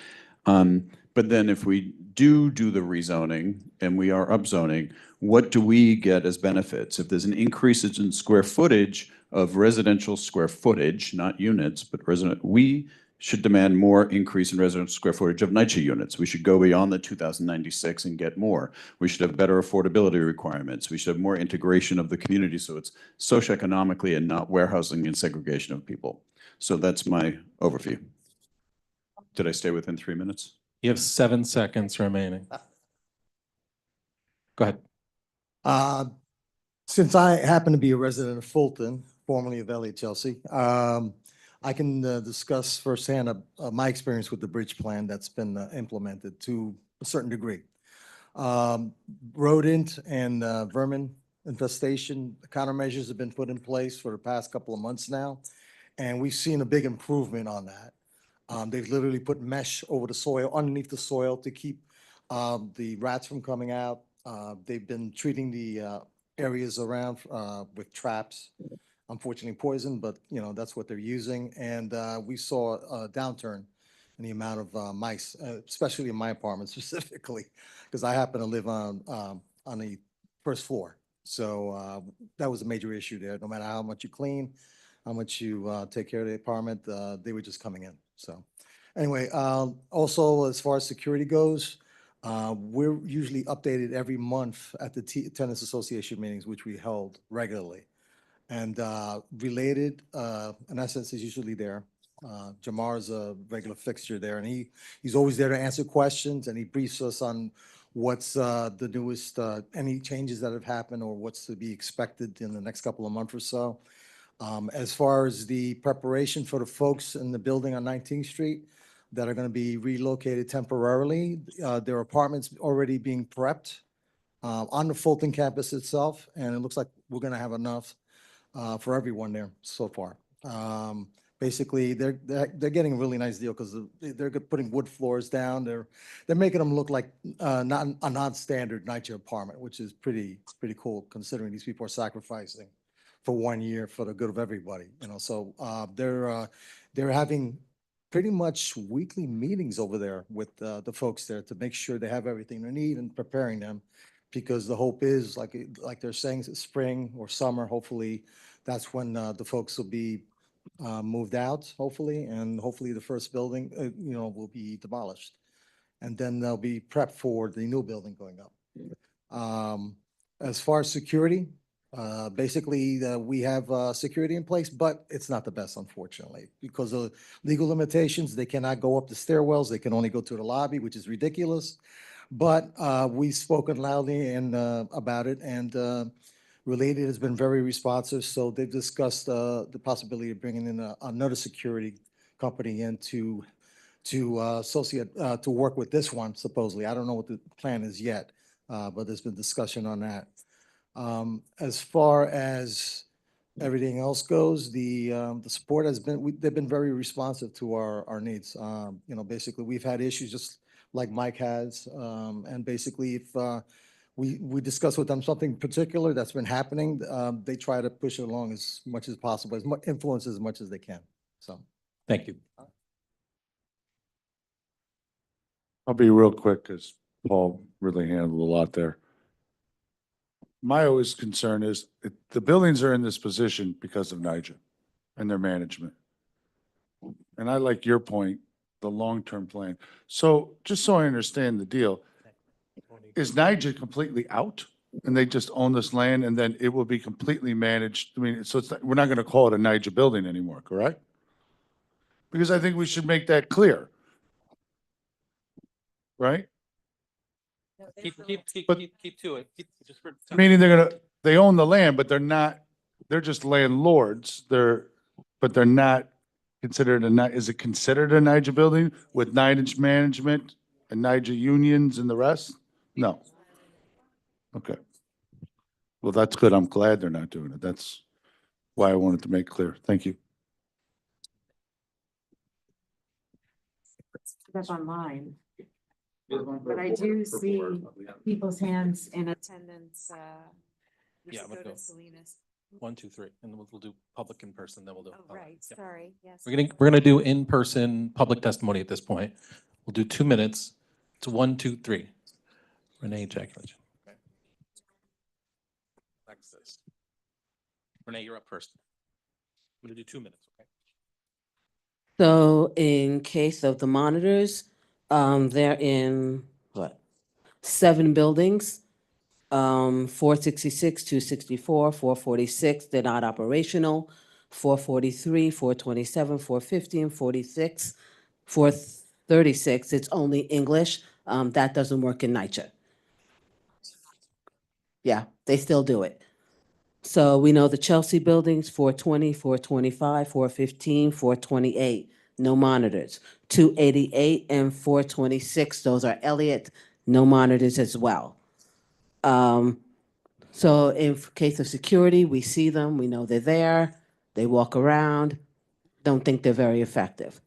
But then if we do the rezoning and we are upzoning, what do we get as benefits? If there's an increase in square footage of residential square footage, not units, but resident, we should demand more increase in residential square footage of NYCHA units. We should go beyond the 2,096 and get more. We should have better affordability requirements. We should have more integration of the community so it's socioeconomically and not warehousing and segregation of people. So that's my overview. Did I stay within 3 minutes? You have 7 seconds remaining. Go ahead. Since I happen to be a resident of Fulton, formerly of Elliot, Chelsea, I can discuss firsthand my experience with the bridge plan that's been implemented to a certain degree. Rodent and vermin infestation countermeasures have been put in place for the past couple of months now, and we've seen a big improvement on that. They've literally put mesh over the soil, underneath the soil to keep the rats from coming out. They've been treating the areas around with traps, unfortunately poison, but you know, that's what they're using. And we saw a downturn in the amount of mice, especially in my apartment specifically, because I happen to live on the first floor. So that was a major issue there. No matter how much you clean, how much you take care of the apartment, they were just coming in. So anyway, also as far as security goes, we're usually updated every month at the Tenants Association meetings, which we held regularly. And related, in essence, is usually there. Jamar is a regular fixture there, and he's always there to answer questions, and he briefs us on what's the newest, any changes that have happened or what's to be expected in the next couple of months or so. As far as the preparation for the folks in the building on 19th Street that are going to be relocated temporarily, their apartments already being prepped on the Fulton campus itself, and it looks like we're going to have enough for everyone there so far. Basically, they're getting a really nice deal because they're putting wood floors down. They're making them look like not a non-standard NYCHA apartment, which is pretty cool considering these people are sacrificing for 1 year for the good of everybody. You know, so they're having pretty much weekly meetings over there with the folks there to make sure they have everything they need and preparing them, because the hope is like they're saying, spring or summer, hopefully that's when the folks will be moved out, hopefully, and hopefully the first building, you know, will be demolished, and then they'll be prepped for the new building going up. As far as security, basically we have security in place, but it's not the best, unfortunately, because of legal limitations. They cannot go up the stairwells. They can only go to the lobby, which is ridiculous. But we've spoken loudly and about it, and Related has been very responsive. So they've discussed the possibility of bringing in another security company in to associate to work with this one, supposedly. I don't know what the plan is yet, but there's been discussion on that. As far as everything else goes, the support has been, they've been very responsive to our needs. You know, basically we've had issues just like Mike has, and basically if we discuss with them something particular that's been happening, they try to push it along as much as possible, as much influence as much as they can. So thank you. I'll be real quick because Paul really handled a lot there. My always concern is the buildings are in this position because of NYCHA and their management. And I like your point, the long-term plan. So just so I understand the deal, is NYCHA completely out and they just own this land and then it will be completely managed? I mean, so it's we're not going to call it a NYCHA building anymore, correct? Because I think we should make that clear. Right? Keep to it. Meaning they own the land, but they're just landlords. But they're not considered is it considered a NYCHA building with NYCHA management and NYCHA unions and the rest? No. Okay. Well, that's good. I'm glad they're not doing it. That's why I wanted to make clear. Thank you. That's online. But I do see people's hands in attendance. Yeah, I'm gonna go. Salinas. 1, 2, 3, and we'll do public in person, then we'll do. Oh, right, yeah. sorry, yes. We're gonna do in-person public testimony at this point. We'll do 2 minutes. It's 1, 2, 3. Renee ejaculation. Okay. Next this. Renee, you're up first. I'm gonna do 2 minutes, okay? So in case of the monitors, they're in what? 7 buildings. 466, 264, 446, they're not operational. 443, 427, 450, and 46. 436, it's only English. That doesn't work in NYCHA. Yeah, they still do it. So we know the Chelsea buildings, 420, 425, 415, 428, no monitors. 288 and 426, those are Elliot, no monitors as well. So in case of security, we see them, we know they're there, they walk around, don't think they're very effective.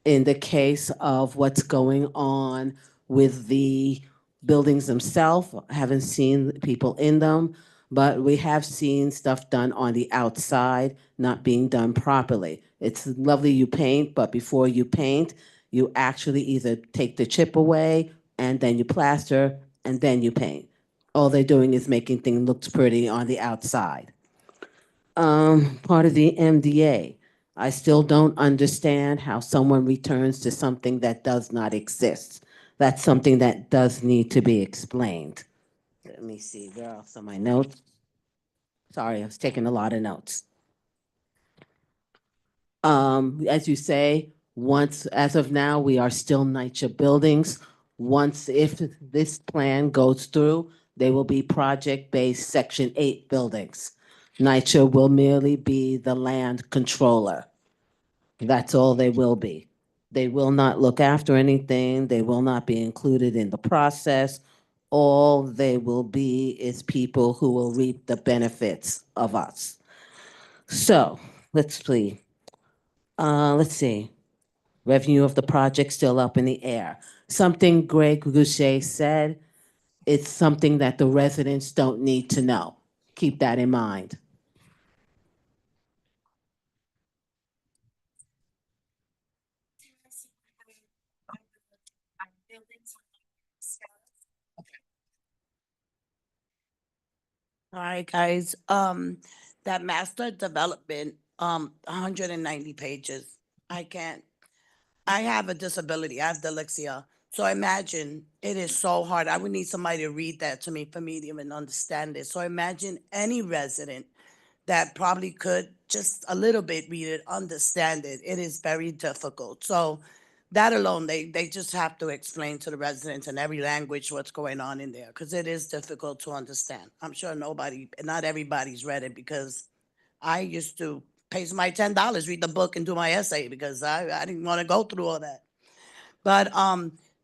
In the case of what's going on with the buildings themselves, I haven't seen people in them, but we have seen stuff done on the outside not being done properly. It's lovely you paint, but before you paint, you actually either take the chip away and then you plaster and then you paint. All they're doing is making things look pretty on the outside. Part of the MDA. I still don't understand how someone returns to something that does not exist. That's something that does need to be explained. Let me see, where else are my notes? Sorry, I was taking a lot of notes. As you say, as of now, we are still NYCHA buildings. If this plan goes through, they will be project-based Section 8 buildings. NYCHA will merely be the land controller. That's all they will be. They will not look after anything. They will not be included in the process. All they will be is people who will reap the benefits of us. So, let's see. Revenue of the project still up in the air. Something Greg Goucher said, it's something that the residents don't need to know. Keep that in mind. All right, guys, that master development, 190 pages. I have a disability, I have dyslexia. So imagine, it is so hard. I would need somebody to read that to me for me to even understand it. So imagine any resident that probably could just a little bit read it, understand it. It is very difficult. So that alone, they just have to explain to the residents in every language what's going on in there, because it is difficult to understand. I'm sure not everybody's read it, because I used to pay my $10, read the book and do my essay, because I didn't want to go through all that. But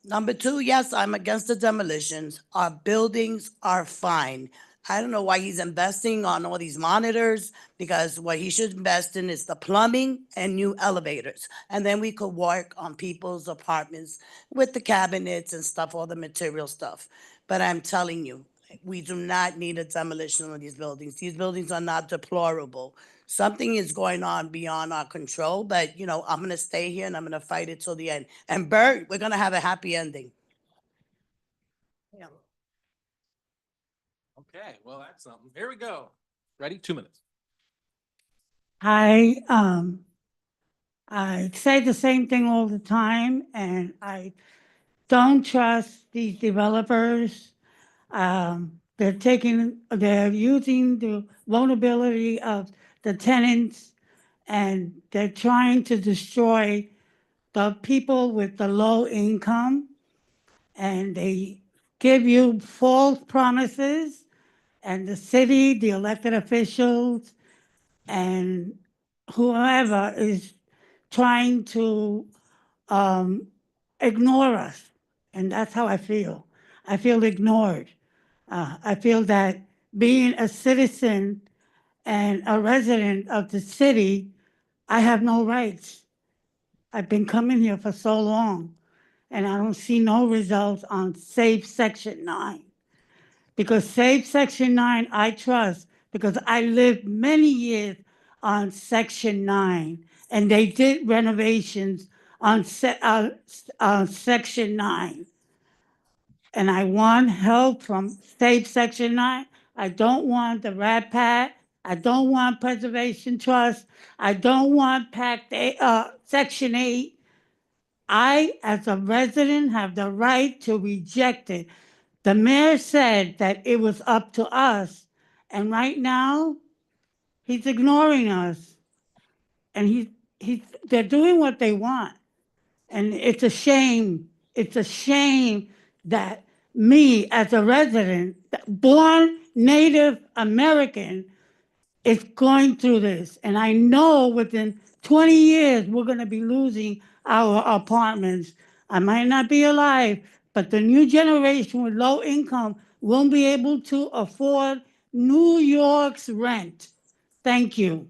number 2, yes, I'm against the demolitions. Our buildings are fine. I don't know why he's investing on all these monitors, because what he should invest in is the plumbing and new elevators. And then we could work on people's apartments with the cabinets and stuff, all the material stuff. But I'm telling you, we do not need a demolition of these buildings. These buildings are not deplorable. Something is going on beyond our control, but I'm going to stay here and I'm going to fight it till the end. And Bert, we're going to have a happy ending. Okay, well, that's something. Here we go. Ready? 2 minutes. I say the same thing all the time, and I don't trust these developers. They're using the vulnerability of the tenants, and they're trying to destroy the people with the low income, and they give you false promises, and the city, the elected officials, and whoever is trying to ignore us. And that's how I feel. I feel ignored. I feel that being a citizen and a resident of the city, I have no rights. I've been coming here for so long, and I don't see no results on Save Section 9. Because Save Section 9, I trust, because I lived many years on Section 9, and they did renovations on Section 9. And I want help from Save Section 9. I don't want the Rat Pat. I don't want preservation trust. I don't want Section 8. I, as a resident, have the right to reject it. The mayor said that it was up to us, and right now, he's ignoring us. And they're doing what they want. And it's a shame. It's a shame that me, as a resident, born Native American, is going through this. And I know within 20 years, we're going to be losing our apartments. I might not be alive, but the new generation with low income won't be able to afford New York's rent. Thank you.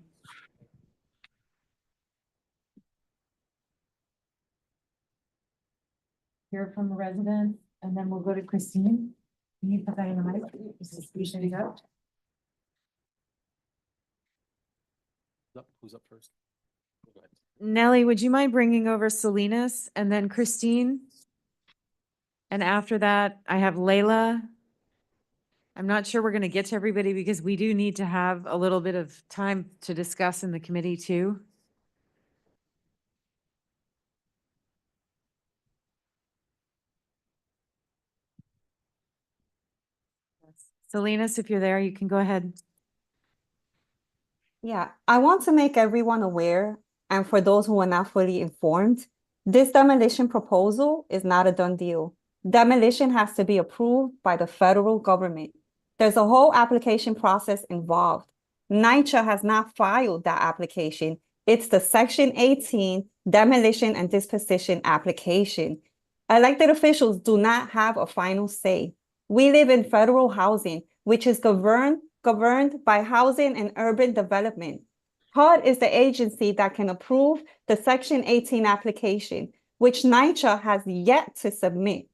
Hear from a resident, and then we'll go to Christine. Can you put that in the mic? Appreciate it. Who's up first? Go ahead. Nellie, would you mind bringing over Salinas and then Christine? And after that, I have Layla. I'm not sure we're going to get to everybody because we do need to have a little bit of time to discuss in the committee too. Salinas, if you're there, you can go ahead. Yeah, I want to make everyone aware, and for those who are not fully informed, this demolition proposal is not a done deal. Demolition has to be approved by the federal government. There's a whole application process involved. NYCHA has not filed that application. It's the Section 18 demolition and disposition application. Elected officials do not have a final say. We live in federal housing, which is governed by Housing and Urban Development. HUD is the agency that can approve the Section 18 application, which NYCHA has yet to submit.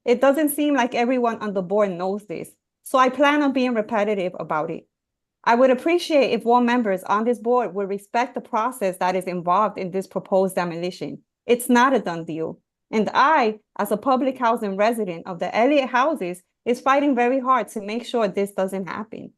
It doesn't seem like everyone on the board knows this, so I plan on being repetitive about it. I would appreciate if all members on this board would respect the process that is involved in this proposed demolition. It's not a done deal. And I, as a public housing resident of the Elliot houses, is fighting very hard to make sure this doesn't happen.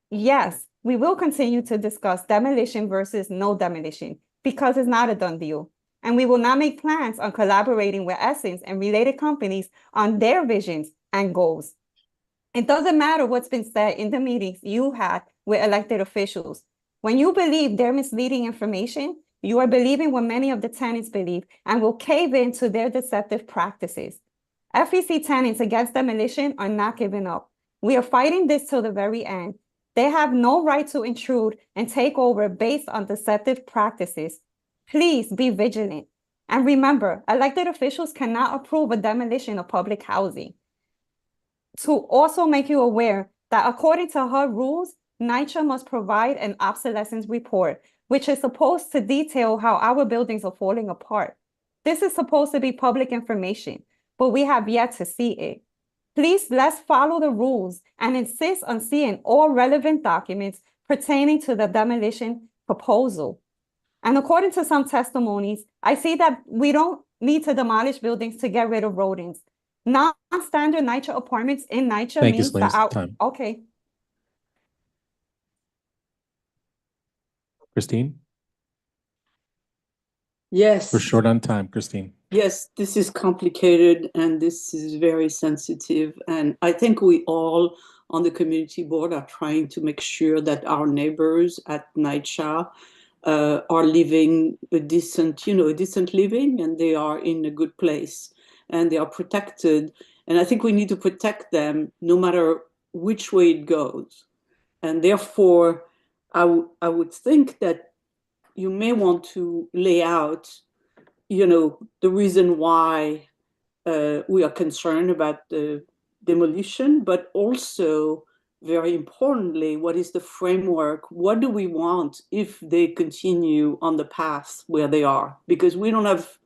Yes, we will continue to discuss demolition versus no demolition because it's not a done deal. And we will not make plans on collaborating with Essence and related companies on their visions and goals. It doesn't matter what's been said in the meetings you had with elected officials. When you believe their misleading information, you are believing what many of the tenants believe and will cave into their deceptive practices. FEC tenants against demolition are not giving up. We are fighting this till the very end. They have no right to intrude and take over based on deceptive practices. Please be vigilant. And remember, elected officials cannot approve a demolition of public housing. To also make you aware that according to HUD rules, NYCHA must provide an obsolescence report, which is supposed to detail how our buildings are falling apart. This is supposed to be public information, but we have yet to see it. Please, let's follow the rules and insist on seeing all relevant documents pertaining to the demolition proposal. And according to some testimonies, I see that we don't need to demolish buildings to get rid of rodents. Non-standard NYCHA apartments in NYCHA Thank you, means Salinas. that Time. okay. Christine? Yes. We're short on time, Christine. Yes, this is complicated and this is very sensitive. And I think we all on the community board are trying to make sure that our neighbors at NYCHA are living a decent living, and they are in a good place and they are protected. And I think we need to protect them no matter which way it goes. And therefore, I would think that you may want to lay out the reason why we are concerned about the demolition, but also, very importantly, what is the framework? What do we want if they continue on the path where they are? Because we don't have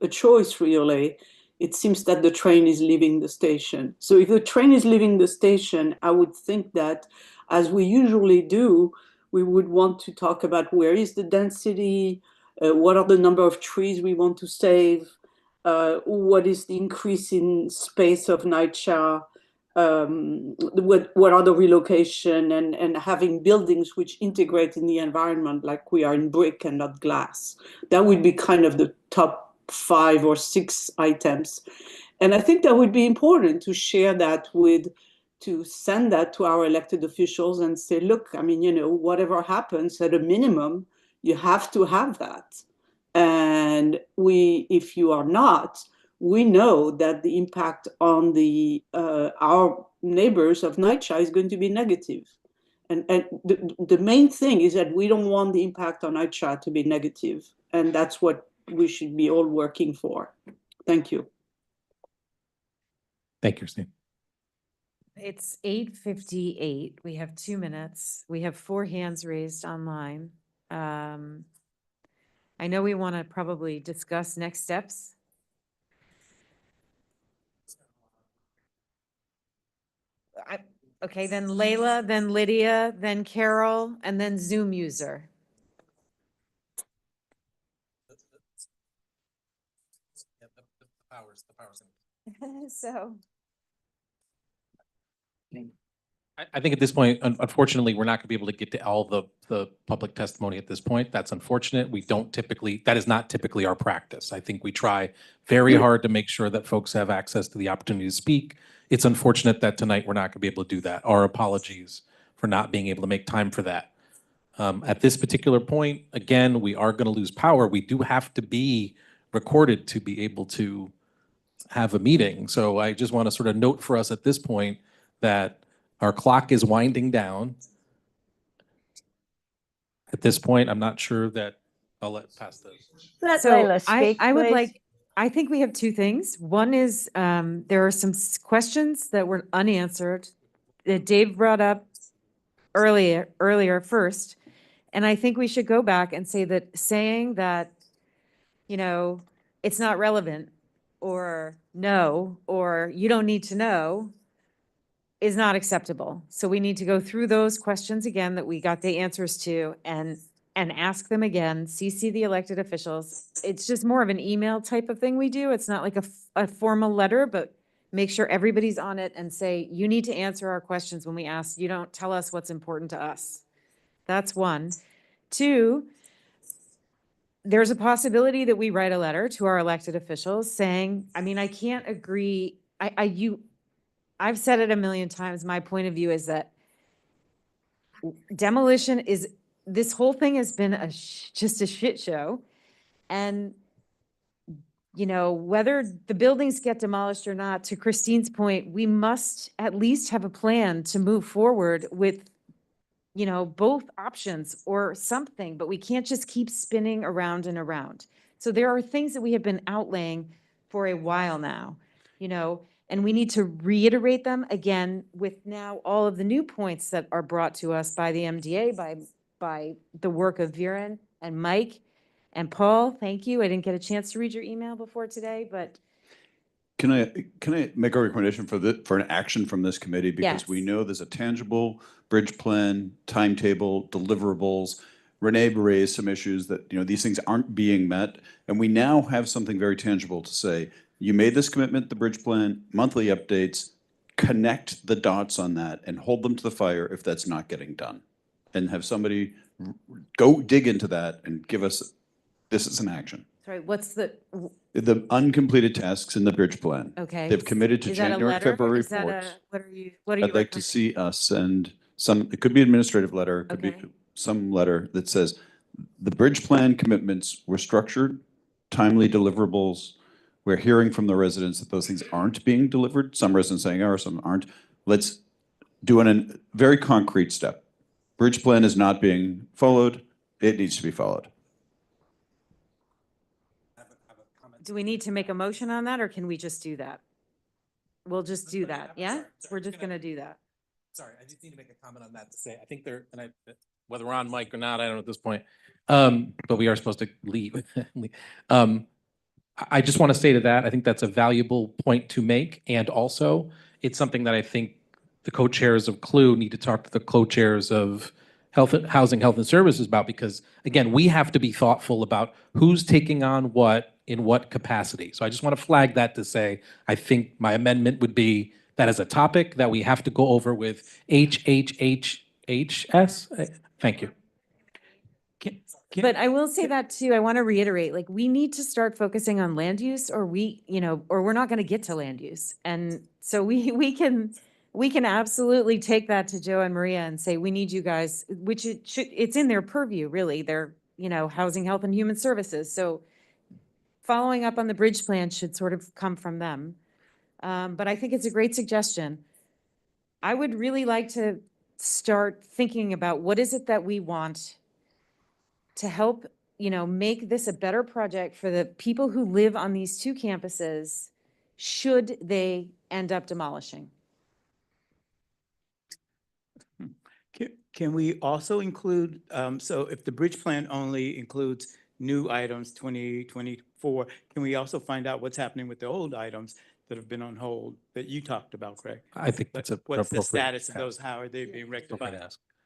a choice, really. It seems that the train is leaving the station. So if the train is leaving the station, I would think that, as we usually do, we would want to talk about where is the density, what are the number of trees we want to save, what is the increase in space of NYCHA, what are the relocation and having buildings which integrate in the environment like we are in brick and not glass. That would be kind of the top 5 or 6 items. And I think that would be important to share that to send that to our elected officials and say, look, I mean, whatever happens, at a minimum, you have to have that. And if you are not, we know that the impact on our neighbors of NYCHA is going to be negative. And the main thing is that we don't want the impact on NYCHA to be negative. And that's what we should be all working for. Thank you. Thank you, Steve. It's 8:58. We have 2 minutes. We have 4 hands raised online. I know we want to probably discuss next steps. Okay, then Layla, then Lydia, then Carol, and then Zoom user. So. I think at this point, unfortunately, we're not going to be able to get to all the public testimony at this point. That's unfortunate. We don't typically, that is not typically our practice. I think we try very hard to make sure that folks have access to the opportunity to speak. It's unfortunate that tonight we're not going to be able to do that. Our apologies for not being able to make time for that. At this particular point, again, we are going to lose power. We do have to be recorded to be able to have a meeting. So I just want to sort of note for us at this point that our clock is winding down. At this point, I'm not sure that I'll pass those. Let So Layla speak, I would please. I think we have 2 things. One is there are some questions that were unanswered that Dave brought up earlier first. And I think we should go back and saying that, it's not relevant or no, or you don't need to know is not acceptable. So we need to go through those questions again that we got the answers to and ask them again, CC the elected officials. It's just more of an email type of thing we do. It's not like a formal letter, but make sure everybody's on it and say, you need to answer our questions when we ask. You don't tell us what's important to us. That's 1. 2, there's a possibility that we write a letter to our elected officials saying, I mean, I can't agree. I've said it a million times. My point of view is that demolition is, this whole thing has been just a shit show. And, whether the buildings get demolished or not, to Christine's point, we must at least have a plan to move forward with, both options or something, but we can't just keep spinning around and around. So there are things that we have been outlaying for a while now, and we need to reiterate them again with now all of the new points that are brought to us by the MDA, by the work of Viren and Mike and Paul. Thank you. I didn't get a chance to read your email before today, but. Can I make a recommendation for an action from this committee? Because we Yes. know there's a tangible bridge plan, timetable, deliverables. Renee raised some issues that, these things aren't being met. And we now have something very tangible to say. You made this commitment, the bridge plan, monthly updates, connect the dots on that and hold them to the fire if that's not getting done. And have somebody go dig into that and give us, this is an action. Sorry, what's the uncompleted tasks in the bridge plan. Okay. They've committed to Is that a January, letter? February Is that reports. what are you I'd like to see us send some, it could be administrative letter, it could be Okay. some letter that says the bridge plan commitments were structured, timely deliverables. We're hearing from the residents that those things aren't being delivered. Some residents saying are, some aren't. Let's do a very concrete step. Bridge plan is not being followed. It needs to be followed. Do we need to make a motion on that or can we just do that? We'll just do that, yeah? We're just gonna do that. Sorry, I just need to make a comment on that to say, I think whether we're on mic or not, I don't know at this point. But we are supposed to leave. I just want to say to that, I think that's a valuable point to make. And also, it's something that I think the co-chairs of CLU need to talk to the co-chairs of Housing, Health and Services about, because again, we have to be thoughtful about who's taking on what in what capacity. So I just want to flag that to say, I think my amendment would be That is a topic that we have to go over with HHHHS. Thank you. But I will say that too, I want to reiterate, like, we need to start focusing on land use or or we're not going to get to land use. And so we can absolutely take that to Joe and Maria and say, we need you guys, which it's in their purview, really. They're, Housing, Health and Human Services. So following up on the bridge plan should sort of come from them. But I think it's a great suggestion. I would really like to start thinking about what is it that we want to help, make this a better project for the people who live on these two campuses, should they end up demolishing. Can we also include, so if the bridge plan only includes new items 2024, can we also find out what's happening with the old items that have been on hold that you talked about, Craig? I think that's What's the appropriate. status of those? How are they being rectified?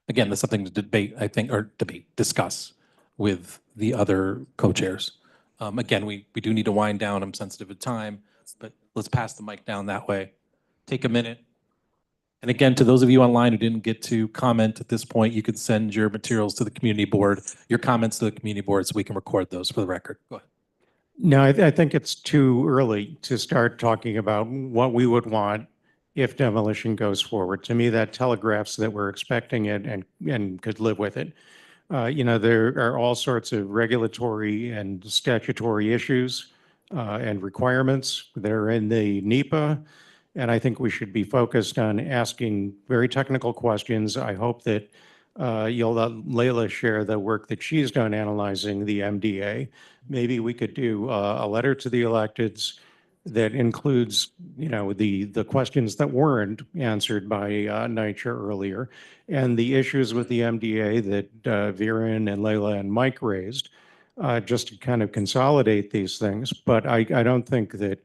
Again, that's something to debate, I think, or discuss with the other co-chairs. Again, we do need to wind down. I'm sensitive to time, but let's pass the mic down that way. Take a minute. And again, to those of you online who didn't get to comment at this point, you could send your materials to the community board, your comments to the community board, so we can record those for the record. Go ahead. No, I think it's too early to start talking about what we would want if demolition goes forward. To me, that telegraphs that we're expecting it and could live with it. There are all sorts of regulatory and statutory issues and requirements that are in the NYCHA. And I think we should be focused on asking very technical questions. I hope that you'll let Layla share the work that she's done analyzing the MDA. Maybe we could do a letter to the electeds that includes, the questions that weren't answered by NYCHA earlier, and the issues with the MDA that Viren and Layla and Mike raised, just to kind of consolidate these things. But I don't think that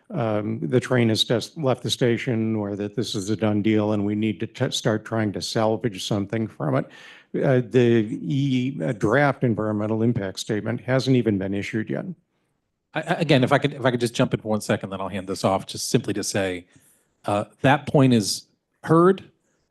the train has just left the station or that this is a done deal and we need to start trying to salvage something from it. The draft environmental impact statement hasn't even been issued yet. Again, if I could just jump in for 1 second, then I'll hand this off, just simply to say, that point is heard.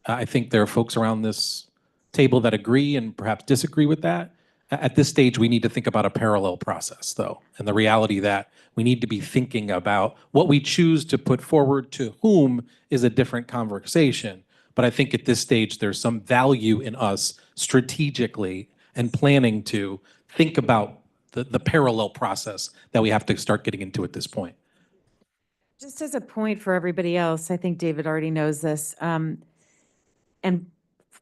I think there are folks around this table that agree and perhaps disagree with that. At this stage, we need to think about a parallel process, though, and the reality that we need to be thinking about what we choose to put forward to whom is a different conversation. But I think at this stage, there's some value in us strategically and planning to think about the parallel process that we have to start getting into at this point. Just as a point for everybody else, I think David already knows this. And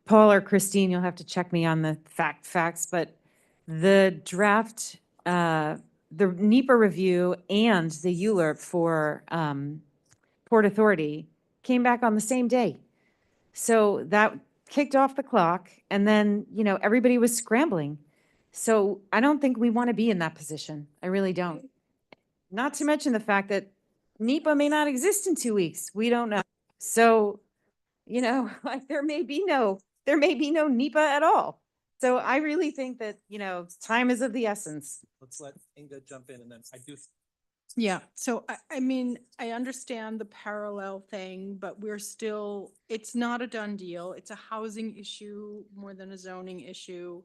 Paul or Christine, you'll have to check me on the facts, but the draft, the NEPA review and the ULURP for Port Authority came back on the same day. So that kicked off the clock, and then, everybody was scrambling. So I don't think we want to be in that position. I really don't. Not to mention the fact that NEPA may not exist in 2 weeks. We don't know. So, like there may be no NEPA at all. So I really think that, time is of the essence. Let's let Inga jump in, and then I do. Yeah, so I mean, I understand the parallel thing, but it's not a done deal. It's a housing issue more than a zoning issue.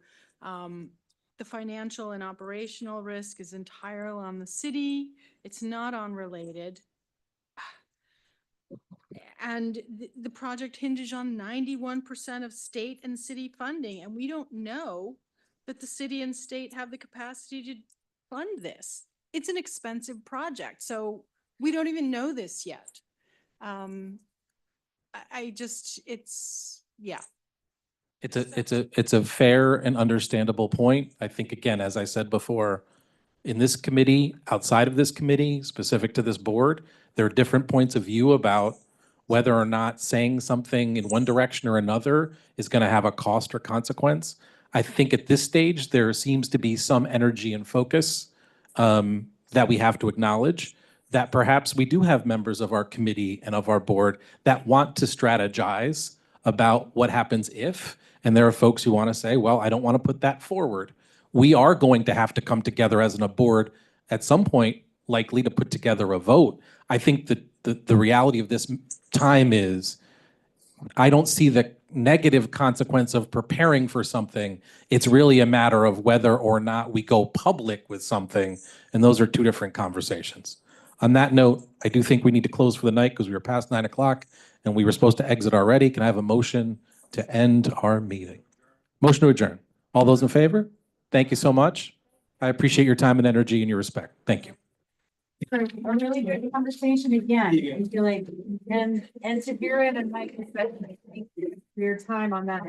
The financial and operational risk is entirely on the city. It's not unrelated. And the project hinges on 91% of state and city funding, and we don't know that the city and state have the capacity to fund this. It's an expensive project, so we don't even know this yet. It's a fair and understandable point. I think, again, as I said before, in this committee, outside of this committee, specific to this board, there are different points of view about whether or not saying something in one direction or another is going to have a cost or consequence. I think at this stage, there seems to be some energy and focus that we have to acknowledge, that perhaps we do have members of our committee and of our board that want to strategize about what happens if, and there are folks who want to say, well, I don't want to put that forward. We are going to have to come together as a board at some point, likely to put together a vote. I think that the reality of this time is, I don't see the negative consequence of preparing for something. It's really a matter of whether or not we go public with something, and those are two different conversations. On that note, I do think we need to close for the night because we were past 9 o'clock and we were supposed to exit already. Can I have a motion to end our meeting? Motion to adjourn. All those in favor? Thank you so much. I appreciate your time and energy and your respect. Thank you. For a really good conversation again. I feel like, and to Pier and Mike especially, thank you for your time on that.